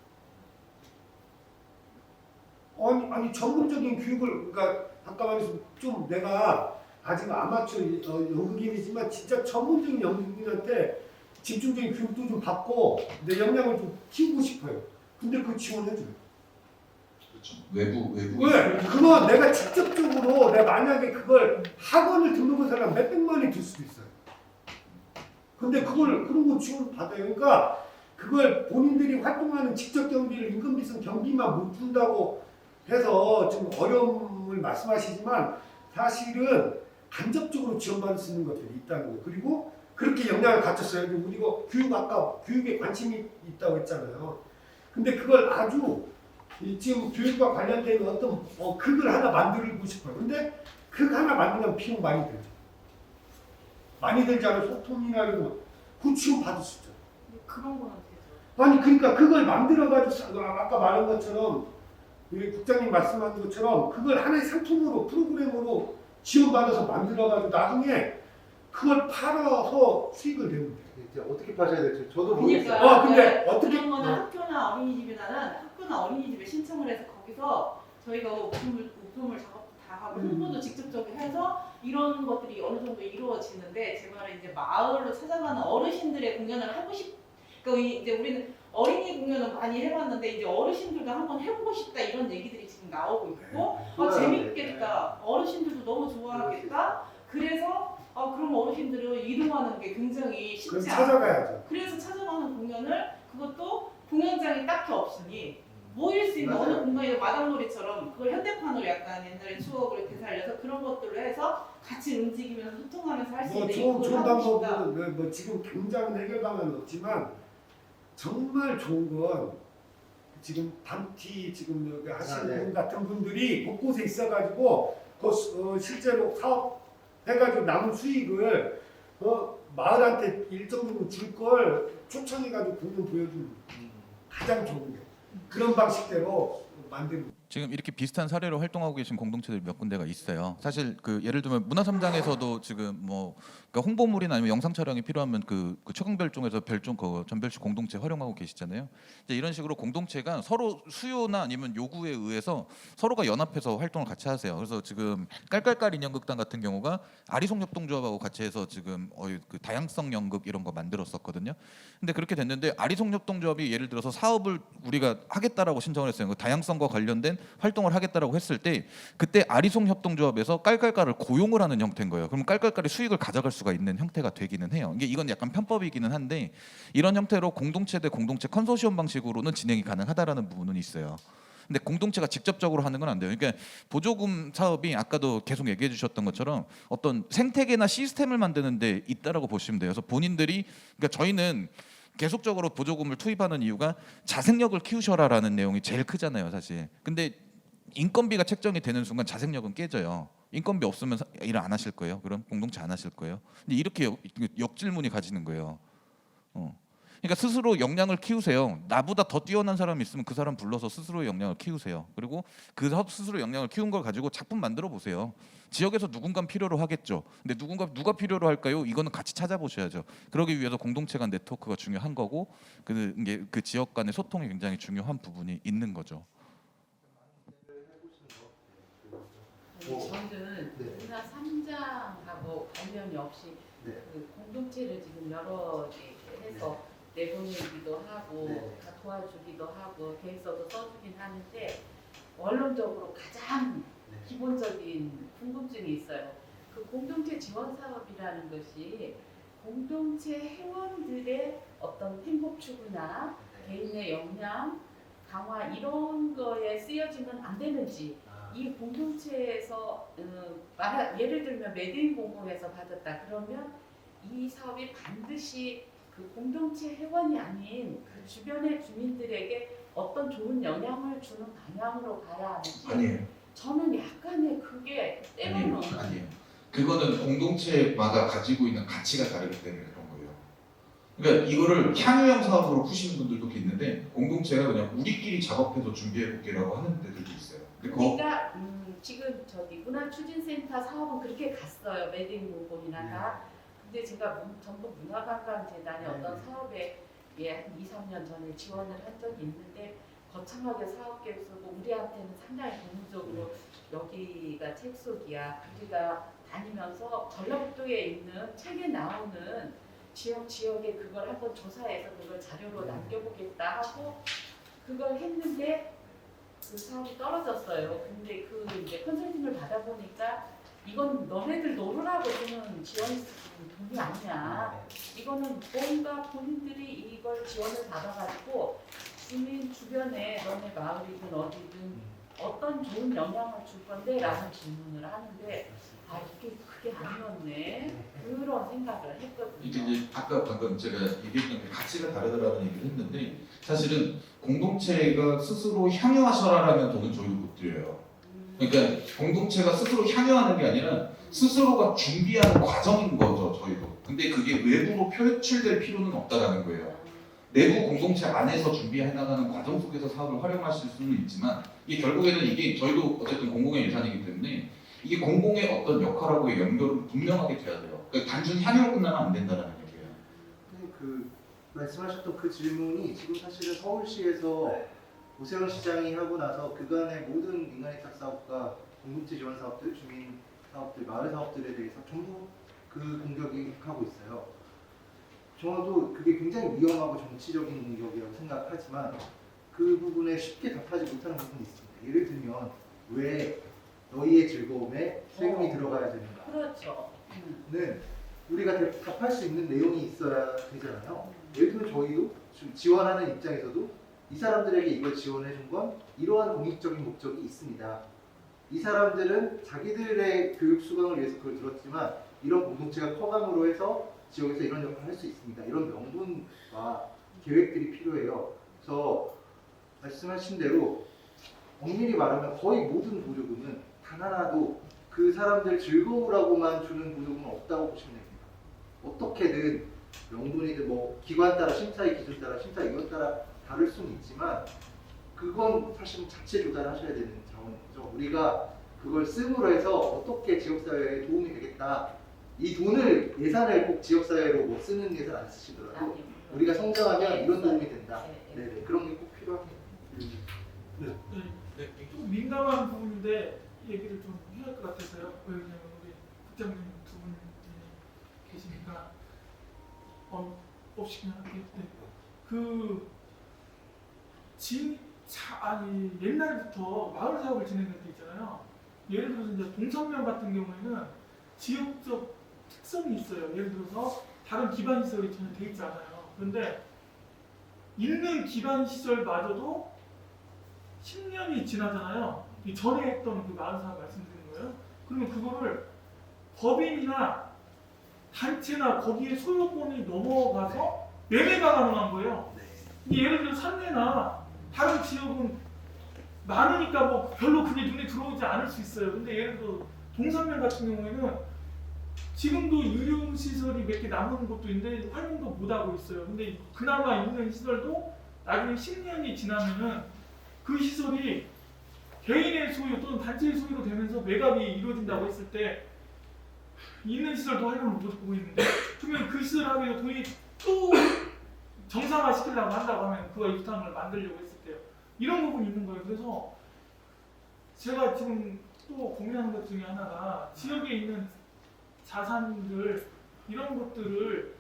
아니 전문적인 교육을 그러니까 아까 말해서 좀 내가 아직 아마추어 연극인이지만 진짜 전문적인 연극인한테 집중적인 교육도 좀 받고 내 역량을 좀 키우고 싶어요. 근데 그거 지원해줘요. 그렇죠. 외부. 왜? 그거 내가 직접적으로 내가 만약에 그걸 학원을 등록한 사람 몇백만이 들 수도 있어요. 근데 그런 거 지원 받아요. 그러니까 그걸 본인들이 활동하는 직접 경비를 인건비성 경비만 못 준다고 해서 좀 어려움을 말씀하시지만 사실은 간접적으로 지원받을 수 있는 것들이 있다는 거예요. 그리고 그렇게 역량을 갖췄어요. 우리가 아까 교육에 관심이 있다고 했잖아요. 근데 그걸 아주 지금 교육과 관련된 어떤 극을 하나 만들고 싶어요. 근데 극 하나 만들면 비용 많이 들죠. 많이 들지 않아요. 소통이나 이런 거. 그 지원 받을 수 있죠. 그런 거는 되죠. 아니 그러니까 그걸 만들어가지고 아까 말한 것처럼 우리 국장님 말씀하신 것처럼 그걸 하나의 상품으로 프로그램으로 지원받아서 만들어가지고 나중에 그걸 팔아서 수익을 내면 돼요. 이제 어떻게 파셔야 될지 저도 그러니까 모르겠어요. 근데 어떻게 그런 거는 학교나 어린이집에 신청을 해서 거기서 저희가 우편물 작업도 다 하고 홍보도 직접적으로 해서 이런 것들이 어느 정도 이루어지는데 제 말은 이제 마을로 찾아가는 어르신들의 공연을 하고 그러니까 이제 우리는 어린이 공연은 많이 해봤는데 이제 어르신들도 한번 해보고 싶다 이런 얘기들이 지금 나오고 있고 재밌겠다. 어르신들도 너무 좋아하겠다. 그래서 그럼 어르신들은 이동하는 게 굉장히 그럼 쉽지 않아요. 찾아가야죠. 그래서 찾아가는 공연을 그것도 공연장이 딱히 없으니 모일 수 있는 맞아요. 어느 공간에 마당놀이처럼 그걸 현대판으로 약간 옛날의 추억을 되살려서 그런 것들로 해서 같이 움직이면서 소통하면서 할 수 있는 좋은 이걸 하고 싶다. 방법은 지금 당장 해결 방안은 없지만 정말 좋은 건 지금 담티 지금 여기 하시는 네. 분 같은 분들이 곳곳에 있어가지고 실제로 사업 해가지고 남은 수익을 마을한테 일정적으로 줄 걸 초청해가지고 공연 보여주는 가장 좋은 게 그런 방식대로 만드는. 지금 이렇게 비슷한 사례로 활동하고 계신 공동체들이 몇 군데가 있어요. 사실 그 예를 들면 문화삼장에서도 지금 뭐 그러니까 홍보물이나 아니면 영상 촬영이 필요하면 그 최강별종에서 별종 그 전별시 공동체 활용하고 계시잖아요. 이제 이런 식으로 공동체가 서로 수요나 아니면 요구에 의해서 서로가 연합해서 활동을 같이 하세요. 그래서 지금 깔깔깔 인형극단 같은 경우가 아리송협동조합하고 같이 해서 지금 그 다양성 연극 이런 거 만들었었거든요. 근데 그렇게 됐는데 아리송협동조합이 예를 들어서 사업을 우리가 하겠다라고 신청을 했어요. 그 다양성과 관련된 활동을 하겠다라고 했을 때 그때 아리송협동조합에서 깔깔깔을 고용을 하는 형태인 거예요. 그럼 깔깔깔이 수익을 가져갈 수가 있는 형태가 되기는 해요. 이건 약간 편법이기는 한데 이런 형태로 공동체 대 공동체 컨소시엄 방식으로는 진행이 가능하다라는 부분은 있어요. 근데 공동체가 직접적으로 하는 건 안 돼요. 그러니까 보조금 사업이 아까도 계속 얘기해 주셨던 것처럼 어떤 생태계나 시스템을 만드는 데 있다라고 보시면 돼요. 그래서 본인들이 그러니까 저희는 계속적으로 보조금을 투입하는 이유가 자생력을 키우셔라라는 내용이 제일 크잖아요, 사실. 근데 인건비가 책정이 되는 순간 자생력은 깨져요. 인건비 없으면 일을 안 하실 거예요. 그럼 공동체 안 하실 거예요. 근데 이렇게 역질문이 가지는 거예요. 그러니까 스스로 역량을 키우세요. 나보다 더 뛰어난 사람이 있으면 그 사람 불러서 스스로의 역량을 키우세요. 그리고 그 스스로 역량을 키운 걸 가지고 작품 만들어 보세요. 지역에서 누군가 필요로 하겠죠. 근데 누가 필요로 할까요? 이거는 같이 찾아보셔야죠. 그러기 위해서 공동체 간 네트워크가 중요한 거고 그 지역 간의 소통이 굉장히 중요한 부분이 있는 거죠. 저는 문화 삼장하고 관련이 없이 그 공동체를 지금 여러 개 해서 내보내기도 하고 다 도와주기도 하고 계획서도 써주긴 하는데 원론적으로 가장 기본적인 궁금증이 있어요. 그 공동체 지원 사업이라는 것이 공동체 회원들의 어떤 행복 추구나 개인의 역량 강화 이런 거에 쓰여지면 안 되는지 이 공동체에서 예를 들면 메드인 공공에서 받았다 그러면 이 사업이 반드시 그 공동체 회원이 아닌 그 주변의 주민들에게 어떤 좋은 영향을 주는 방향으로 가야 하는지 아니에요. 저는 약간의 그게 때로는 아니에요. 그거는 공동체마다 가지고 있는 가치가 다르기 때문에 그런 거예요. 그러니까 이거를 향유형 사업으로 푸시는 분들도 있는데 공동체가 그냥 우리끼리 작업해서 준비해 볼게라고 하는 데들도 있어요. 근데 그러니까 지금 저기 문화추진센터 사업은 그렇게 갔어요. 메드인 공공이나 다. 근데 제가 전북 문화관광재단의 어떤 사업에 한 2, 3년 전에 지원을 한 적이 있는데 거창하게 사업 계획 쓰고 우리한테는 상당히 고무적으로 여기가 책속이야. 우리가 다니면서 전라북도에 있는 책에 나오는 지역에 그걸 한번 조사해서 그걸 자료로 남겨보겠다 하고 그걸 했는데 그 사업이 떨어졌어요. 근데 그 이제 컨설팅을 받아보니까 이건 너네들 놀으라고 주는 지원 돈이 아니야. 이거는 뭔가 본인들이 이걸 지원을 받아가지고 주민 주변에 너네 마을이든 어디든 어떤 좋은 영향을 줄 건데 라는 질문을 하는데 이게 그게 아니었네 그런 생각을 했거든요. 이제 아까 방금 제가 얘기했던 게 가치가 다르다라는 얘기를 했는데 사실은 공동체가 스스로 향유하셔라라는 돈은 저희도 못 드려요. 그러니까 공동체가 스스로 향유하는 게 아니라 스스로가 준비하는 과정인 거죠, 저희도. 근데 그게 외부로 표출될 필요는 없다라는 거예요. 내부 공동체 안에서 준비해 나가는 과정 속에서 사업을 활용하실 수는 있지만 이게 결국에는 이게 저희도 어쨌든 공공의 예산이기 때문에 이게 공공의 어떤 역할하고의 연결은 분명하게 돼야 돼요. 그러니까 단순 향유로 끝나면 안 된다는 얘기예요. 그 말씀하셨던 그 질문이 지금 사실은 서울시에서 오세훈 시장이 하고 나서 그간의 모든 민간委託사업과 공동체 지원 사업들, 주민 사업들, 마을 사업들에 대해서 전부 그 공격이 하고 있어요. 저도 그게 굉장히 위험하고 정치적인 공격이라고 생각하지만 그 부분에 쉽게 답하지 못하는 부분이 있습니다. 예를 들면 왜 너희의 즐거움에 세금이 들어가야 되는가? 그렇죠. 는 우리가 답할 수 있는 내용이 있어야 되잖아요. 예를 들면 저희도 지원하는 입장에서도 이 사람들에게 이걸 지원해 준 건 이러한 공익적인 목적이 있습니다. 이 사람들은 자기들의 교육 수강을 위해서 그걸 들었지만 이런 공동체가 커감으로 해서 지역에서 이런 역할을 할 수 있습니다. 이런 명분과 계획들이 필요해요. 그래서 말씀하신 대로 엄밀히 말하면 거의 모든 보조금은 단 하나도 그 사람들 즐거우라고만 주는 보조금은 없다고 보시면 됩니다. 어떻게든 명분이든 뭐 기관 따라 심사의 기준 따라 심사 이것 따라 다를 수는 있지만 그건 사실 자체 조달하셔야 되는 자원이죠. 우리가 그걸 쓰므로 해서 어떻게 지역사회에 도움이 되겠다. 이 돈을 예산을 꼭 지역사회로 뭐 쓰는 예산 안 쓰시더라도 우리가 성장하면 이런 도움이 된다. 네네 그런 게 꼭 필요합니다. 좀 민감한 부분인데 얘기를 좀 해야 할 것 같아서요. 왜냐면 우리 국장님 두 분이 계시니까 없이 그냥 할게요. 네. 아니 옛날부터 마을 사업을 진행할 때 있잖아요. 예를 들어서 이제 동성면 같은 경우에는 지역적 특성이 있어요. 예를 들어서 다른 기반 시설이 전혀 돼 있지 않아요. 그런데 있는 기반 시설마저도 10년이 지나잖아요. 이 전에 했던 그 마을 사업 말씀드리는 거예요. 그러면 그거를 법인이나 단체나 거기에 소유권이 넘어가서 매매가 가능한 거예요. 이게 예를 들어 산내나 다른 지역은 많으니까 뭐 별로 그게 눈에 들어오지 않을 수 있어요. 근데 예를 들어 동산면 같은 경우에는 지금도 유료 시설이 몇 개 남은 곳도 있는데 활용도 못 하고 있어요. 근데 그나마 있는 시설도 나중에 10년이 지나면은 그 시설이 개인의 소유 또는 단체의 소유로 되면서 매각이 이루어진다고 했을 때 있는 시설도 활용을 못 하고 있는데 그러면 그 시설하고 돈이 또 정상화 시키려고 한다고 하면 그거 유탕을 만들려고 했을 때요. 이런 부분이 있는 거예요. 그래서 제가 지금 또 고민하는 것 중에 하나가 지역에 있는 자산들 이런 것들을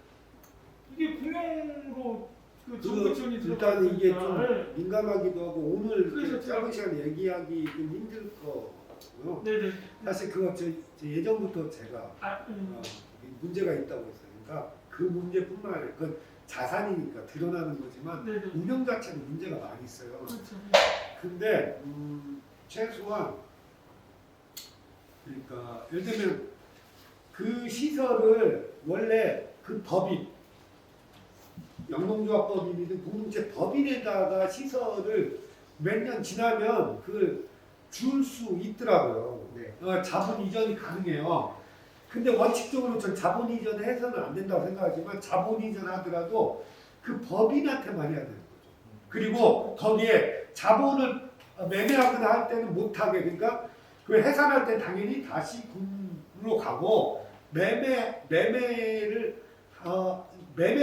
이게 공용으로 그 정부 지원이 일단 이게 좀 네. 민감하기도 하고 오늘 그래서 그 짧은 시간 얘기하기 좀 힘들 거고요. 네네. 사실 그거 저 예전부터 제가 문제가 있다고 했어요. 그러니까 그 문제뿐만 아니라 그건 자산이니까 드러나는 거지만 네네. 운영 자체도 문제가 많이 있어요. 그렇죠. 근데 최소한 그러니까 예를 들면 그 시설을 원래 그 법인 영농조합법인이든 공동체 법인에다가 시설을 몇 년 지나면 그걸 줄 수 있더라고요. 네. 자본 이전이 가능해요. 근데 원칙적으로 전 자본 이전을 해서는 안 된다고 생각하지만 자본 이전하더라도 그 법인한테만 해야 되는 거죠. 그리고 거기에 자본을 매매하거나 할 때는 못하게 그러니까 그 해산할 때 당연히 다시 군으로 가고 매매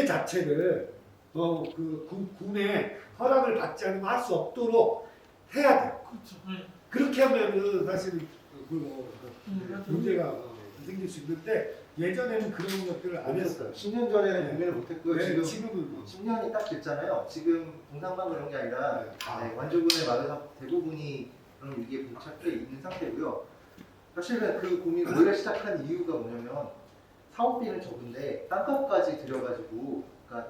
자체를 그 군의 허락을 받지 않으면 할 수 없도록 해야 돼요. 그렇죠. 네. 그렇게 하면은 사실은 맞아요. 문제가 생길 수 있는데 예전에는 그런 것들을 안 했어요. 10년 전에는 네. 고민을 못했고요. 네, 지금은 뭐. 10년이 딱 됐잖아요. 지금 동상만 그런 게 아니라 네. 완주군의 마을 대부분이 그런 위기에 봉착해 있는 상태고요. 사실은 그 고민 원래 시작한 이유가 뭐냐면 사업비는 적은데 땅값까지 들여가지고 그러니까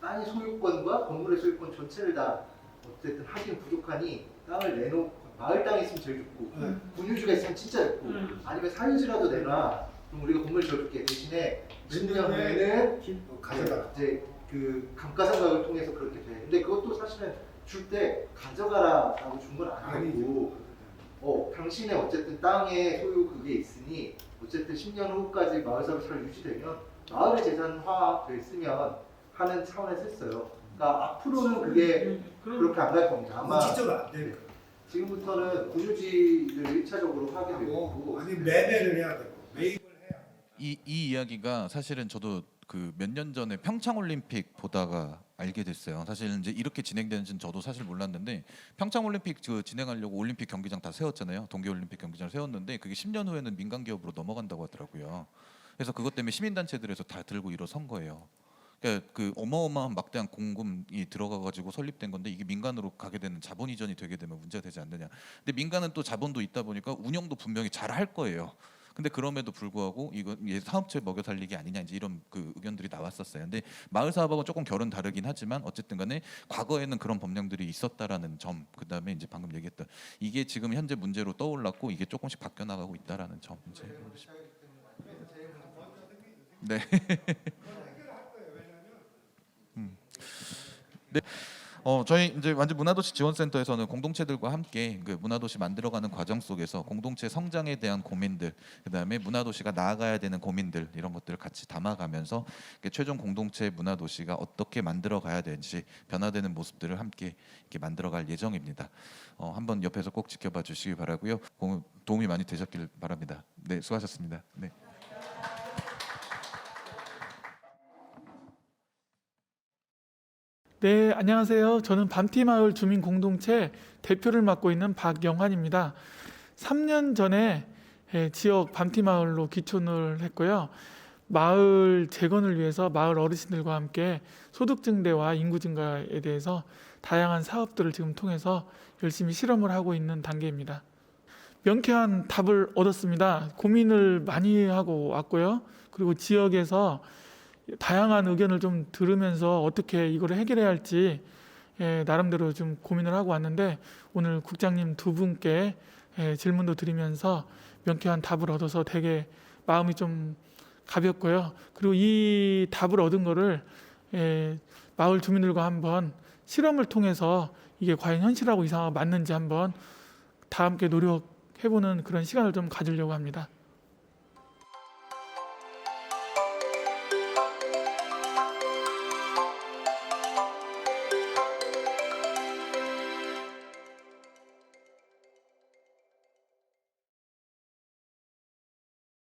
땅의 소유권과 건물의 소유권 전체를 다 어쨌든 하긴 부족하니 땅을 내놓고 마을 땅이 있으면 제일 좋고 네. 분유지가 있으면 진짜 좋고 아니면 사유지라도 내놔 그럼 우리가 건물 지어줄게 대신에 10년 내는 가져가. 이제 그 감가상각을 통해서 그렇게 돼. 근데 그것도 사실은 줄 때 가져가라라고 준 건 아니고 당신의 어쨌든 땅의 소유 그게 있으니 어쨌든 10년 후까지 마을 사업이 잘 유지되면 마을의 재산화 됐으면 하는 차원에서 했어요. 그러니까 앞으로는 그게 그렇게 안 갈 겁니다. 아마 원칙적으로 안 돼요. 지금부터는 분유지를 1차적으로 하게 되고 아니 매매를 해야 되고 매입을 해야. 이 이야기가 사실은 저도 그 몇 년 전에 평창 올림픽 보다가 알게 됐어요. 사실 이제 이렇게 진행되는지는 저도 사실 몰랐는데 평창 올림픽 그 진행하려고 올림픽 경기장 다 세웠잖아요. 동계 올림픽 경기장을 세웠는데 그게 10년 후에는 민간 기업으로 넘어간다고 하더라고요. 그래서 그것 때문에 시민 단체들에서 다 들고 일어선 거예요. 그러니까 그 어마어마한 막대한 공금이 들어가 가지고 설립된 건데 이게 민간으로 가게 되는 자본 이전이 되게 되면 문제가 되지 않느냐. 근데 민간은 또 자본도 있다 보니까 운영도 분명히 잘 할 거예요. 근데 그럼에도 불구하고 이거 사업체 먹여 살리기 아니냐 이제 이런 그 의견들이 나왔었어요. 근데 마을 사업하고 조금 결은 다르긴 하지만 어쨌든간에 과거에는 그런 법령들이 있었다라는 점, 그다음에 이제 방금 얘기했던 이게 지금 현재 문제로 떠올랐고 이게 조금씩 바뀌어 나가고 있다라는 점. 이제 네. 저희 이제 완주 문화도시 지원센터에서는 공동체들과 함께 그 문화도시 만들어가는 과정 속에서 공동체 성장에 대한 고민들, 그다음에 문화도시가 나아가야 되는 고민들 이런 것들을 같이 담아가면서 최종 공동체 문화도시가 어떻게 만들어가야 되는지 변화되는 모습들을 함께 이렇게 만들어갈 예정입니다. 한번 옆에서 꼭 지켜봐 주시기 바라고요. 도움이 많이 되셨길 바랍니다. 네, 수고하셨습니다. 네. 네, 안녕하세요. 저는 밤티마을 주민공동체 대표를 맡고 있는 박영환입니다. 3년 전에 지역 밤티마을로 기촌을 했고요. 마을 재건을 위해서 마을 어르신들과 함께 소득 증대와 인구 증가에 대해서 다양한 사업들을 지금 통해서 열심히 실험을 하고 있는 단계입니다. 명쾌한 답을 얻었습니다. 고민을 많이 하고 왔고요. 그리고 지역에서 다양한 의견을 좀 들으면서 어떻게 이걸 해결해야 할지 나름대로 좀 고민을 하고 왔는데 오늘 국장님 두 분께 질문도 드리면서 명쾌한 답을 얻어서 되게 마음이 좀 가볍고요. 그리고 이 답을 얻은 거를 마을 주민들과 한번 실험을 통해서 이게 과연 현실하고 이상하고 맞는지 한번 다 함께 노력해보는 그런 시간을 좀 가지려고 합니다.